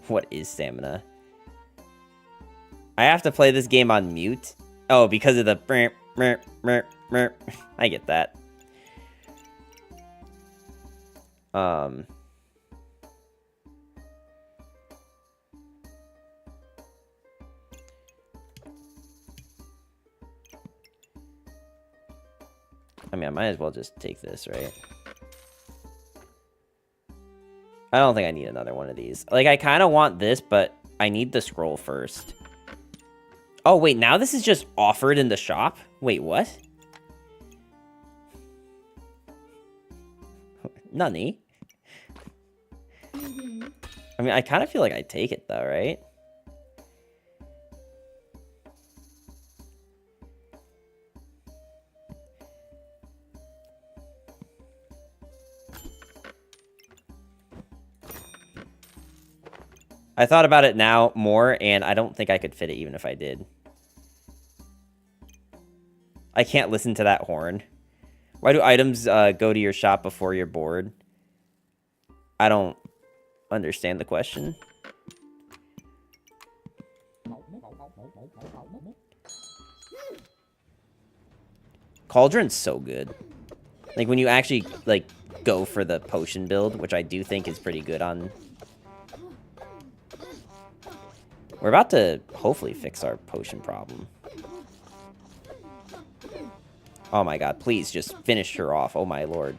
What is stamina? I have to play this game on mute? Oh, because of the... I get that. I mean, I might as well just take this, right? I don't think I need another one of these. Like, I kind of want this, but I need the scroll first. Oh, wait, now this is just offered in the shop? Wait, what? Nani? I mean, I kind of feel like I'd take it, though, right? I thought about it now more, and I don't think I could fit it even if I did. I can't listen to that horn. Why do items go to your shop before you're bored? I don't understand the question. Cauldron's so good. Like, when you actually, like, go for the potion build, which I do think is pretty good on... We're about to hopefully fix our potion problem. Oh my god, please just finish her off. Oh my lord.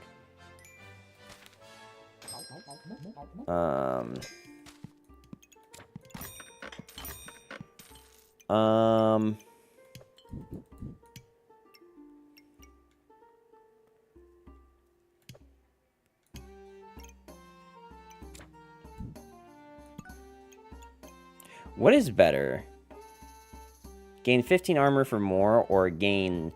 What is better? Gain 15 armor for more, or gain...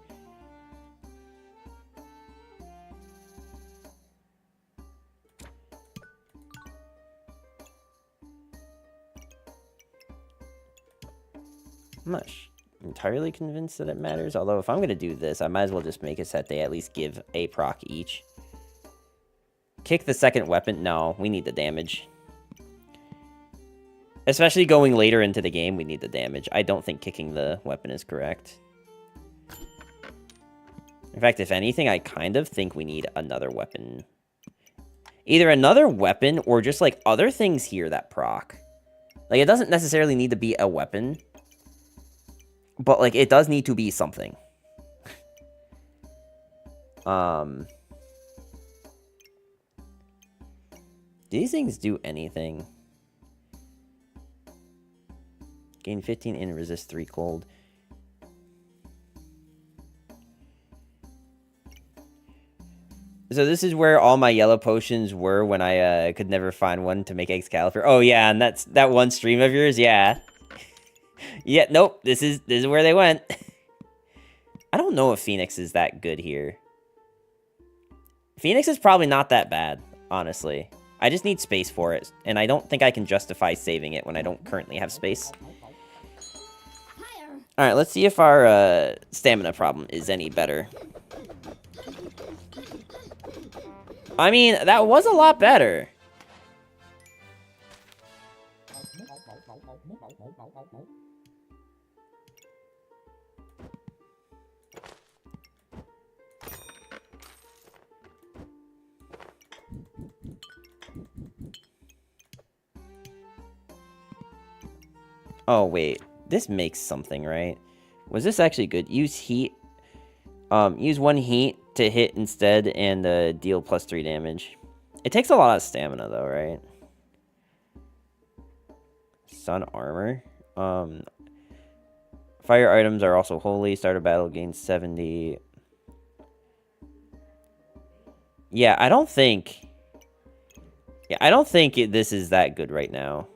I'm not entirely convinced that it matters. Although, if I'm going to do this, I might as well just make it so that they at least give a proc each. Kick the second weapon? No, we need the damage. Especially going later into the game, we need the damage. I don't think kicking the weapon is correct. In fact, if anything, I kind of think we need another weapon. Either another weapon or just, like, other things here that proc. Like, it doesn't necessarily need to be a weapon. But, like, it does need to be something. Do these things do anything? Gain 15 and resist 3 cold. So this is where all my yellow potions were when I could never find one to make Excalibur. Oh yeah, and that's that one stream of yours, yeah. Yeah, nope, this is where they went. I don't know if Phoenix is that good here. Phoenix is probably not that bad, honestly. I just need space for it, and I don't think I can justify saving it when I don't currently have space. Alright, let's see if our stamina problem is any better. I mean, that was a lot better. Oh, wait. This makes something, right? Was this actually good? Use heat. Use 1 heat to hit instead and deal +3 damage. It takes a lot of stamina, though, right? Sun armor. Fire items are also holy. Start a battle, gain 70. Yeah, I don't think... Yeah, I don't think this is that good right now.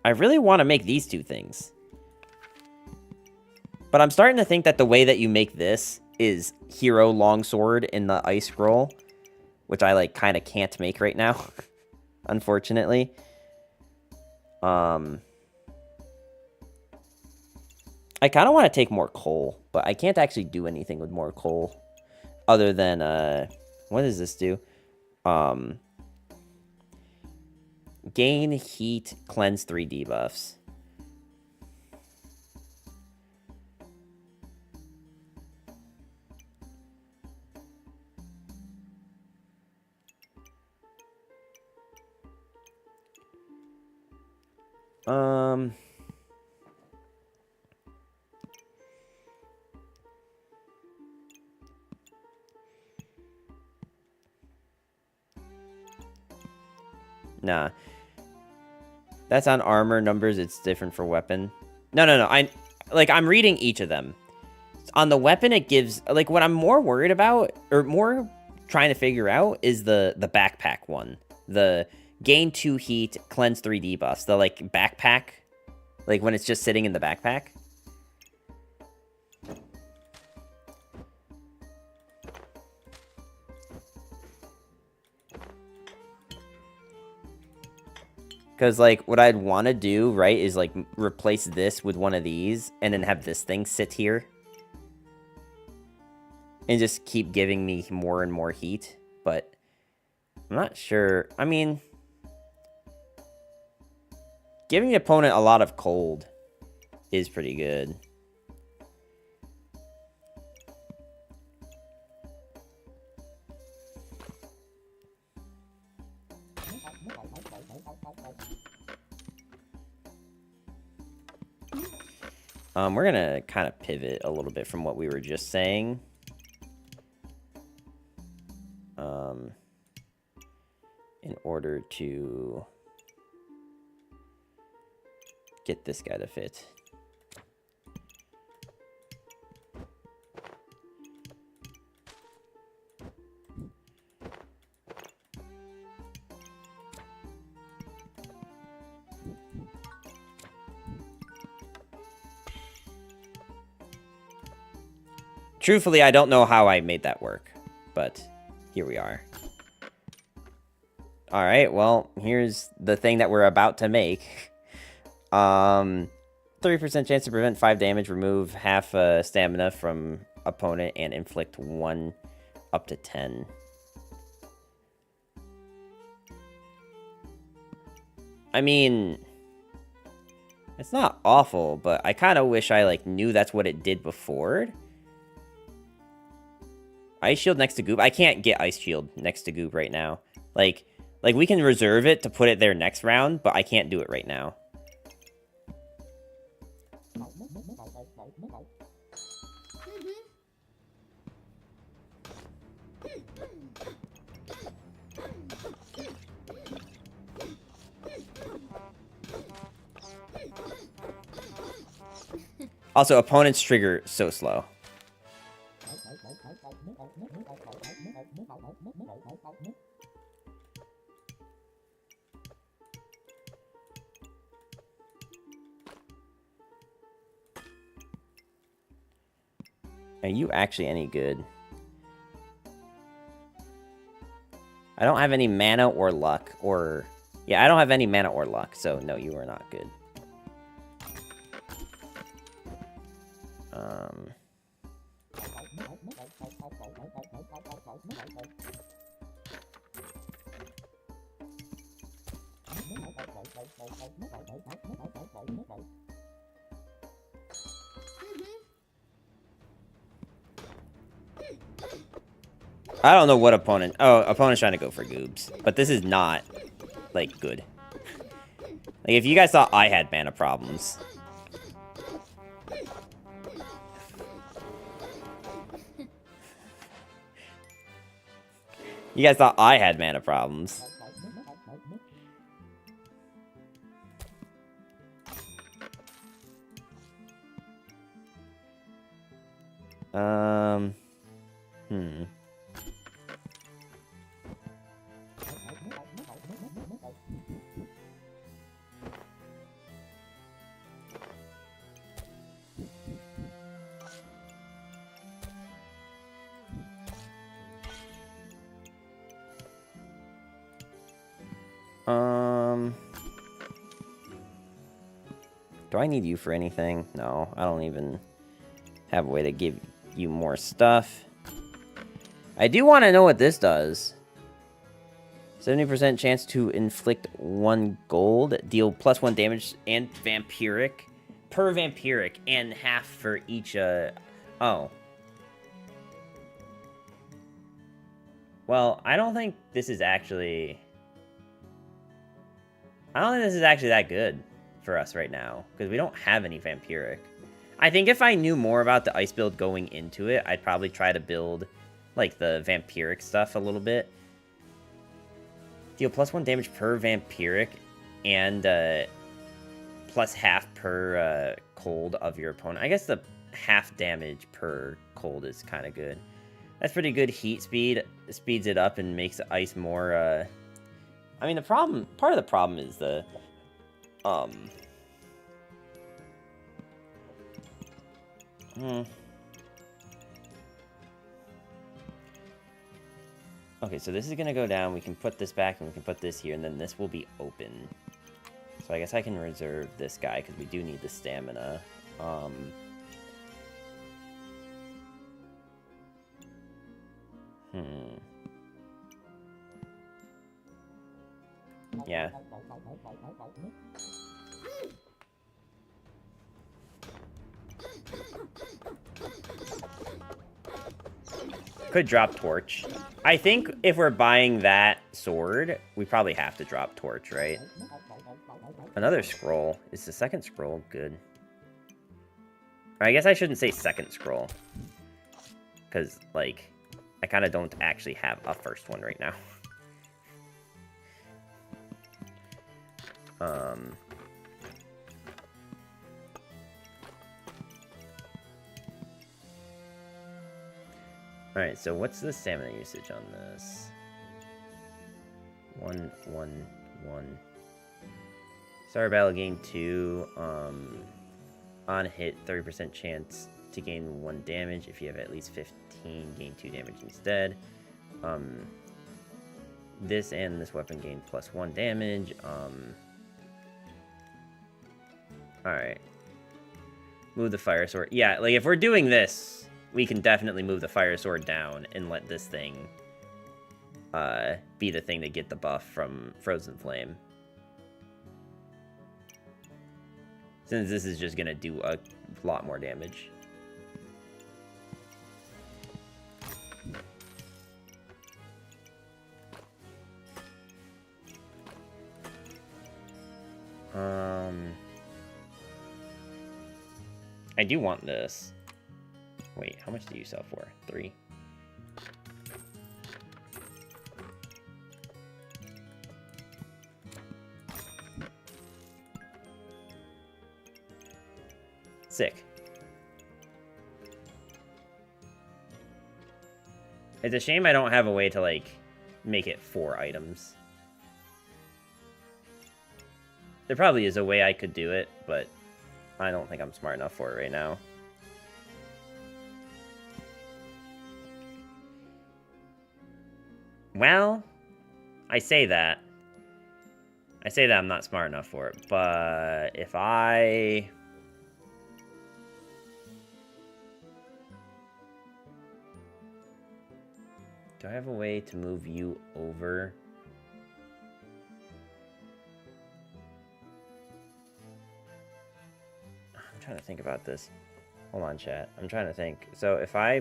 I really want to make these 2 things. But I'm starting to think that the way that you make this is Hero Longsword in the Ice Scroll, which I, like, kind of can't make right now, unfortunately. I kind of want to take more coal, but I can't actually do anything with more coal other than, what does this do? Gain heat, cleanse 3 debuffs. Nah. That's on armor numbers. It's different for weapon. No. I'm reading each of them. On the weapon, it gives... Like, what I'm more worried about, or more trying to figure out, is the backpack one. The gain 2 heat, cleanse 3 debuffs. The, like, backpack. Like, when it's just sitting in the backpack. Because, like, what I'd want to do, right, is, like, replace this with one of these, and then have this thing sit here. And just keep giving me more and more heat. But I'm not sure. I mean, giving the opponent a lot of cold is pretty good. We're gonna kind of pivot a little bit from what we were just saying. In order to get this guy to fit. Truthfully, I don't know how I made that work, but here we are. Alright, well, here's the thing that we're about to make. 30% chance to prevent 5 damage, remove half stamina from opponent, and inflict 1 up to 10. I mean, it's not awful, but I kind of wish I, like, knew that's what it did before. Ice Shield next to Goop. I can't get Ice Shield next to Goop right now. Like, we can reserve it to put it there next round, but I can't do it right now. Also, opponent's trigger so slow. Are you actually any good? I don't have any mana or luck, or... Yeah, I don't have any mana or luck, so no, you are not good. I don't know what opponent... Oh, opponent's trying to go for goobs. But this is not, like, good. Like, if you guys thought I had mana problems... You guys thought I had mana problems. Do I need you for anything? No, I don't even have a way to give you more stuff. I do want to know what this does. 70% chance to inflict 1 gold, deal +1 damage and vampiric. Per vampiric, and half for each, oh. Well, I don't think this is actually... I don't think this is actually that good for us right now, because we don't have any vampiric. I think if I knew more about the ice build going into it, I'd probably try to build, like, the vampiric stuff a little bit. Deal +1 damage per vampiric, and plus half per cold of your opponent. I guess the half damage per cold is kind of good. That's pretty good heat speed. It speeds it up and makes the ice more... I mean, part of the problem is the... Okay, so this is going to go down. We can put this back, and we can put this here, and then this will be open. So I guess I can reserve this guy, because we do need the stamina. Yeah. Could drop Torch. I think if we're buying that sword, we probably have to drop Torch, right? Another scroll. Is the second scroll good? Or I guess I shouldn't say second scroll. Because, like, I kind of don't actually have a first one right now. Alright, so what's the stamina usage on this? 1, 1, 1. Start battle, gain 2. On hit, 30% chance to gain 1 damage. If you have at least 15, gain 2 damage instead. This and this weapon gain +1 damage. Alright. Move the fire sword. Yeah, like, if we're doing this, we can definitely move the fire sword down and let this thing be the thing to get the buff from Frozen Flame. Since this is just going to do a lot more damage. I do want this. Wait, how much do you sell for? 3? Sick. It's a shame I don't have a way to, like, make it 4 items. There probably is a way I could do it, but I don't think I'm smart enough for it right now. Well, I say that. I say that I'm not smart enough for it, but if I... Do I have a way to move you over? I'm trying to think about this. Hold on, chat. I'm trying to think. So if I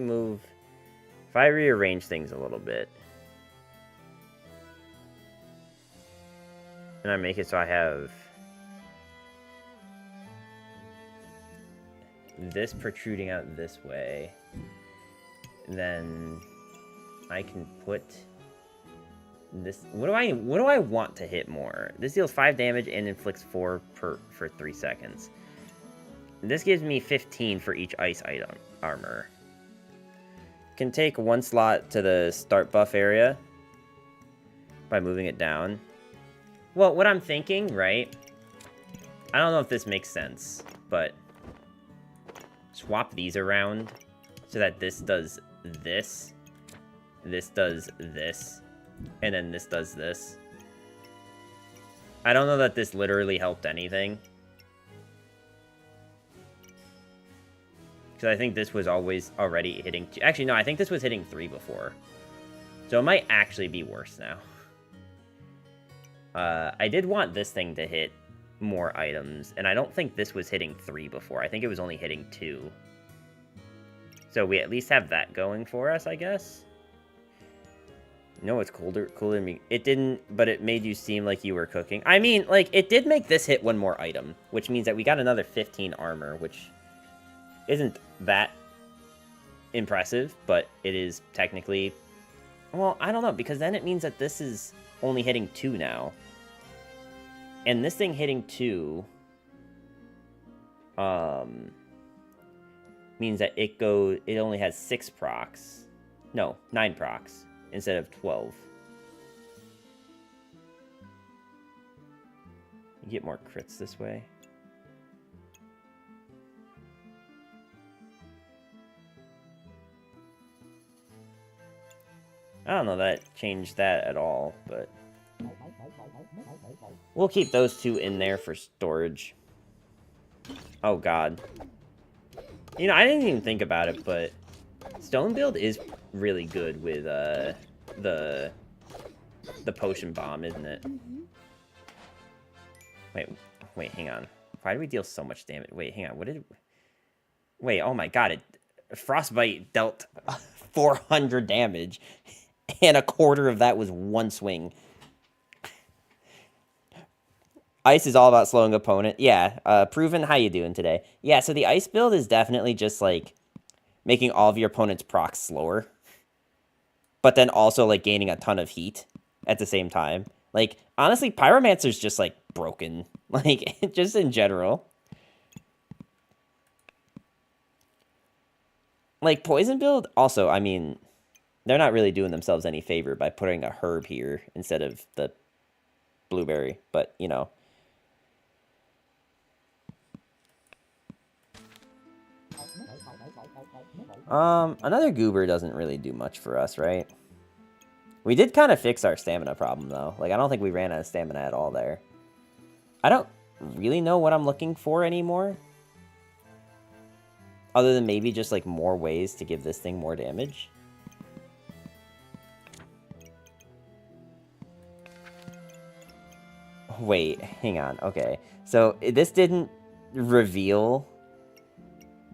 rearrange things a little bit, and I make it so I have this protruding out this way, then I can put this. What do I want to hit more? This deals 5 damage and inflicts 4 for 3 seconds. This gives me 15 for each ice item armor. Can take 1 slot to the start buff area by moving it down. Well, what I'm thinking, right? I don't know if this makes sense, but swap these around so that this does this does this, and then this does this. I don't know that this literally helped anything. Because I think this was always already hitting... Actually, no, I think this was hitting 3 before. So it might actually be worse now. I did want this thing to hit more items, and I don't think this was hitting 3 before. I think it was only hitting 2. So we at least have that going for us, I guess. No, it's cooler than me. It didn't, but it made you seem like you were cooking. I mean, like, it did make this hit 1 more item, which means that we got another 15 armor, which isn't that impressive, but it is technically... Well, I don't know, because then it means that this is only hitting 2 now. And this thing hitting 2... means that it only has 6 procs. No, 9 procs instead of 12. You get more crits this way. I don't know that changed that at all, but we'll keep those 2 in there for storage. Oh god. You know, I didn't even think about it, but Stone build is really good with the potion bomb, isn't it? Wait, hang on. Why did we deal so much damage? Wait, hang on. Wait, oh my god, Frostbite dealt 400 damage, and a quarter of that was 1 swing. Ice is all about slowing opponent. Yeah, Proven, how you doing today? Yeah, so the ice build is definitely just, like, making all of your opponent's procs slower. But then also, like, gaining a ton of heat at the same time. Like, honestly, Pyromancer's just, like, broken. Like, just in general. Like, Poison build, also, I mean, they're not really doing themselves any favor by putting a herb here instead of the blueberry. But, you know. Another goober doesn't really do much for us, right? We did kind of fix our stamina problem, though. Like, I don't think we ran out of stamina at all there. I don't really know what I'm looking for anymore. Other than maybe just, like, more ways to give this thing more damage. Wait, hang on. Okay. So, this didn't reveal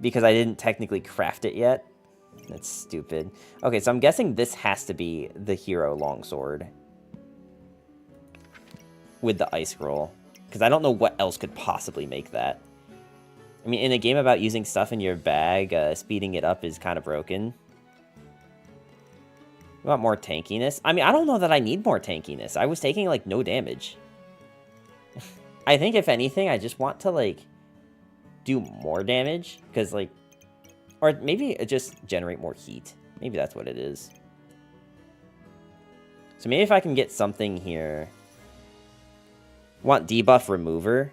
because I didn't technically craft it yet. That's stupid. Okay, so I'm guessing this has to be the hero longsword with the ice scroll, because I don't know what else could possibly make that. I mean, in a game about using stuff in your bag, speeding it up is kind of broken. You want more tankiness? I mean, I don't know that I need more tankiness. I was taking, like, no damage. I think, if anything, I just want to, like, do more damage, because, like, or maybe just generate more heat. Maybe that's what it is. So maybe if I can get something here. Want debuff remover?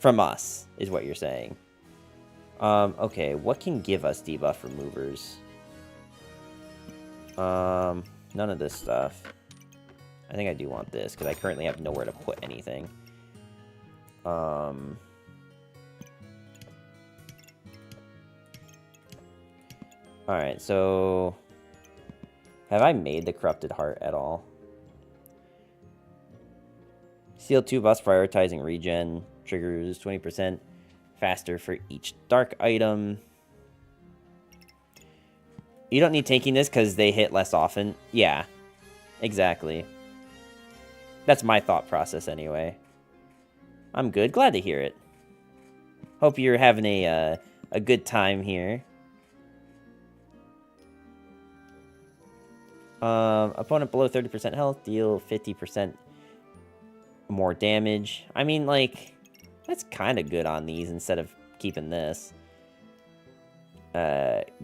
From us, is what you're saying. Okay, what can give us debuff removers? None of this stuff. I think I do want this, because I currently have nowhere to put anything. Alright, so... have I made the Corrupted Heart at all? Seal 2 buffs prioritizing regen. Triggers 20% faster for each dark item. You don't need taking this because they hit less often. Yeah, exactly. That's my thought process anyway. I'm good. Glad to hear it. Hope you're having a good time here. Opponent below 30% health, deal 50% more damage. I mean, like, that's kind of good on these instead of keeping this.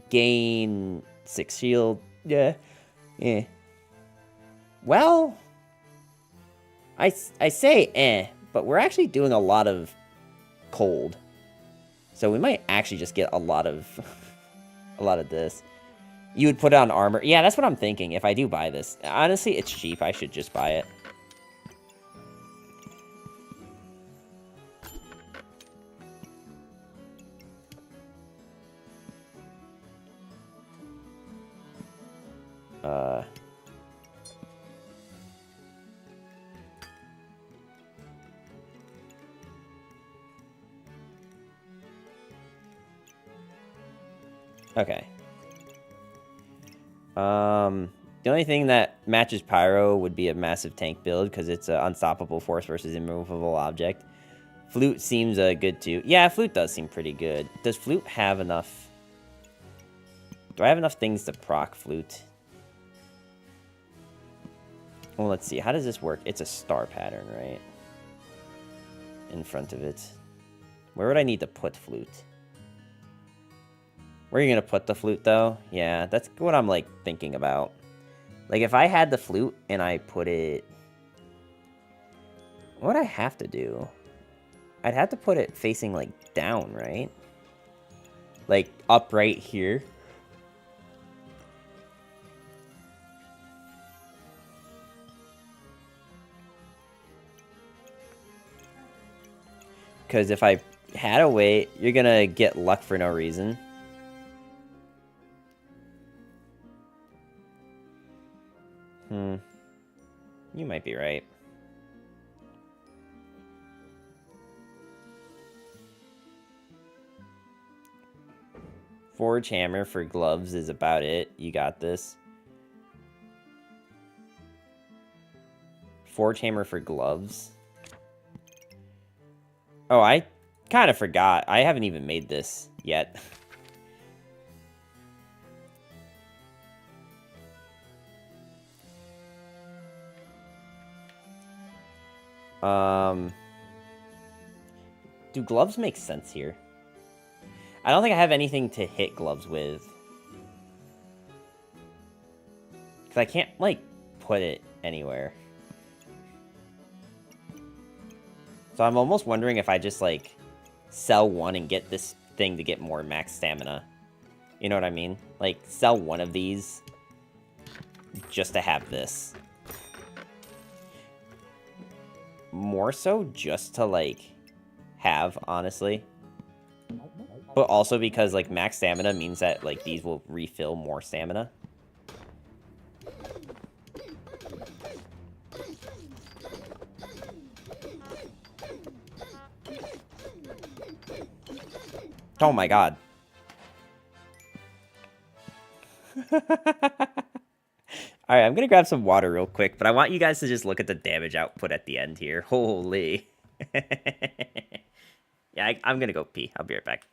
Gain 6 shield. Yeah. Yeah. Well, I say but we're actually doing a lot of cold. So we might actually just get a lot of this. You would put on armor. Yeah, that's what I'm thinking if I do buy this. Honestly, it's cheap. I should just buy it. Okay. The only thing that matches Pyro would be a massive tank build, because it's an unstoppable force versus immovable object. Flute seems good too. Yeah, Flute does seem pretty good. Does Flute have enough... do I have enough things to proc Flute? Well, let's see. How does this work? It's a star pattern, right? In front of it. Where would I need to put Flute? Where are you going to put the Flute, though? Yeah, that's what I'm, like, thinking about. Like, if I had the Flute and I put it... what would I have to do? I'd have to put it facing, like, down, right? Like, up right here. Because if I had a way, you're going to get luck for no reason. You might be right. Forge Hammer for gloves is about it. You got this. Forge Hammer for gloves. Oh, I kind of forgot. I haven't even made this yet. Do gloves make sense here? I don't think I have anything to hit gloves with. Because I can't, like, put it anywhere. So I'm almost wondering if I just, like, sell one and get this thing to get more max stamina. You know what I mean? Like, sell one of these just to have this. More so just to, like, have, honestly. But also because, like, max stamina means that, like, these will refill more stamina. Oh my god. Alright, I'm gonna grab some water real quick, but I want you guys to just look at the damage output at the end here. Holy. Yeah, I'm gonna go pee. I'll be right back.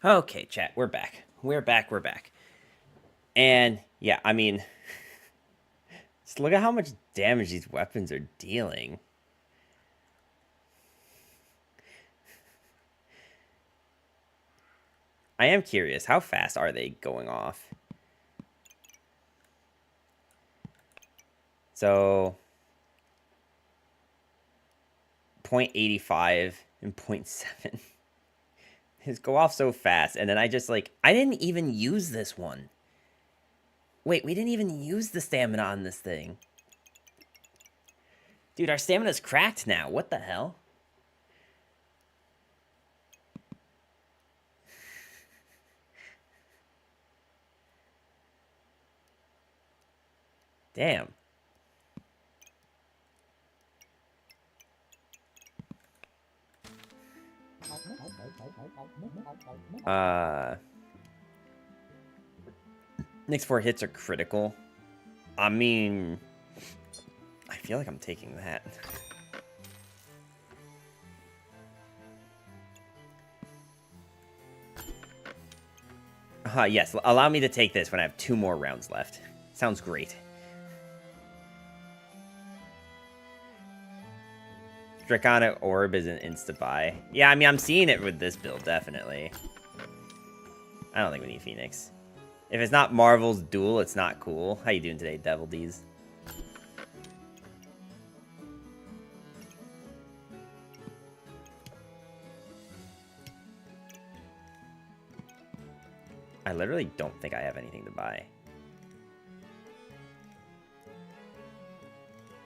Okay, chat, we're back. We're back. And, yeah, I mean, just look at how much damage these weapons are dealing. I am curious, how fast are they going off? So, 0.85 and 0.7. His go off so fast, and then I just, like, I didn't even use this one. Wait, we didn't even use the stamina on this thing. Dude, our stamina's cracked now. What the hell? Damn. Next 4 hits are critical. I mean, I feel like I'm taking that. Yes, allow me to take this when I have 2 more rounds left. Sounds great. Draconic Orb is an insta-buy. Yeah, I mean, I'm seeing it with this build, definitely. I don't think we need Phoenix. If it's not Marvel's Duel, it's not cool. How you doing today, Devil D's? I literally don't think I have anything to buy.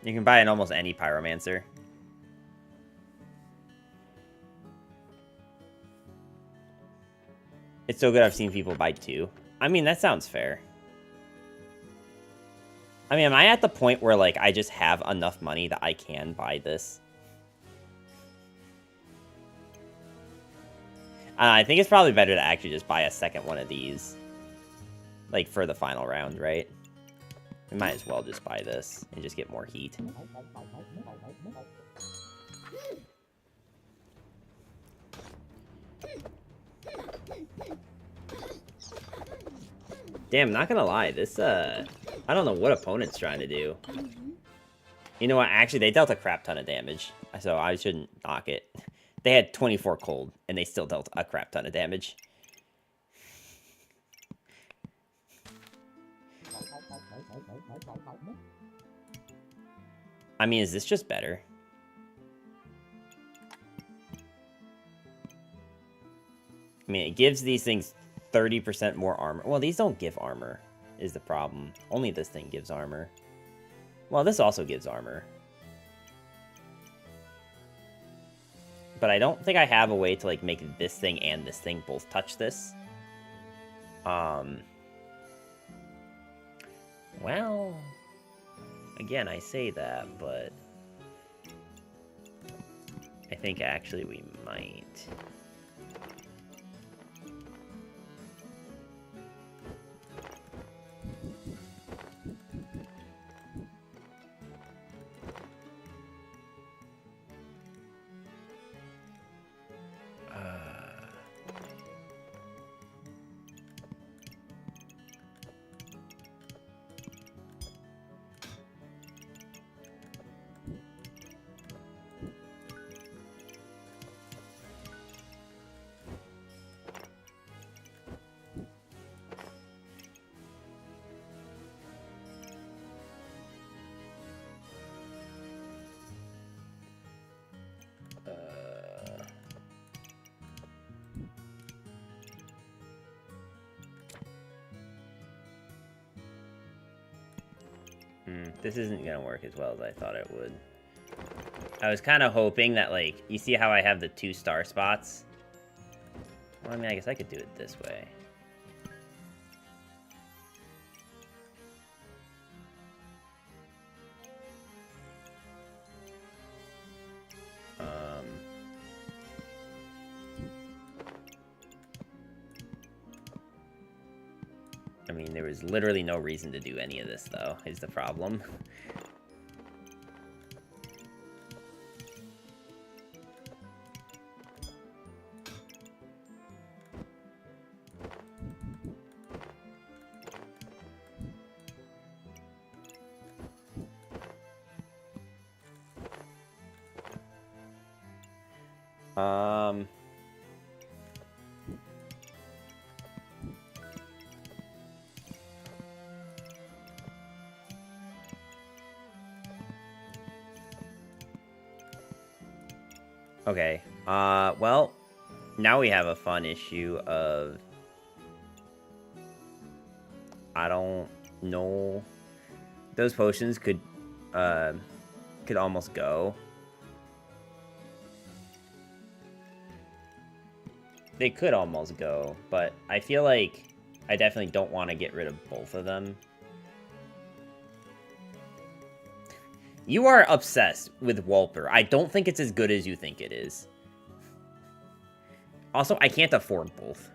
You can buy in almost any Pyromancer. It's so good I've seen people buy 2. I mean, that sounds fair. I mean, am I at the point where, like, I just have enough money that I can buy this? I think it's probably better to actually just buy a second one of these. Like, for the final round, right? We might as well just buy this and just get more heat. Damn, not gonna lie, this, I don't know what opponent's trying to do. You know what, actually, they dealt a crap ton of damage, so I shouldn't knock it. They had 24 cold, and they still dealt a crap ton of damage. I mean, is this just better? I mean, it gives these things 30% more armor. Well, these don't give armor, is the problem. Only this thing gives armor. Well, this also gives armor. But I don't think I have a way to, like, make this thing and this thing both touch this. Well, again, I say that, but I think actually we might. This isn't gonna work as well as I thought it would. I was kind of hoping that, like, you see how I have the 2 star spots? Well, I mean, I guess I could do it this way. I mean, there was literally no reason to do any of this, though, is the problem. Um... Okay, well, now we have a fun issue of... I don't know. Those potions could almost go. They could almost go, but I feel like I definitely don't want to get rid of both of them. You are obsessed with Walper. I don't think it's as good as you think it is. Also, I can't afford both.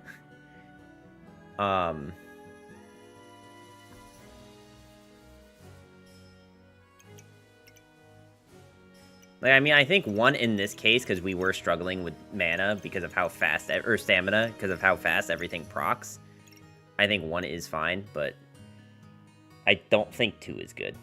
Like, I mean, I think one in this case, because we were struggling with mana because of how fast, or stamina, because of how fast everything procs. I think one is fine, but I don't think two is good.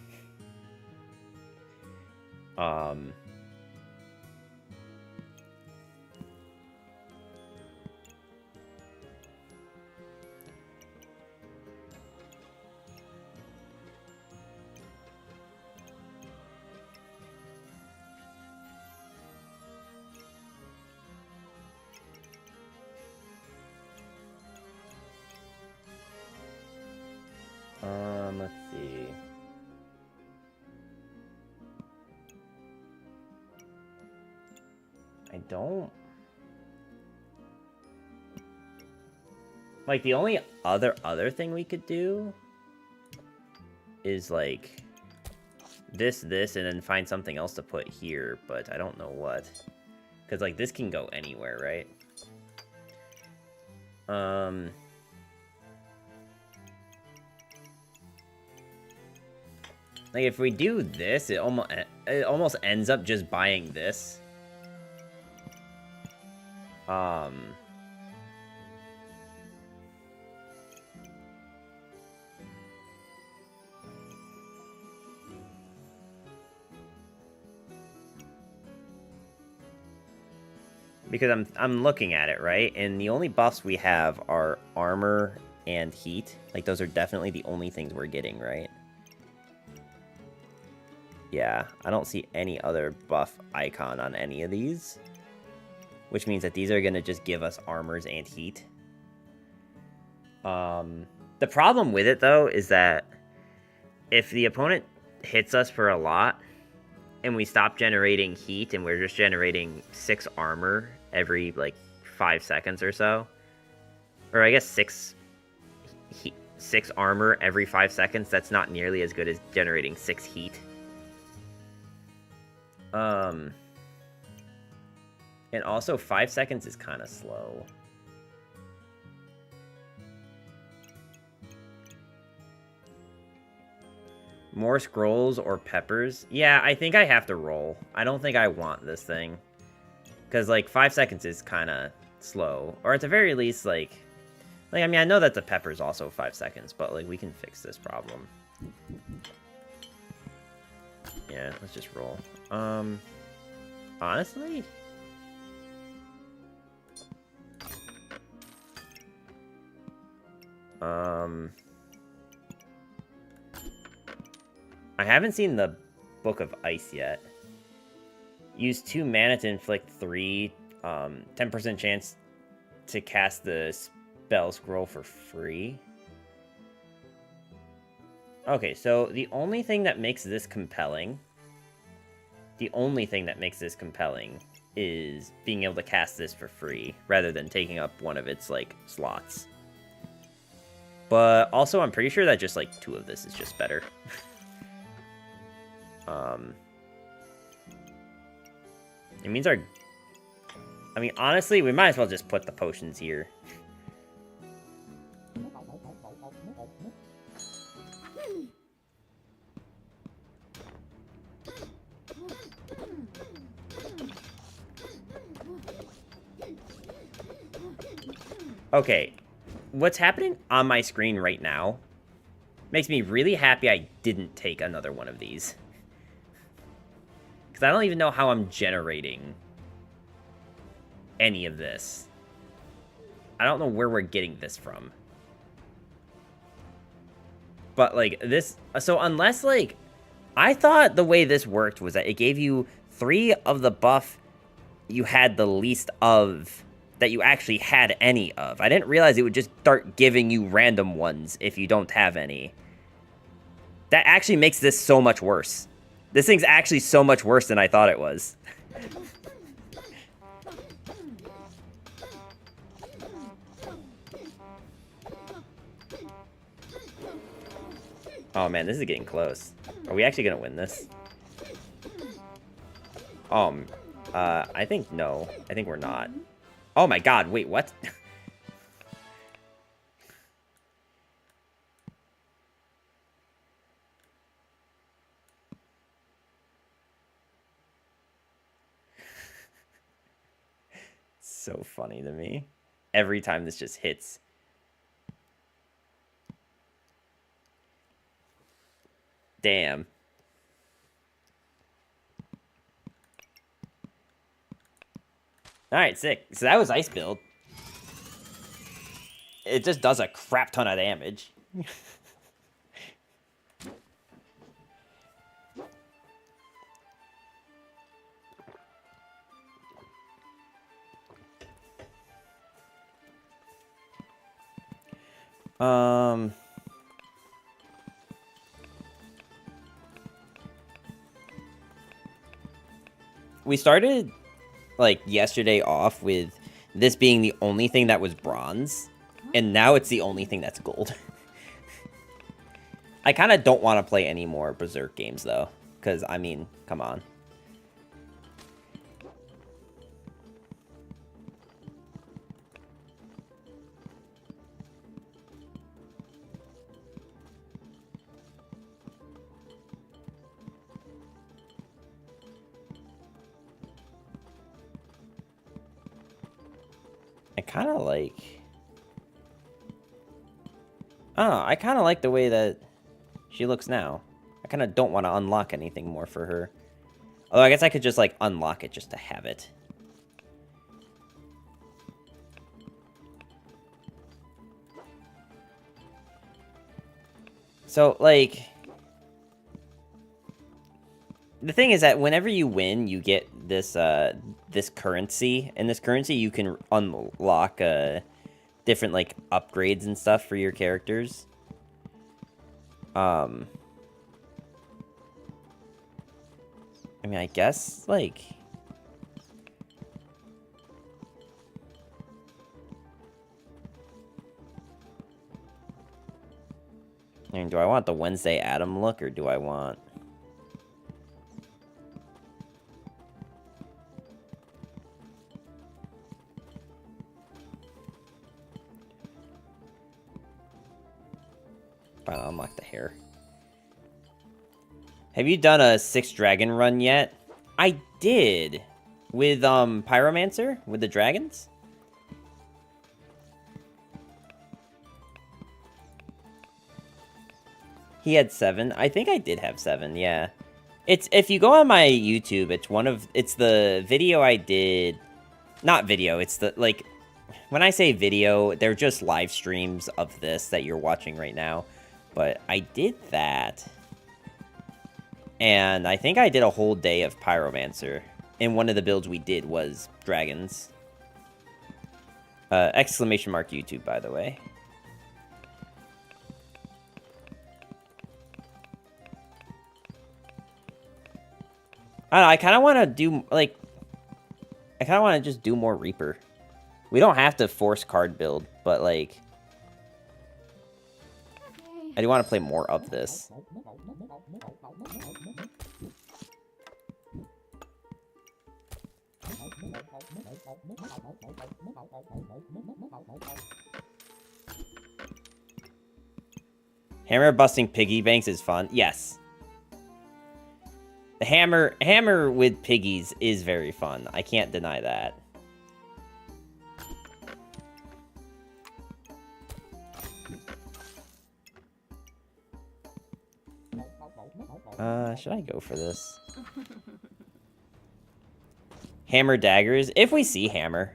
Let's see. I don't... Like, the only other thing we could do is, like, this, and then find something else to put here, but I don't know what. Because, like, this can go anywhere, right? Like, if we do this, it almost ends up just buying this. Because I'm looking at it, right? And the only buffs we have are armor and heat. Like, those are definitely the only things we're getting, right? Yeah, I don't see any other buff icon on any of these. Which means that these are going to just give us armors and heat. The problem with it, though, is that if the opponent hits us for a lot, and we stop generating heat, and we're just generating 6 armor every, like, 5 seconds or so. Or I guess 6 armor every 5 seconds. That's not nearly as good as generating 6 heat. And also, 5 seconds is kind of slow. More scrolls or peppers? Yeah, I think I have to roll. I don't think I want this thing. Because, like, 5 seconds is kind of slow. Or at the very least, like, I mean, I know that the pepper's also 5 seconds, but, like, we can fix this problem. Yeah, let's just roll. Honestly? I haven't seen the Book of Ice yet. Use 2 mana to inflict 3. 10% chance to cast the spell scroll for free. Okay, so the only thing that makes this compelling... is being able to cast this for free, rather than taking up one of its, like, slots. But also, I'm pretty sure that just, like, 2 of this is just better. It means our... I mean, honestly, we might as well just put the potions here. Okay, what's happening on my screen right now makes me really happy I didn't take another one of these. Because I don't even know how I'm generating any of this. I don't know where we're getting this from. But, like, this... So, unless, like... I thought the way this worked was that it gave you 3 of the buff you had the least of... that you actually had any of. I didn't realize it would just start giving you random ones if you don't have any. That actually makes this so much worse. This thing's actually so much worse than I thought it was. Oh man, this is getting close. Are we actually gonna win this? I think no. I think we're not. Oh my god, wait, what? So funny to me. Every time this just hits. Damn. Alright, sick. So that was ice build. It just does a crap ton of damage. We started, like, yesterday off with this being the only thing that was bronze, and now it's the only thing that's gold. I kind of don't want to play any more Berserk games, though, because, I mean, come on. I kind of like... I kind of like the way that she looks now. I kind of don't want to unlock anything more for her. Although I guess I could just, like, unlock it just to have it. So, like... The thing is that whenever you win, you get this, this currency. And this currency, you can unlock, different, like, upgrades and stuff for your characters. I mean, I guess, like... I mean, do I want the Wednesday Adam look, or do I want... I'll unlock the hair. Have you done a 6 dragon run yet? I did. With, Pyromancer? With the dragons? He had 7. I think I did have 7, yeah. It's, if you go on my YouTube, it's the video I did... Not video, it's the, like... When I say video, they're just live streams of this that you're watching right now. But I did that. And I think I did a whole day of Pyromancer. And one of the builds we did was dragons. Exclamation mark YouTube, by the way. I don't know, I kind of want to do, like... I kind of want to just do more Reaper. We don't have to force card build, but, like... I do want to play more of this. Hammer busting piggy banks is fun. Yes. The hammer with piggies is very fun. I can't deny that. Should I go for this? Hammer daggers? If we see hammer.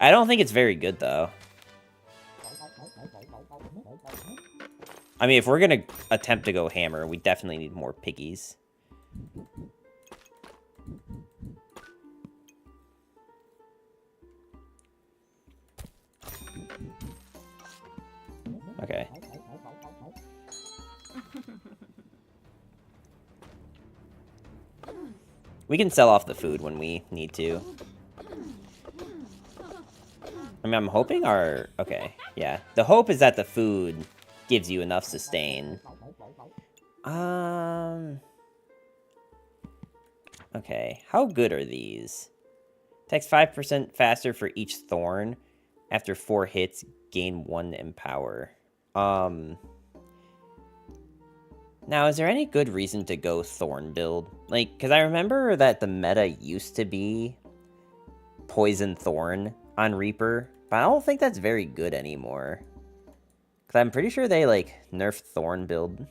I don't think it's very good, though. I mean, if we're gonna attempt to go hammer, we definitely need more piggies. Okay. We can sell off the food when we need to. I mean, I'm hoping our... Okay, yeah. The hope is that the food gives you enough sustain. Okay, how good are these? Takes 5% faster for each thorn. After 4 hits, gain 1 empower. Now, is there any good reason to go thorn build? Like, because I remember that the meta used to be poison thorn on Reaper, but I don't think that's very good anymore. Because I'm pretty sure they, like, nerfed thorn build.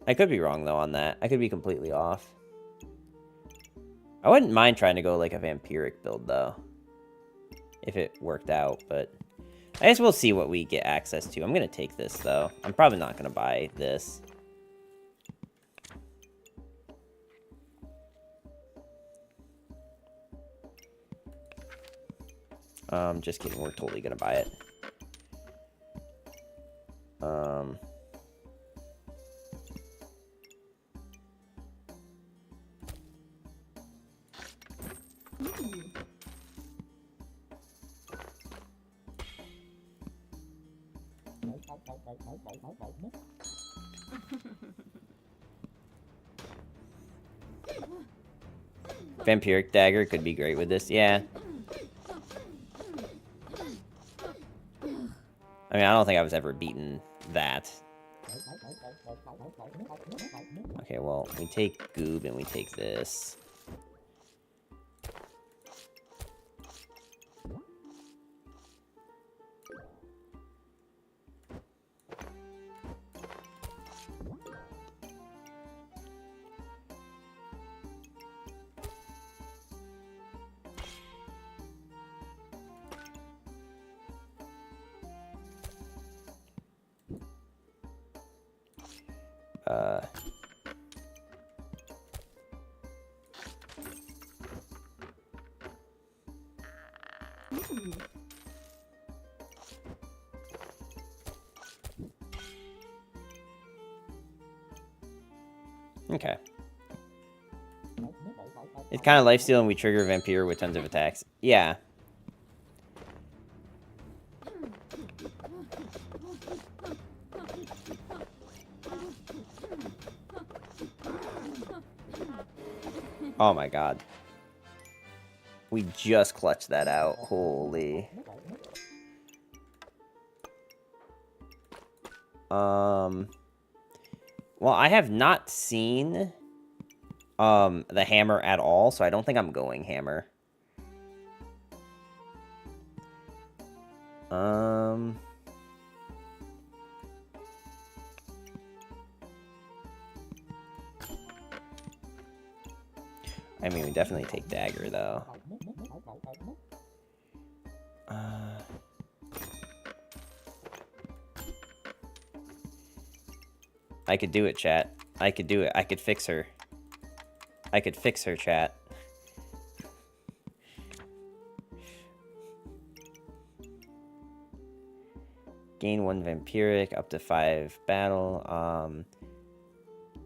I could be wrong, though, on that. I could be completely off. I wouldn't mind trying to go, like, a vampiric build, though. If it worked out, but... I guess we'll see what we get access to. I'm going to take this, though. I'm probably not going to buy this. Just kidding. We're totally going to buy it. Vampiric dagger could be great with this. Yeah. I mean, I don't think I was ever beaten that. Okay, well, we take Goob and we take this. Okay. It's kind of lifesteal and we trigger Vampire with tons of attacks. Yeah. Oh my god. We just clutched that out. Holy. Well, I have not seen the hammer at all, so I don't think I'm going hammer. I mean, we definitely take dagger, though. I could do it, chat. I could do it. I could fix her. I could fix her, chat. Gain 1 vampiric, up to 5 battle.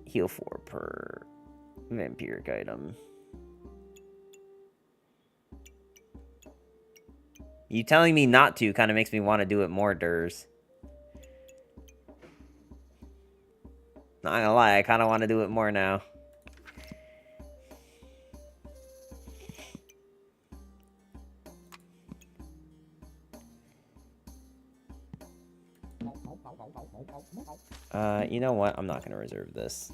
Heal 4 per vampiric item. You telling me not to kind of makes me want to do it more, Durs. Not gonna lie, I kind of want to do it more now. You know what? I'm not gonna reserve this.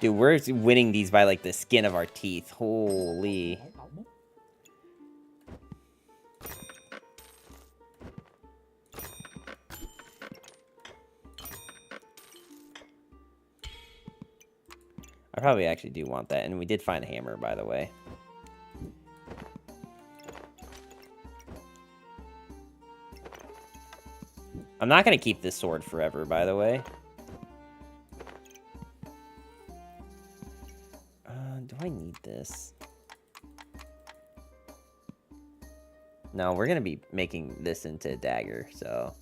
Dude, we're winning these by, like, the skin of our teeth. Holy. I probably actually do want that, and we did find a hammer, by the way. I'm not going to keep this sword forever, by the way. Do I need this? No, we're going to be making this into a dagger, so...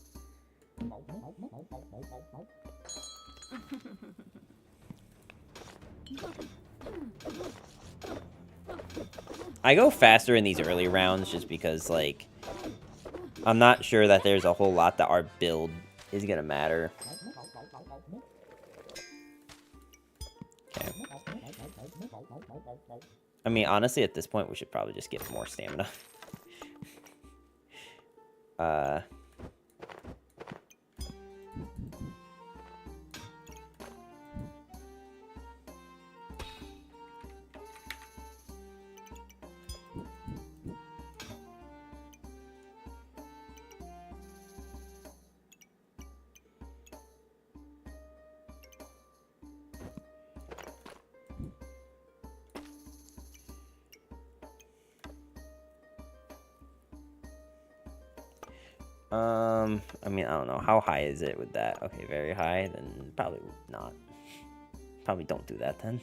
I go faster in these early rounds just because, like, I'm not sure that there's a whole lot that our build is going to matter. Okay. I mean, honestly, at this point, we should probably just get more stamina. I mean, I don't know. How high is it with that? Okay, very high. Then probably not. Probably don't do that then.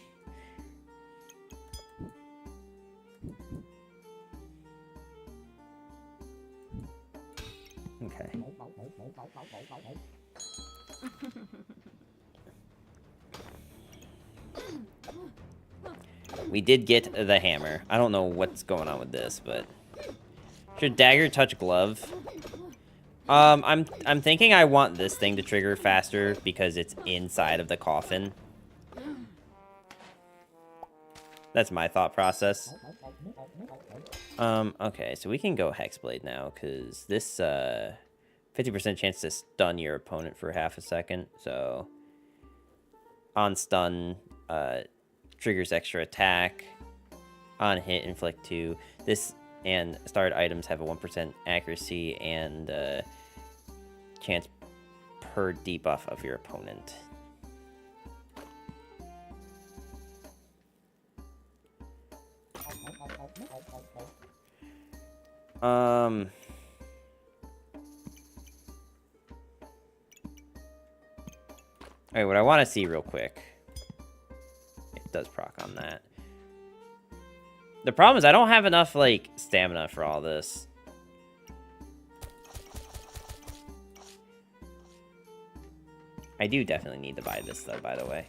Okay. We did get the hammer. I don't know what's going on with this, but... Should dagger touch glove? I'm thinking I want this thing to trigger faster because it's inside of the coffin. That's my thought process. Okay, so we can go Hexblade now, because this, 50% chance to stun your opponent for half a second, so... On stun, triggers extra attack. On hit, inflict 2. This and starred items have a 1% accuracy and, chance per debuff of your opponent. Alright, what I want to see real quick. It does proc on that. The problem is I don't have enough, like, stamina for all this. I do definitely need to buy this, though, by the way.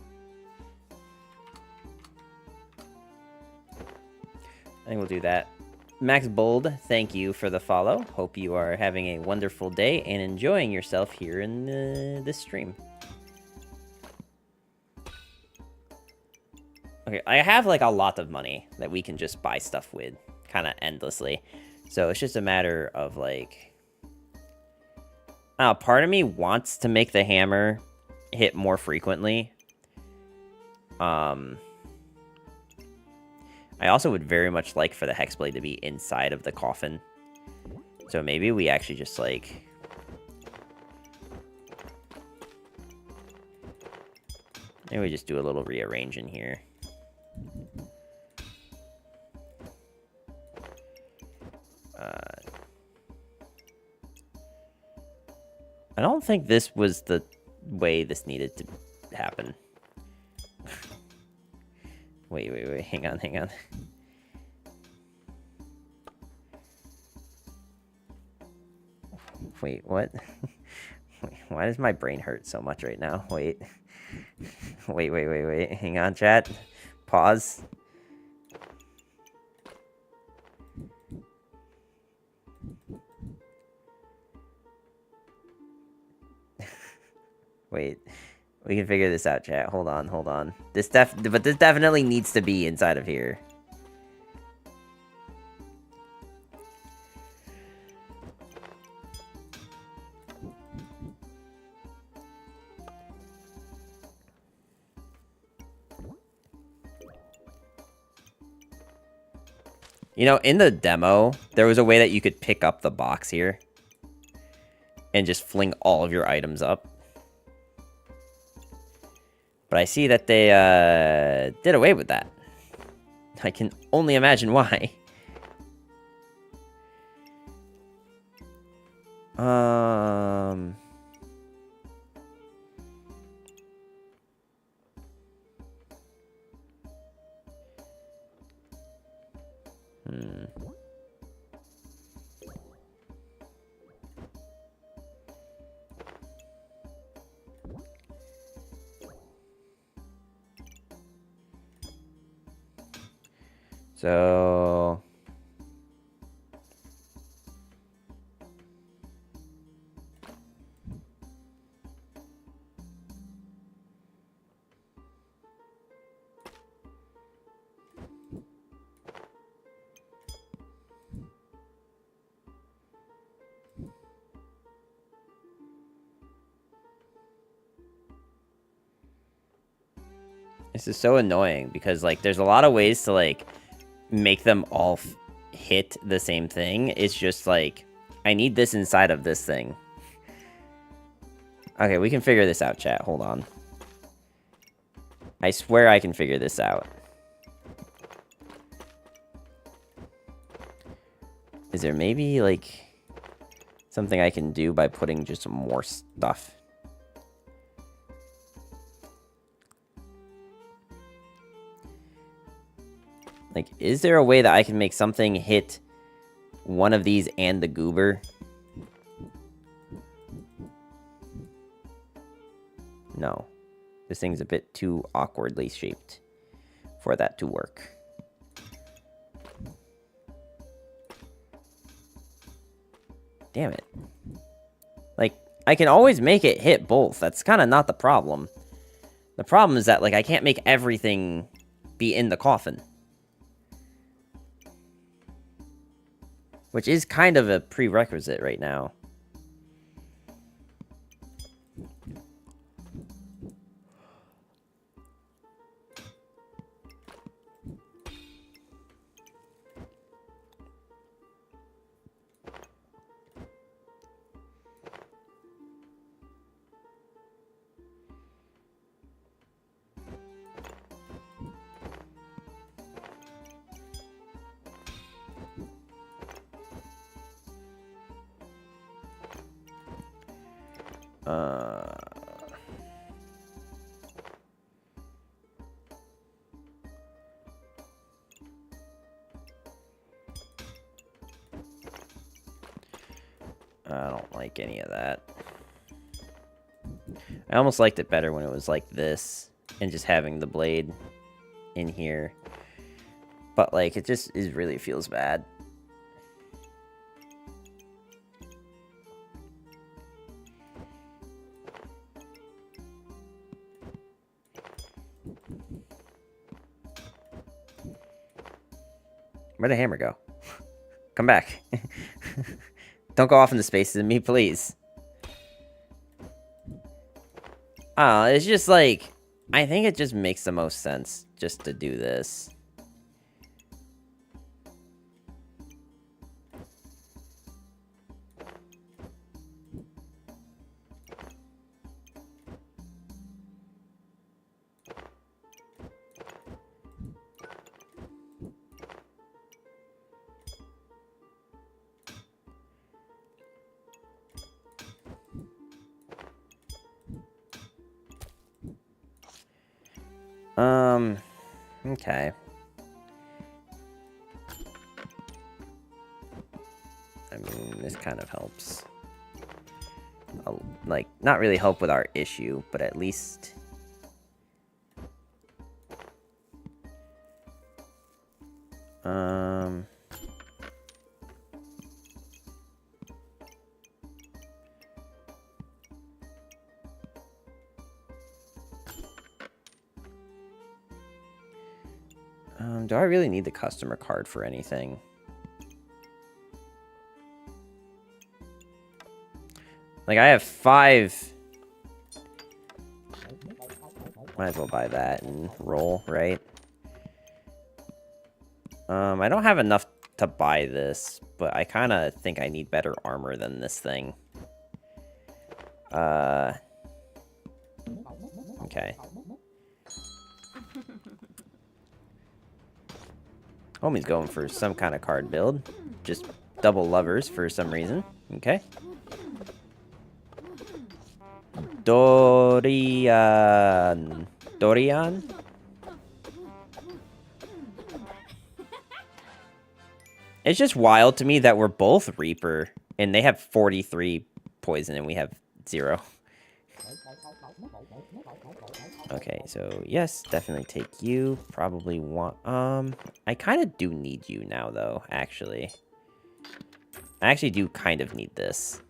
I think we'll do that. Max Bold, thank you for the follow. Hope you are having a wonderful day and enjoying yourself here in this stream. Okay, I have like a lot of money that we can just buy stuff with, kind of endlessly. So it's just a matter of like... part of me wants to make the hammer hit more frequently. I also would very much like for the Hexblade to be inside of the coffin. So maybe we actually just, like... Maybe we just do a little rearranging here. I don't think this was the way this needed to happen. Wait, hang on. Wait, what? Why does my brain hurt so much right now? Wait. Wait. Hang on, chat. Pause. Wait. We can figure this out, chat. Hold on. This definitely needs to be inside of here. You know, in the demo, there was a way that you could pick up the box here and just fling all of your items up. But I see that they did away with that. I can only imagine why. So... This is so annoying because, like, there's a lot of ways to, like, make them all hit the same thing. It's just, like, I need this inside of this thing. Okay, we can figure this out, chat. Hold on. I swear I can figure this out. Is there maybe, like, something I can do by putting just some more stuff? Like, is there a way that I can make something hit one of these and the goober? No. This thing's a bit too awkwardly shaped for that to work. Damn it. Like, I can always make it hit both. That's kind of not the problem. The problem is that, like, I can't make everything be in the coffin. Which is kind of a prerequisite right now. I don't like any of that. I almost liked it better when it was like this and just having the blade in here. But, like, it just really feels bad. Where'd the hammer go? Come back. Don't go off into space to me, please. It's just like, I think it just makes the most sense just to do this. Okay. I mean, this kind of helps. Like, not really help with our issue, but at least... do I really need the customer card for anything? Like, I have 5. Might as well buy that and roll, right? I don't have enough to buy this, but I kind of think I need better armor than this thing. Okay. Homie's going for some kind of card build. Just double lovers for some reason. Okay. Dorian. Dorian? It's just wild to me that we're both Reaper, and they have 43 poison, and we have 0. Okay, so yes, definitely take you. Probably want... I kind of do need you now, though, actually. I actually do kind of need this.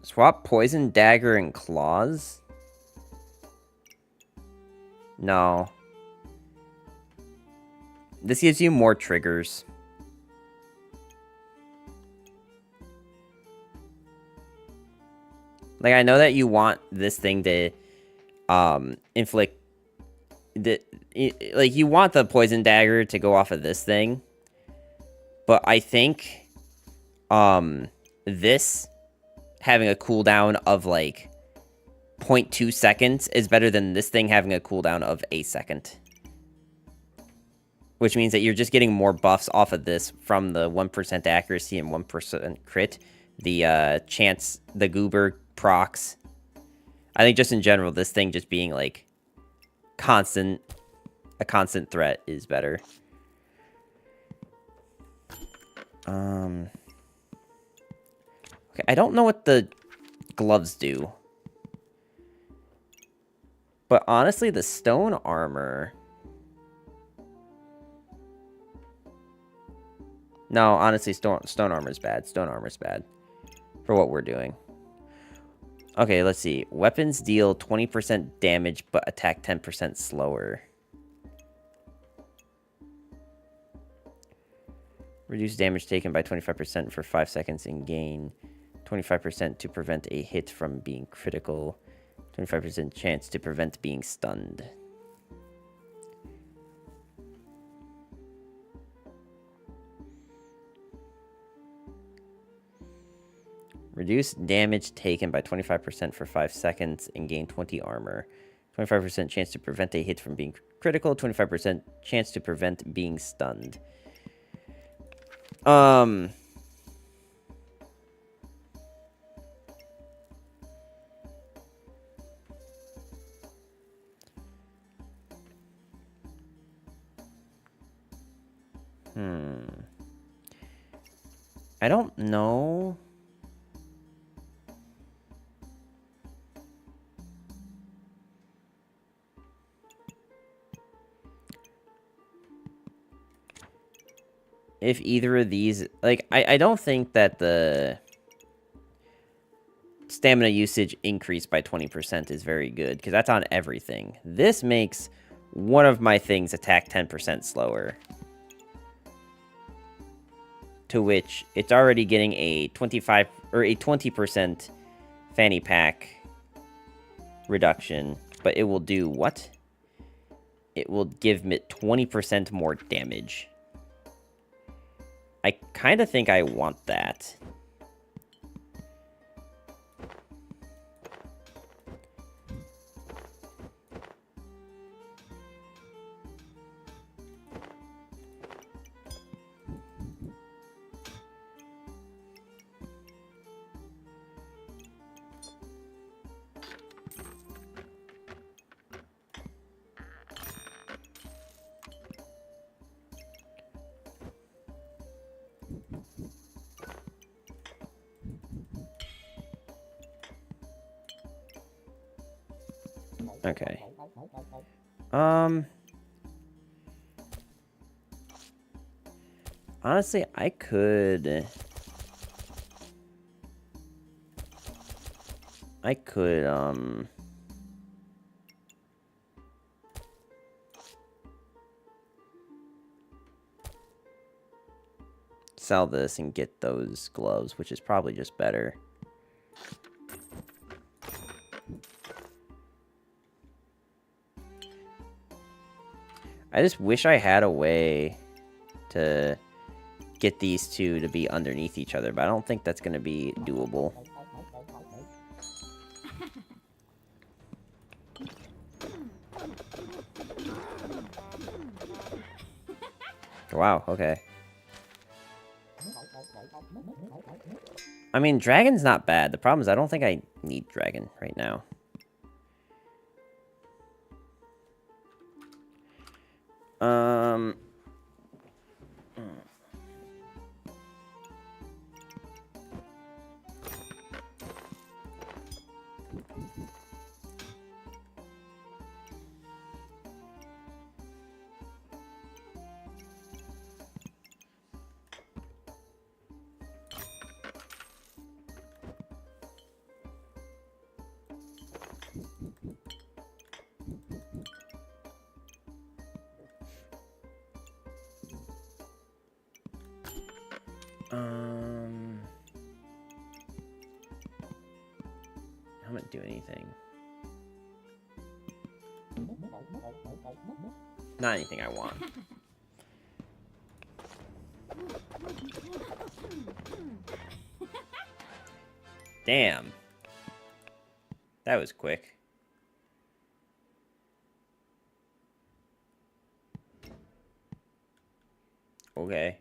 Swap poison, dagger, and claws? No. This gives you more triggers. Like, I know that you want this thing to inflict like, you want the poison dagger to go off of this thing. But I think this having a cooldown of like 0.2 seconds is better than this thing having a cooldown of a second. Which means that you're just getting more buffs off of this from the 1% accuracy and 1% crit. The chance, the goober procs. I think just in general, this thing just being like a constant threat is better. Okay, I don't know what the gloves do. But honestly, the stone armor... No, honestly, stone armor is bad. Stone armor is bad for what we're doing. Okay, let's see. Weapons deal 20% damage, but attack 10% slower. Reduce damage taken by 25% for 5 seconds and gain 25% to prevent a hit from being critical. 25% chance to prevent being stunned. Reduce damage taken by 25% for 5 seconds and gain 20 armor. 25% chance to prevent a hit from being critical. 25% chance to prevent being stunned. I don't know. If either of these... Like, I don't think that the stamina usage increase by 20% is very good, because that's on everything. This makes one of my things attack 10% slower. To which it's already getting a 25 or a 20% fanny pack reduction, but it will do what? It will give me 20% more damage. I kind of think I want that. Okay. Honestly, I could sell this and get those gloves, which is probably just better. I just wish I had a way to get these two to be underneath each other, but I don't think that's going to be doable. Wow, okay. I mean, dragon's not bad. The problem is I don't think I need dragon right now. I don't do anything. Not anything I want. Damn. That was quick. Okay.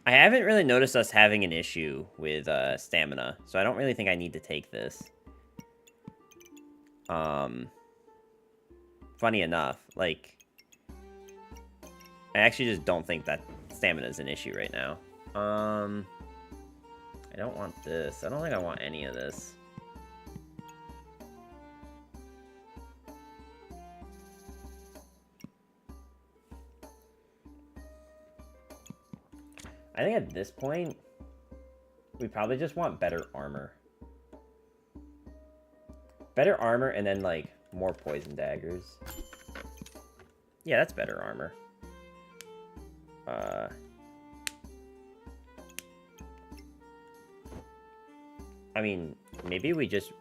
I haven't really noticed us having an issue with stamina, so I don't really think I need to take this. Funny enough, like, I actually just don't think that stamina is an issue right now. I don't want this. I don't think I want any of this. I think at this point, we probably just want better armor. Better armor and then, like, more poison daggers. Yeah, that's better armor. I mean, maybe we just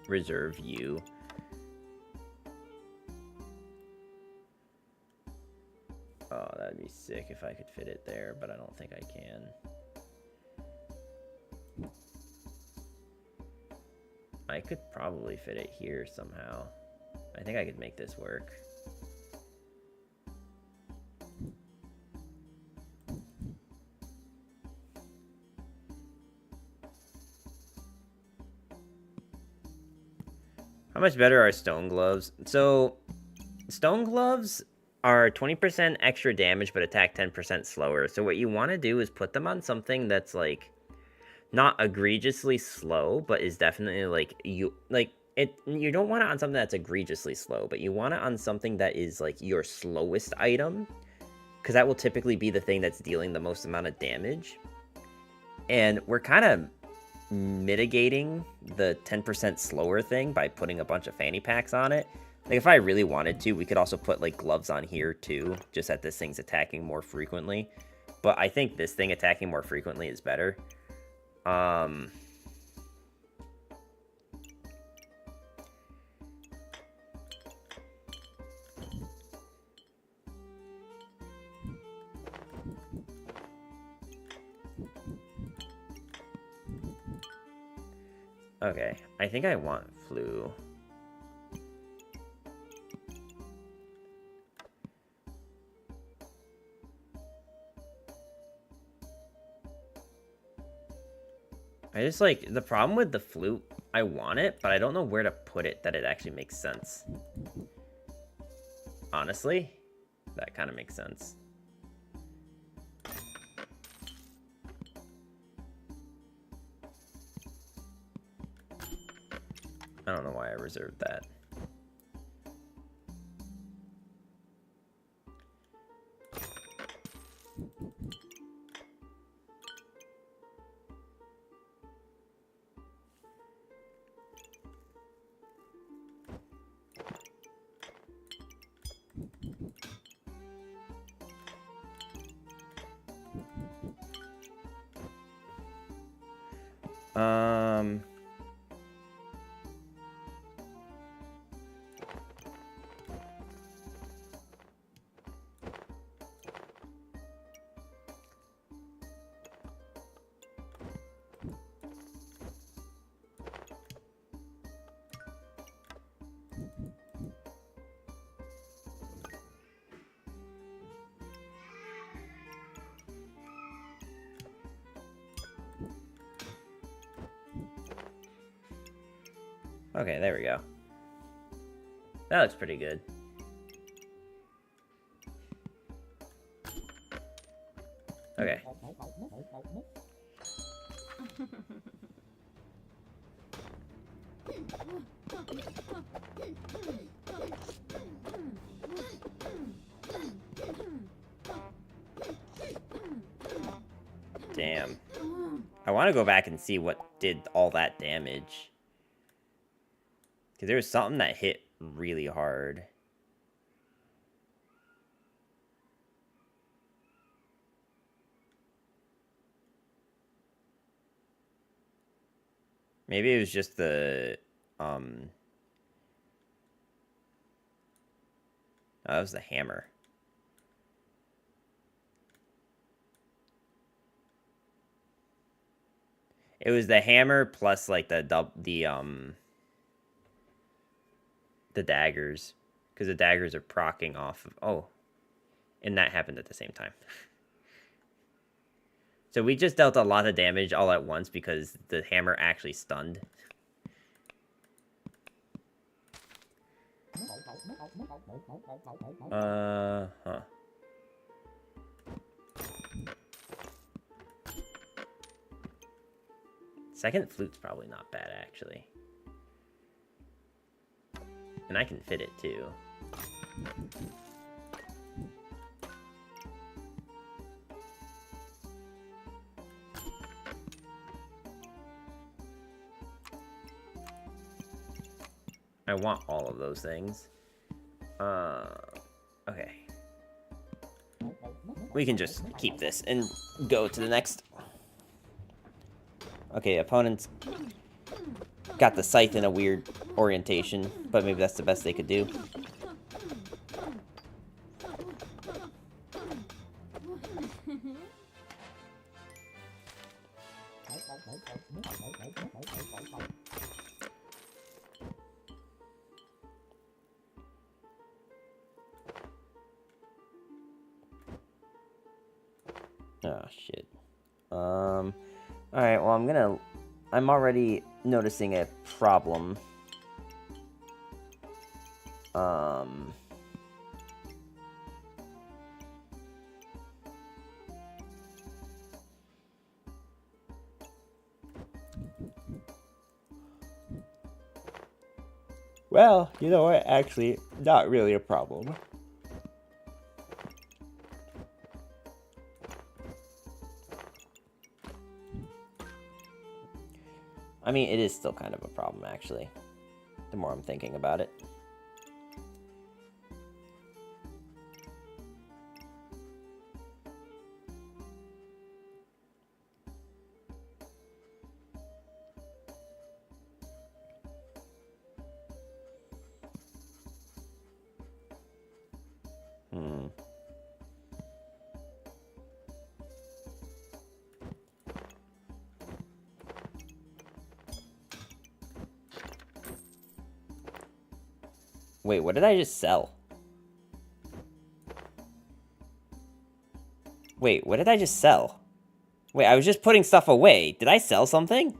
reserve you. Oh, that'd be sick if I could fit it there, but I don't think I can. I could probably fit it here somehow. I think I could make this work. How much better are stone gloves? So, stone gloves are 20% extra damage, but attack 10% slower. So what you want to do is put them on something that's, like, not egregiously slow, but is definitely, like, you don't want it on something that's egregiously slow, but you want it on something that is, like, your slowest item, because that will typically be the thing that's dealing the most amount of damage. And we're kind of mitigating the 10% slower thing by putting a bunch of fanny packs on it. Like, if I really wanted to, we could also put, like, gloves on here, too, just that this thing's attacking more frequently. But I think this thing attacking more frequently is better. Okay, I think I want flu. I just like, the problem with the flute, I want it, but I don't know where to put it that it actually makes sense. Honestly, that kind of makes sense. I don't know why I reserved that. Okay, there we go. That looks pretty good. Okay. Damn. I want to go back and see what did all that damage. Because there was something that hit really hard. Maybe it was just the, oh, that was the hammer. It was the hammer plus, like, the daggers. Because the daggers are proccing off of, oh. And that happened at the same time. So we just dealt a lot of damage all at once because the hammer actually stunned. Huh. Second flute's probably not bad, actually. And I can fit it, too. I want all of those things. Okay. We can just keep this and go to the next. Okay, opponents got the scythe in a weird orientation, but maybe that's the best they could do. Oh, shit. Alright, well, I'm already noticing a problem. Well, you know what? Actually, not really a problem. I mean, it is still kind of a problem, actually. The more I'm thinking about it. Wait, what did I just sell? Wait, what did I just sell? Wait, I was just putting stuff away. Did I sell something?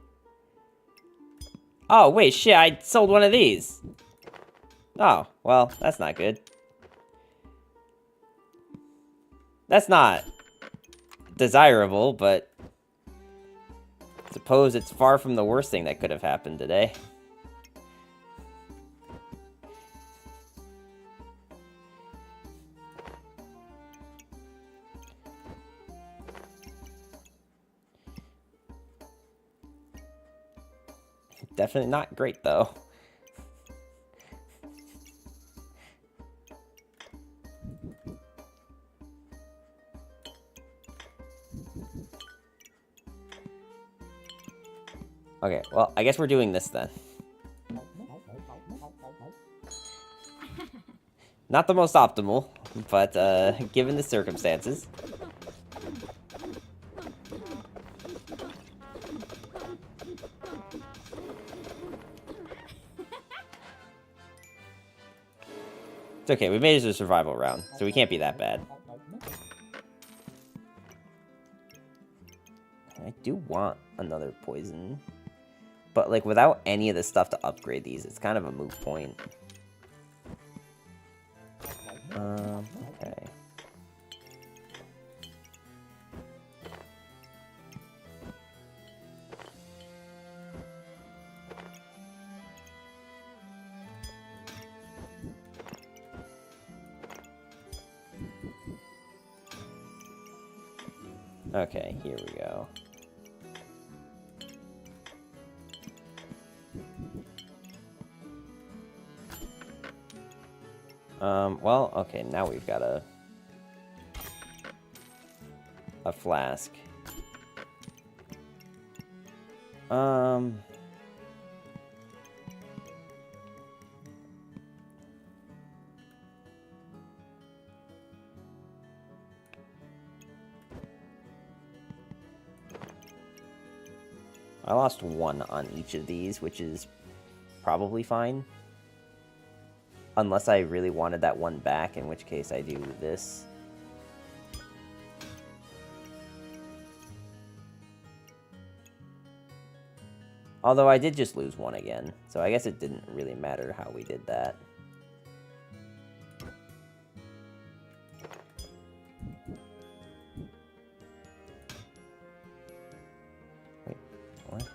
Oh, wait, shit, I sold one of these. Oh, well, that's not good. That's not desirable, but I suppose it's far from the worst thing that could have happened today. Definitely not great, though. Okay, well, I guess we're doing this then. Not the most optimal, but given the circumstances. It's okay, we made it to a survival round, so we can't be that bad. I do want another poison. But, like, without any of the stuff to upgrade these, it's kind of a moot point. Okay. Okay, here we go. Well, okay, now we've got a flask. I lost one on each of these, which is probably fine. Unless I really wanted that one back, in which case I do this. Although I did just lose one again, so I guess it didn't really matter how we did that. Wait, what?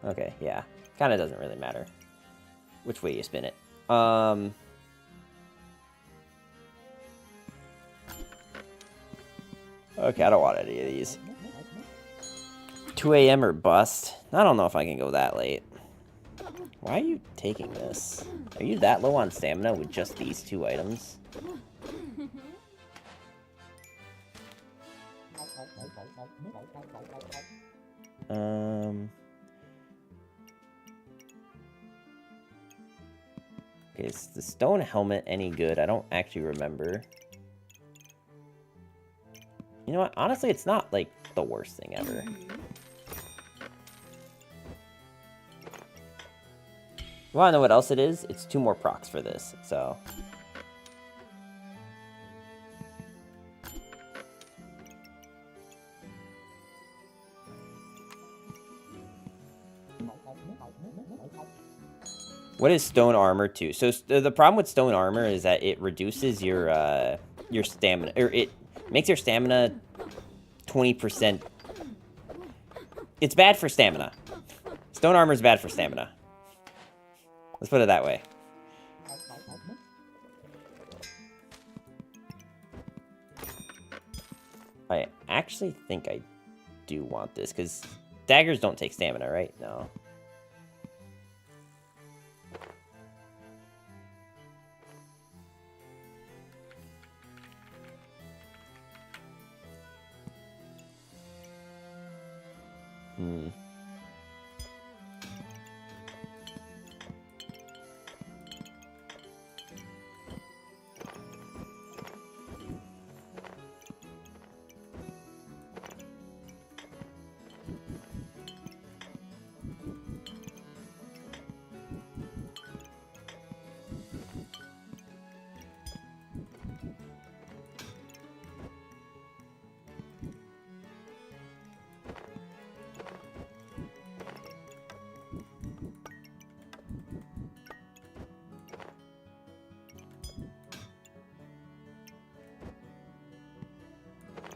Okay, yeah. Kind of doesn't really matter which way you spin it. Okay, I don't want any of these. 2 a.m. or bust. I don't know if I can go that late. Why are you taking this? Are you that low on stamina with just these 2 items? Okay, is the stone helmet any good? I don't actually remember. You know what? Honestly, it's not, like, the worst thing ever. You wanna know what else it is? It's 2 more procs for this, so... What is stone armor too? So the problem with stone armor is that it reduces your stamina, or it makes your stamina 20%. It's bad for stamina. Stone armor is bad for stamina. Let's put it that way. I actually think I do want this, because daggers don't take stamina, right? No.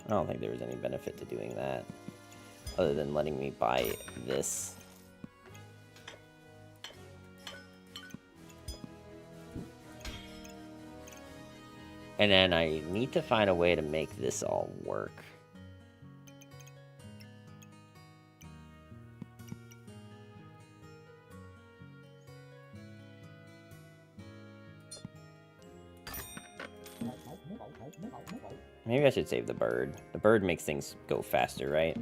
I don't think there was any benefit to doing that, other than letting me buy this. And then I need to find a way to make this all work. Maybe I should save the bird. The bird makes things go faster, right?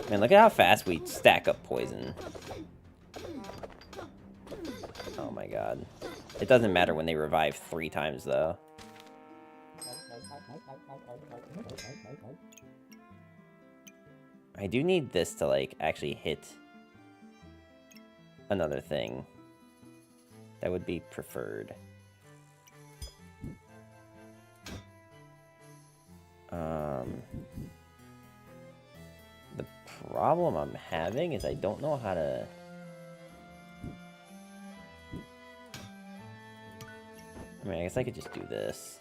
Man, look at how fast we stack up poison. Oh my god. It doesn't matter when they revive 3 times, though. I do need this to, like, actually hit another thing. That would be preferred. The problem I'm having is I don't know how to... I mean, I guess I could just do this.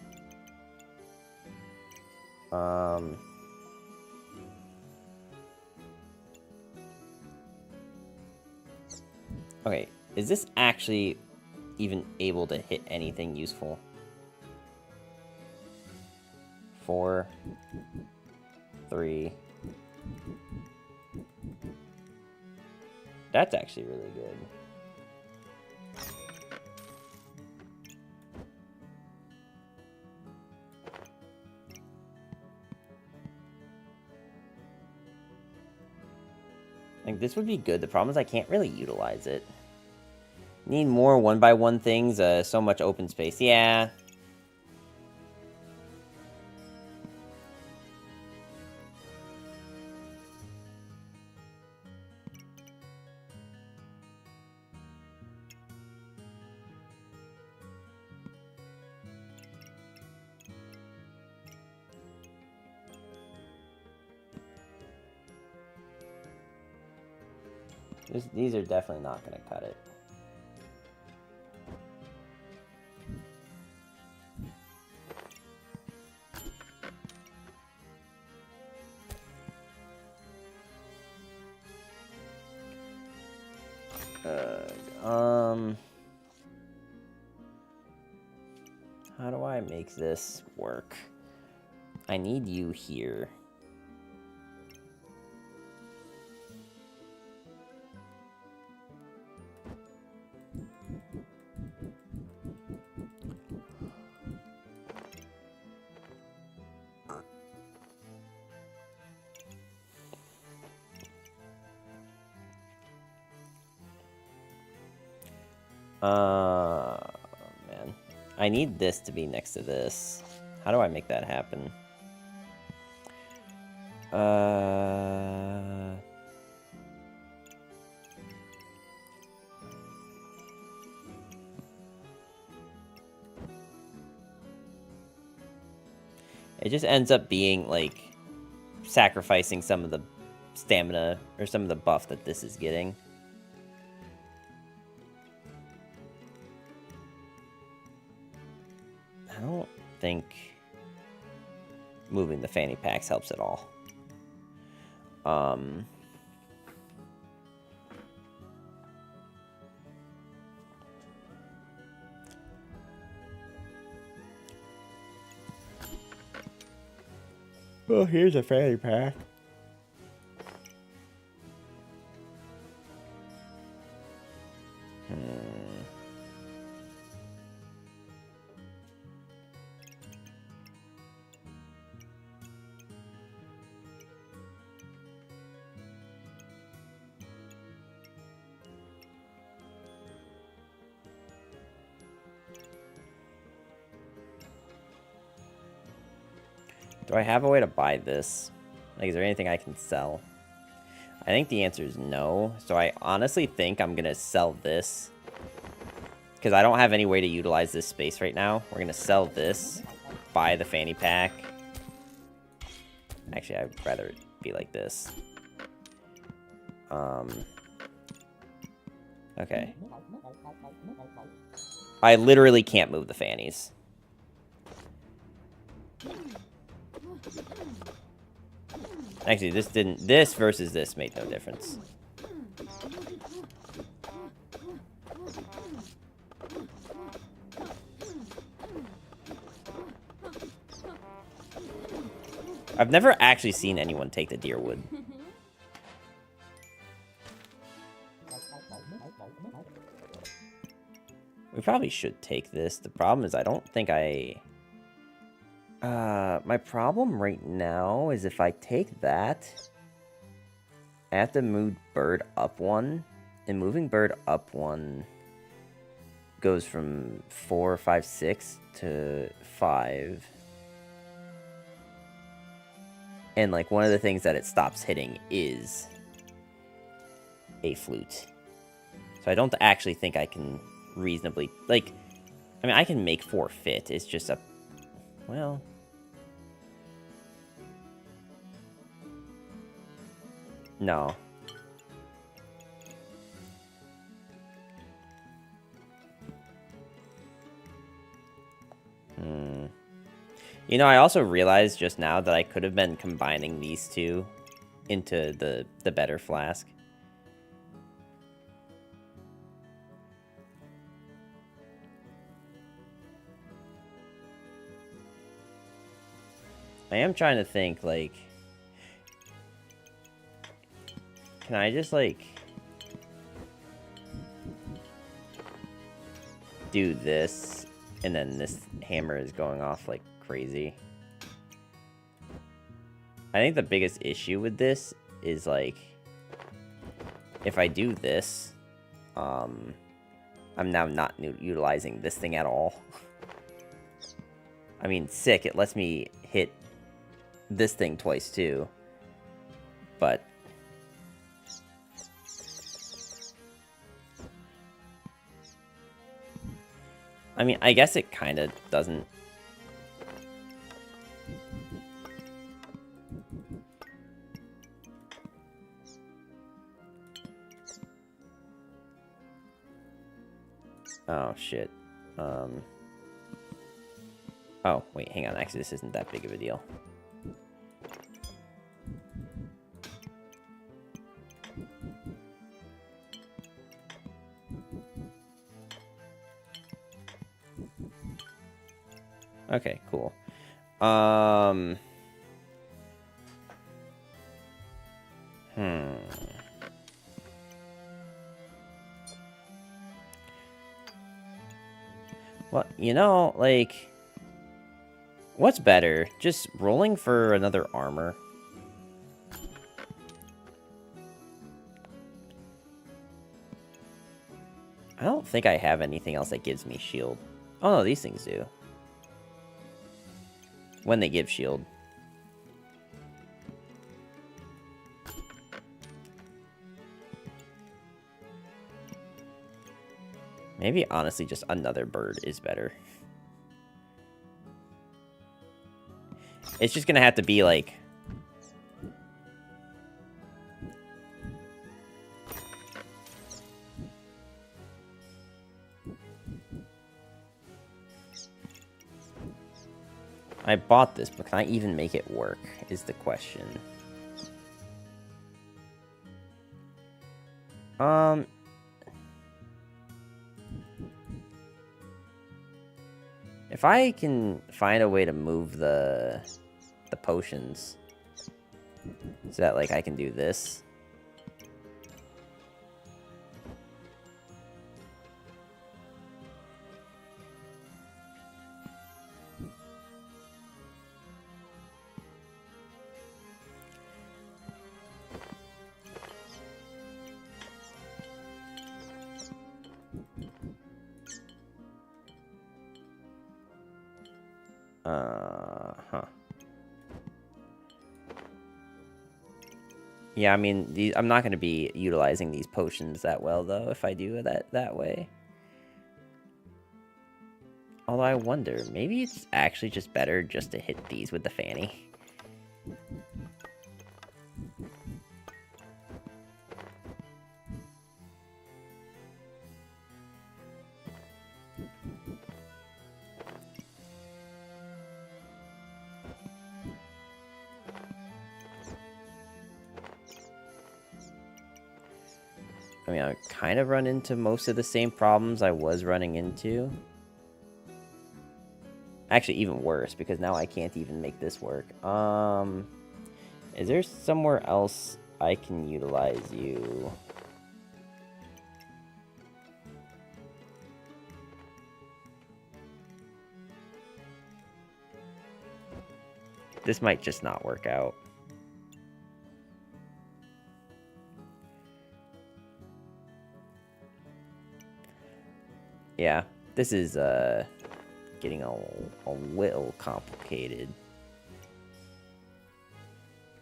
Okay, is this actually even able to hit anything useful? 4, 3. That's actually really good. Like, this would be good. The problem is I can't really utilize it. Need more 1x1 things, so much open space. Yeah. These are definitely not going to cut it. How do I make this work? I need you here. Man. I need this to be next to this. How do I make that happen? It just ends up being, like, sacrificing some of the stamina, or some of the buff that this is getting. I don't think moving the fanny packs helps at all. Well, here's a fanny pack. Do I have a way to buy this? Like, is there anything I can sell? I think the answer is no. So I honestly think I'm going to sell this. Because I don't have any way to utilize this space right now. We're going to sell this. Buy the fanny pack. Actually, I'd rather it be like this. Okay. I literally can't move the fannies. Actually, this versus this made no difference. I've never actually seen anyone take the deerwood. We probably should take this. The problem is I don't think I... my problem right now is if I take that, I have to move bird up one, and moving bird up one goes from 4, 5, 6 to 5. And, like, one of the things that it stops hitting is a flute. So I don't actually think I can reasonably... Like, I mean, I can make 4 fit. It's just a... Well... No. You know, I also realized just now that I could have been combining these two into the better flask. I am trying to think, like... Can I just, like... do this, and then this hammer is going off like crazy? I think the biggest issue with this is, like... if I do this... I'm now not utilizing this thing at all. I mean, sick, it lets me hit this thing twice, too. But... I mean, I guess it kind of doesn't... Oh, shit. Oh, wait, hang on. Actually, this isn't that big of a deal. Okay, cool. Well, you know, like... what's better? Just rolling for another armor? I don't think I have anything else that gives me shield. Oh, no, these things do. When they give shield. Maybe, honestly, just another bird is better. It's just gonna have to be, like... I bought this, but can I even make it work, is the question. If I can find a way to move the potions so that, like, I can do this. Yeah, I mean, I'm not going to be utilizing these potions that well, though, if I do that way. Although I wonder, maybe it's actually just better just to hit these with the fanny. I mean, I kind of run into most of the same problems I was running into. Actually, even worse, because now I can't even make this work. Is there somewhere else I can utilize you? This might just not work out. Yeah, this is getting a little complicated.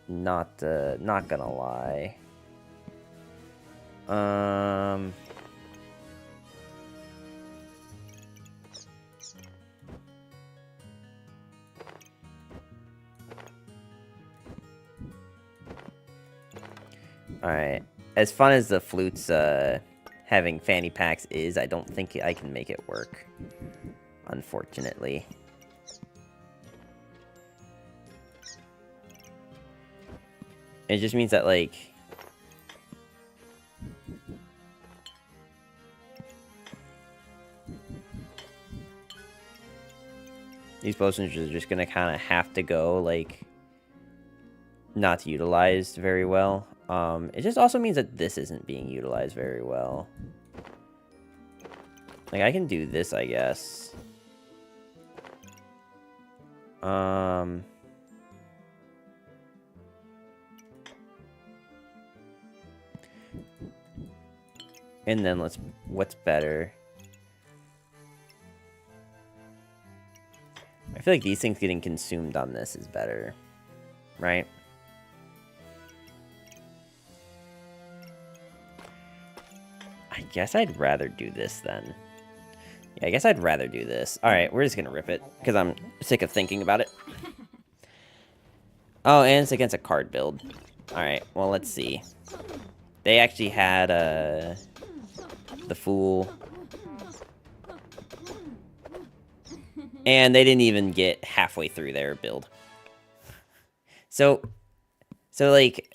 Not gonna lie. Alright. As fun as the flutes having fanny packs is, I don't think I can make it work. Unfortunately. It just means that, like... these potions are just gonna kind of have to go, like... not utilized very well. It just also means that this isn't being utilized very well. Like, I can do this, I guess. And then what's better? I feel like these things getting consumed on this is better, right? I guess I'd rather do this then. Yeah, I guess I'd rather do this. Alright, we're just gonna rip it, because I'm sick of thinking about it. Oh, and it's against a card build. Alright, well, let's see. They actually had, the Fool. And they didn't even get halfway through their build. So like,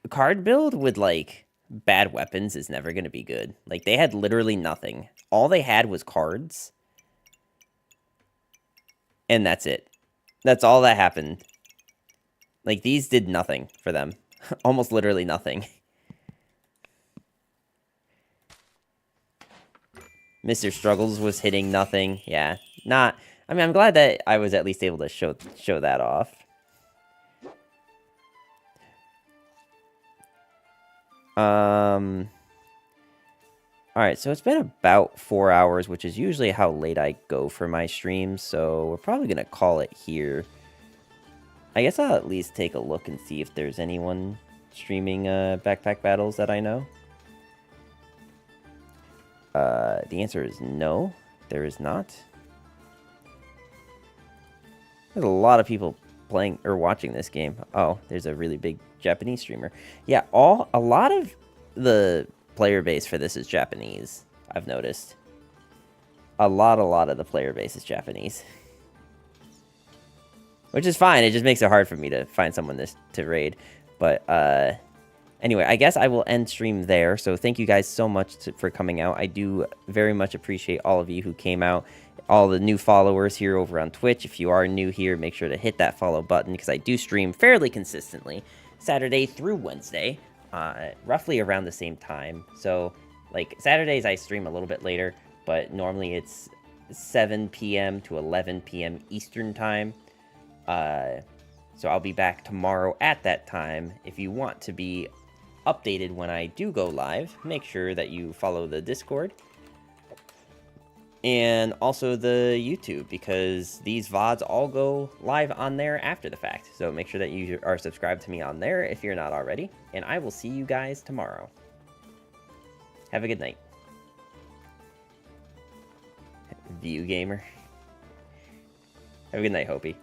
card build with, like, bad weapons is never gonna be good. Like, they had literally nothing. All they had was cards. And that's it. That's all that happened. Like, these did nothing for them. Almost literally nothing. Mr. Struggles was hitting nothing. Yeah, not... I mean, I'm glad that I was at least able to show that off. Alright, so it's been about 4 hours, which is usually how late I go for my streams, so we're probably going to call it here. I guess I'll at least take a look and see if there's anyone streaming Backpack Battles that I know. The answer is no, there is not. There's a lot of people playing or watching this game. Oh, there's a really big Japanese streamer. Yeah, a lot of the player base for this is Japanese, I've noticed. A lot of the player base is Japanese. Which is fine, it just makes it hard for me to find someone to raid. But, anyway, I guess I will end stream there. So thank you guys so much for coming out. I do very much appreciate all of you who came out. All the new followers here over on Twitch. If you are new here, make sure to hit that follow button, because I do stream fairly consistently, Saturday through Wednesday, roughly around the same time. So, like, Saturdays I stream a little bit later, but normally it's 7 p.m. to 11 p.m. Eastern time. So I'll be back tomorrow at that time. If you want to be updated when I do go live, make sure that you follow the Discord and also the YouTube, because these VODs all go live on there after the fact. So make sure that you are subscribed to me on there if you're not already, and I will see you guys tomorrow. Have a good night. View Gamer. Have a good night, Hopi.